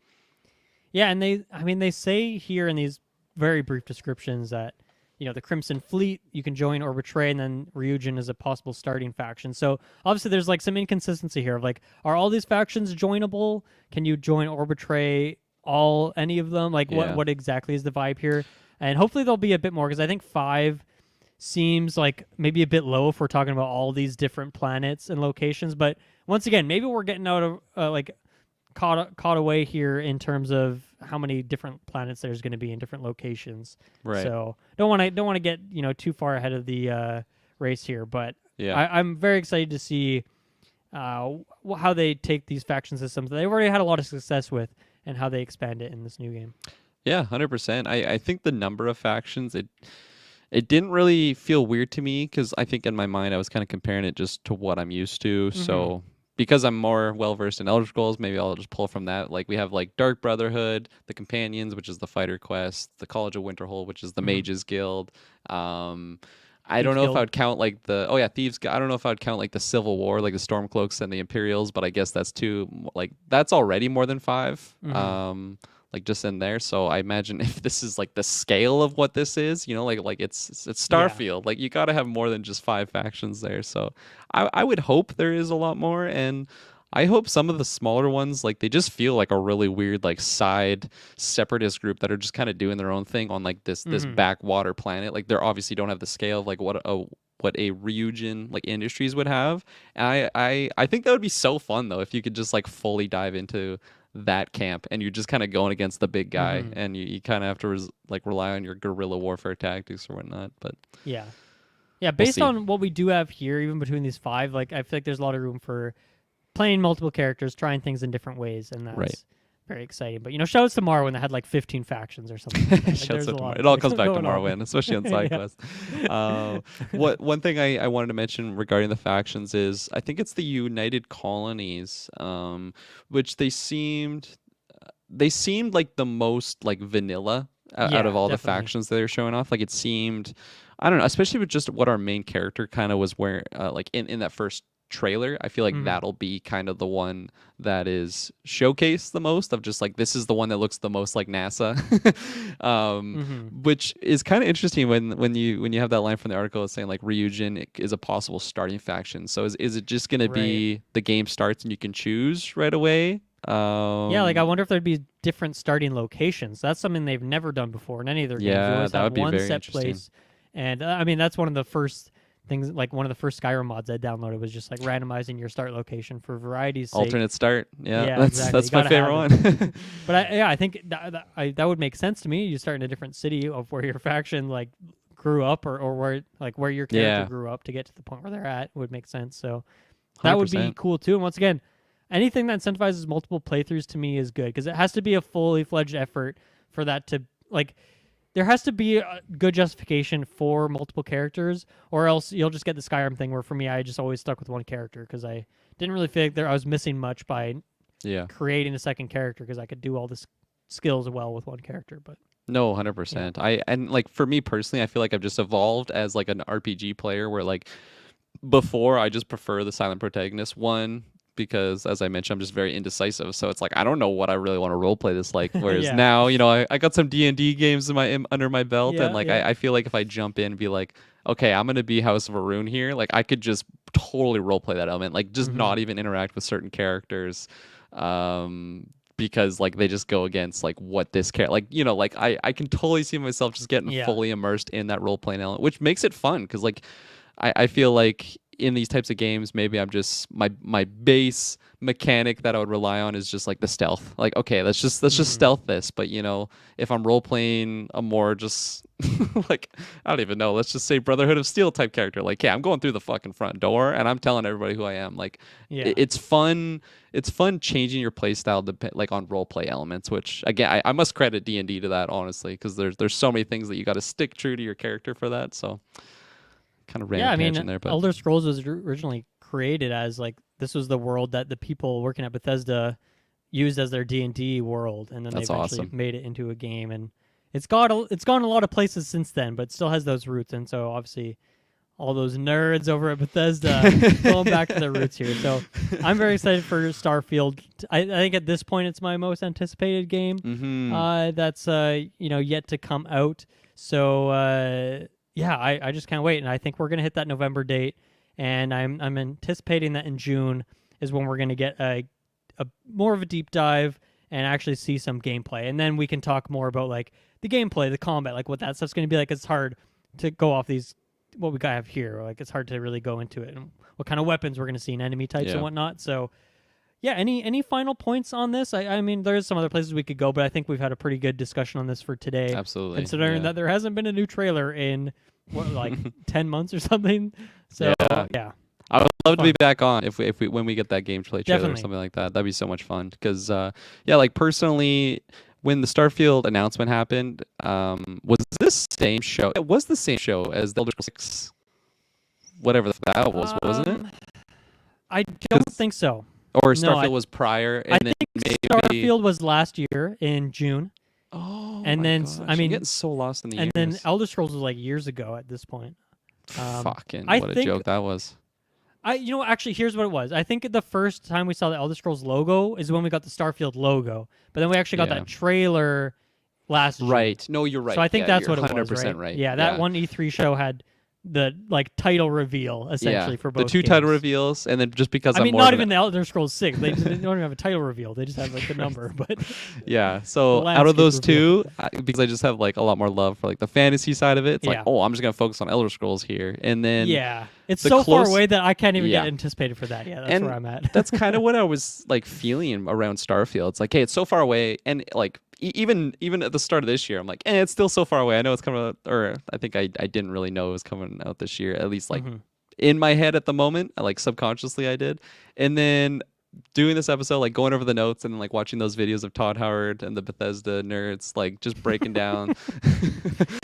Yeah, and they say here in these very brief descriptions that the Crimson Fleet you can join or betray, and then Ryujin is a possible starting faction. So obviously there's like some inconsistency here of like, are all these factions joinable? Can you join or betray any of them? Like what exactly is the vibe here? And hopefully there'll be a bit more, because I think 5 seems like maybe a bit low if we're talking about all these different planets and locations. But once again, maybe we're getting out of like caught away here in terms of how many different planets there's going to be in different locations. Right. So don't want to get too far ahead of the race here, but I'm very excited to see how they take these faction systems that they've already had a lot of success with, and how they expand it in this new game. Yeah, 100%. I think the number of factions, it didn't really feel weird to me, because I think in my mind I was kind of comparing it just to what I'm used to. So because I'm more well-versed in Elder Scrolls, maybe I'll just pull from that. Like, we have, like, Dark Brotherhood, the Companions, which is the Fighter Quest, the College of Winterhold, which is the Mages Guild. I don't know if I would count, like, Thieves. I don't know if I would count, like, the Civil War, like, the Stormcloaks and the Imperials, but I guess that's that's already more than 5. Like just in there. So I imagine if this is like the scale of what this is, like it's Starfield. Like you got to have more than just 5 factions there. So I would hope there is a lot more, and I hope some of the smaller ones, like they just feel like a really weird like side separatist group that are just kind of doing their own thing on like this backwater planet. Like they're obviously don't have the scale of like what a Ryujin like Industries would have. And I think that would be so fun though if you could just like fully dive into that camp, and you're just kind of going against the big guy, and you kind of have to rely on your guerrilla warfare tactics or whatnot. But based on what we do have here, even between these 5, like I feel like there's a lot of room for playing multiple characters, trying things in different ways, and very exciting. But shout outs to Morrowind that had like 15 factions or something. Like that. Like, Shouts there's out a to lot It all comes back to going on. Morrowind, especially on Sidequest. One thing I wanted to mention regarding the factions is I think it's the United Colonies, which they seemed like the most like vanilla out of Yeah, all the definitely. factions that they're showing off. Like it seemed, I don't know, especially with just what our main character kind of was wearing, like in that first trailer. I feel like Mhm. that'll be kind of the one that is showcased the most of just like this is the one that looks the most like NASA, Mhm. which is kind of interesting when you have that line from the article saying like Ryujin is a possible starting faction. So is it just gonna Right. be the game starts and you can choose right away? Yeah, like I wonder if there'd be different starting locations. That's something they've never done before in any of their games. You Yeah, always that have would be one very set interesting. place, and I mean that's one of the first things. Like one of the first Skyrim mods I downloaded was just like randomizing your start location for variety's sake. Alternate start. Yeah, Yeah, that's exactly. You that's my gotta have favorite one. But I think that would make sense to me. You start in a different city of where your faction like grew up, or where your character Yeah, grew up to get to the point where they're at would make sense. So that would be 100%. cool too. And once again, anything that incentivizes multiple playthroughs to me is good because it has to be a fully fledged effort for that to like. There has to be a good justification for multiple characters, or else you'll just get the Skyrim thing where for me I just always stuck with one character because I didn't really feel like I was missing much by Yeah. creating a second character because I could do all the skills well with one character. But No, yeah, 100%. And like for me personally, I feel like I've just evolved as like an RPG player where like before I just prefer the silent protagonist one because as I mentioned I'm just very indecisive, so it's like I don't know what I really want to roleplay this like, whereas yeah, now I got some D&D games under my belt, and yeah, like yeah. I feel like if I jump in and be like, okay, I'm gonna be House of Arun here, like I could just totally roleplay that element, like just Hmm. not even interact with certain characters, um because like they just go against like what this character, like like I can totally see myself just getting Yeah. fully immersed in that role playing element, which makes it fun because like I feel like in these types of games, maybe I'm just my base mechanic that I would rely on is just like the stealth. Like, okay, let's just Hmm. stealth this. But if I'm role playing a more just like I don't even know, let's just say Brotherhood of Steel type character. Like, yeah, I'm going through the fucking front door and I'm telling everybody who I am. Like, Yeah. it's fun. It's fun changing your play style like on role play elements. Which again, I must credit D&D to that honestly, because there's so many things that you got to stick true to your character for that. So kind of Yeah, random I tangent mean, there, but Elder Scrolls was originally created as like this was the world that the people working at Bethesda used as their D&D world, and then they that's eventually awesome. made it into a game, and it's gone a lot of places since then, but it still has those roots. And so obviously all those nerds over at Bethesda going back to their roots here. So I'm very excited for Starfield. I think at this point it's my most anticipated game Mm-hmm. that's yet to come out. So yeah, I just can't wait, and I think we're gonna hit that November date, and I'm anticipating that in June is when we're gonna get a more of a deep dive and actually see some gameplay, and then we can talk more about like the gameplay, the combat, like what that stuff's gonna be like. It's hard to go off these what we have here. Like it's hard to really go into it and what kind of weapons we're gonna see and enemy types and Yeah, whatnot. So yeah, any final points on this? I mean, there's some other places we could go, but I think we've had a pretty good discussion on this for today, absolutely. considering Yeah. that there hasn't been a new trailer in what like 10 months or something. So Yeah. yeah, I would love to be fun, back on if we when we get that gameplay trailer or definitely. something like that. That'd be so much fun. Because yeah, like personally, when the Starfield announcement happened, was this same show? It was the same show as the Elder Scrolls 6, whatever that was, wasn't it? Um, I don't 'Cause- think so. or No, Starfield was prior, I and then think maybe. Starfield was last year in June, Oh and my then gosh! I I'm mean, getting so lost in the and then years. Elder Scrolls was like years ago at this point. Fucking I what a think joke that was. actually here's what it was. I think the first time we saw the Elder Scrolls logo is when we got the Starfield logo, but then we actually got Yeah. that trailer last June. Right. No, you're right. So I think Yeah, that's you're what it was, 100% right? right. Yeah, that one E3 show had the like title reveal essentially for the both two title games. reveals, and then just because I I'm mean, more not of even an the Elder Scrolls 6. They don't even have a title reveal. They just have like the number, but yeah. the So out of landscape those reveal. two, because I just have like a lot more love for like the fantasy side of it, it's like, Yeah. oh, I'm just gonna focus on Elder Scrolls here, and then Yeah. It's the so far close- away that I can't even yeah. get anticipated for that. Yeah, that's And where I'm at. that's kind of what I was like feeling around Starfield. It's like, hey, it's so far away, and like even at the start of this year, I'm like, it's still so far away. I know it's coming out, or I think I didn't really know it was coming out this year, at least like Mhm. in my head at the moment, like subconsciously I did. And then doing this episode, like going over the notes and like watching those videos of Todd Howard and the Bethesda nerds, like just breaking down.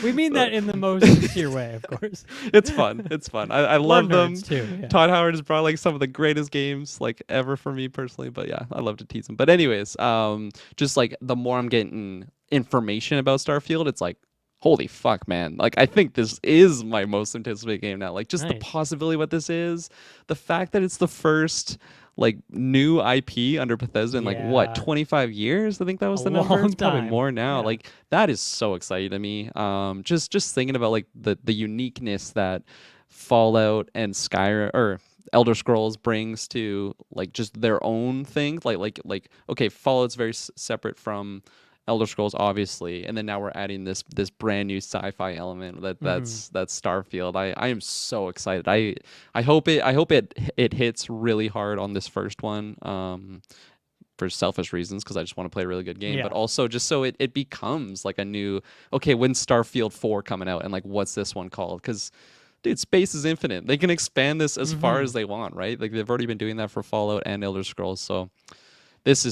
We mean that in the most sincere way, of course. It's fun. It's fun. I love them nerds too. Yeah. Todd Howard has brought like some of the greatest games like ever for me personally. But yeah, I love to tease him. But anyways, just like the more I'm getting information about Starfield, it's like, holy fuck, man. Like I think this is my most anticipated game now. Like just the Nice. possibility what this is, the fact that it's the first like new IP under Bethesda in like what, Yeah. 25 years? I think that was A the number. long It's probably time. more now. Yeah. Like that is so exciting to me. Just thinking about like the uniqueness that Fallout and Skyrim or Elder Scrolls brings to like just their own thing. Like okay, Fallout's very separate from Elder Scrolls, obviously, and then now we're adding this brand new sci-fi element that's Starfield. I am so excited. I hope it hits really hard on this first one. For selfish reasons, because I just want to play a really good game, Yeah. but also just so it becomes like a new, okay, when's Starfield 4 coming out, and like what's this one called? Because dude, space is infinite. They can expand this as far as they want, right? Like they've already been doing that for Fallout and Elder Scrolls, so it's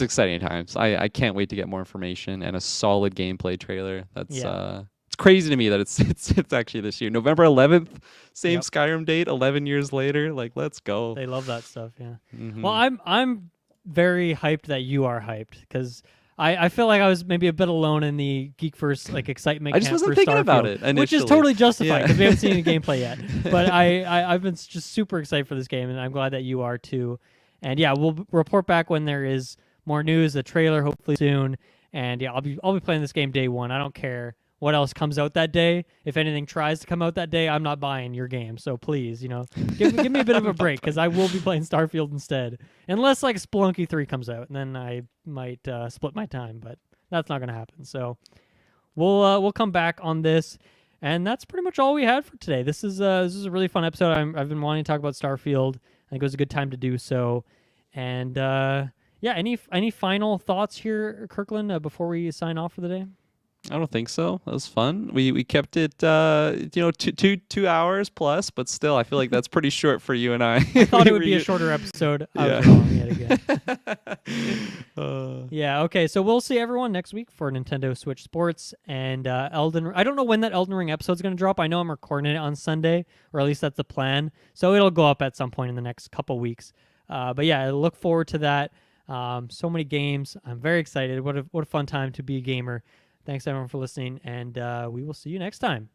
exciting times. I can't wait to get more information and a solid gameplay trailer. That's it's crazy to me that it's actually this year, November 11th, same Yep. Skyrim date, 11 years later. Like let's go. They love that stuff. Yeah. Mhm. Well, I'm very hyped that you are hyped because I feel like I was maybe a bit alone in the Geek First like excitement. I just camp wasn't for thinking Starfield, about it which is initially. totally justified because Yeah. we haven't seen any gameplay yet. But I've been just super excited for this game, and I'm glad that you are too. And yeah, we'll report back when there is more news, a trailer hopefully soon. And yeah, I'll be playing this game day one. I don't care what else comes out that day. If anything tries to come out that day, I'm not buying your game. So please, give me a bit of a break because I will be playing Starfield instead. Unless like Spelunky 3 comes out, and then I might split my time, but that's not going to happen. So we'll come back on this. And that's pretty much all we had for today. This is a really fun episode. I've been wanting to talk about Starfield. I think it was a good time to do so. And yeah, any final thoughts here, Kirklin, before we sign off for the day? I don't think so. That was fun. We kept it, 2 hours plus, but still, I feel like that's pretty short for you and I. I thought it would be a shorter episode. I was wrong yet again. Yeah. Okay. So we'll see everyone next week for Nintendo Switch Sports and Elden. I don't know when that Elden Ring episode is going to drop. I know I'm recording it on Sunday, or at least that's the plan. So it'll go up at some point in the next couple weeks. But yeah, I look forward to that. So many games. I'm very excited. What a fun time to be a gamer. Thanks everyone for listening, and we will see you next time.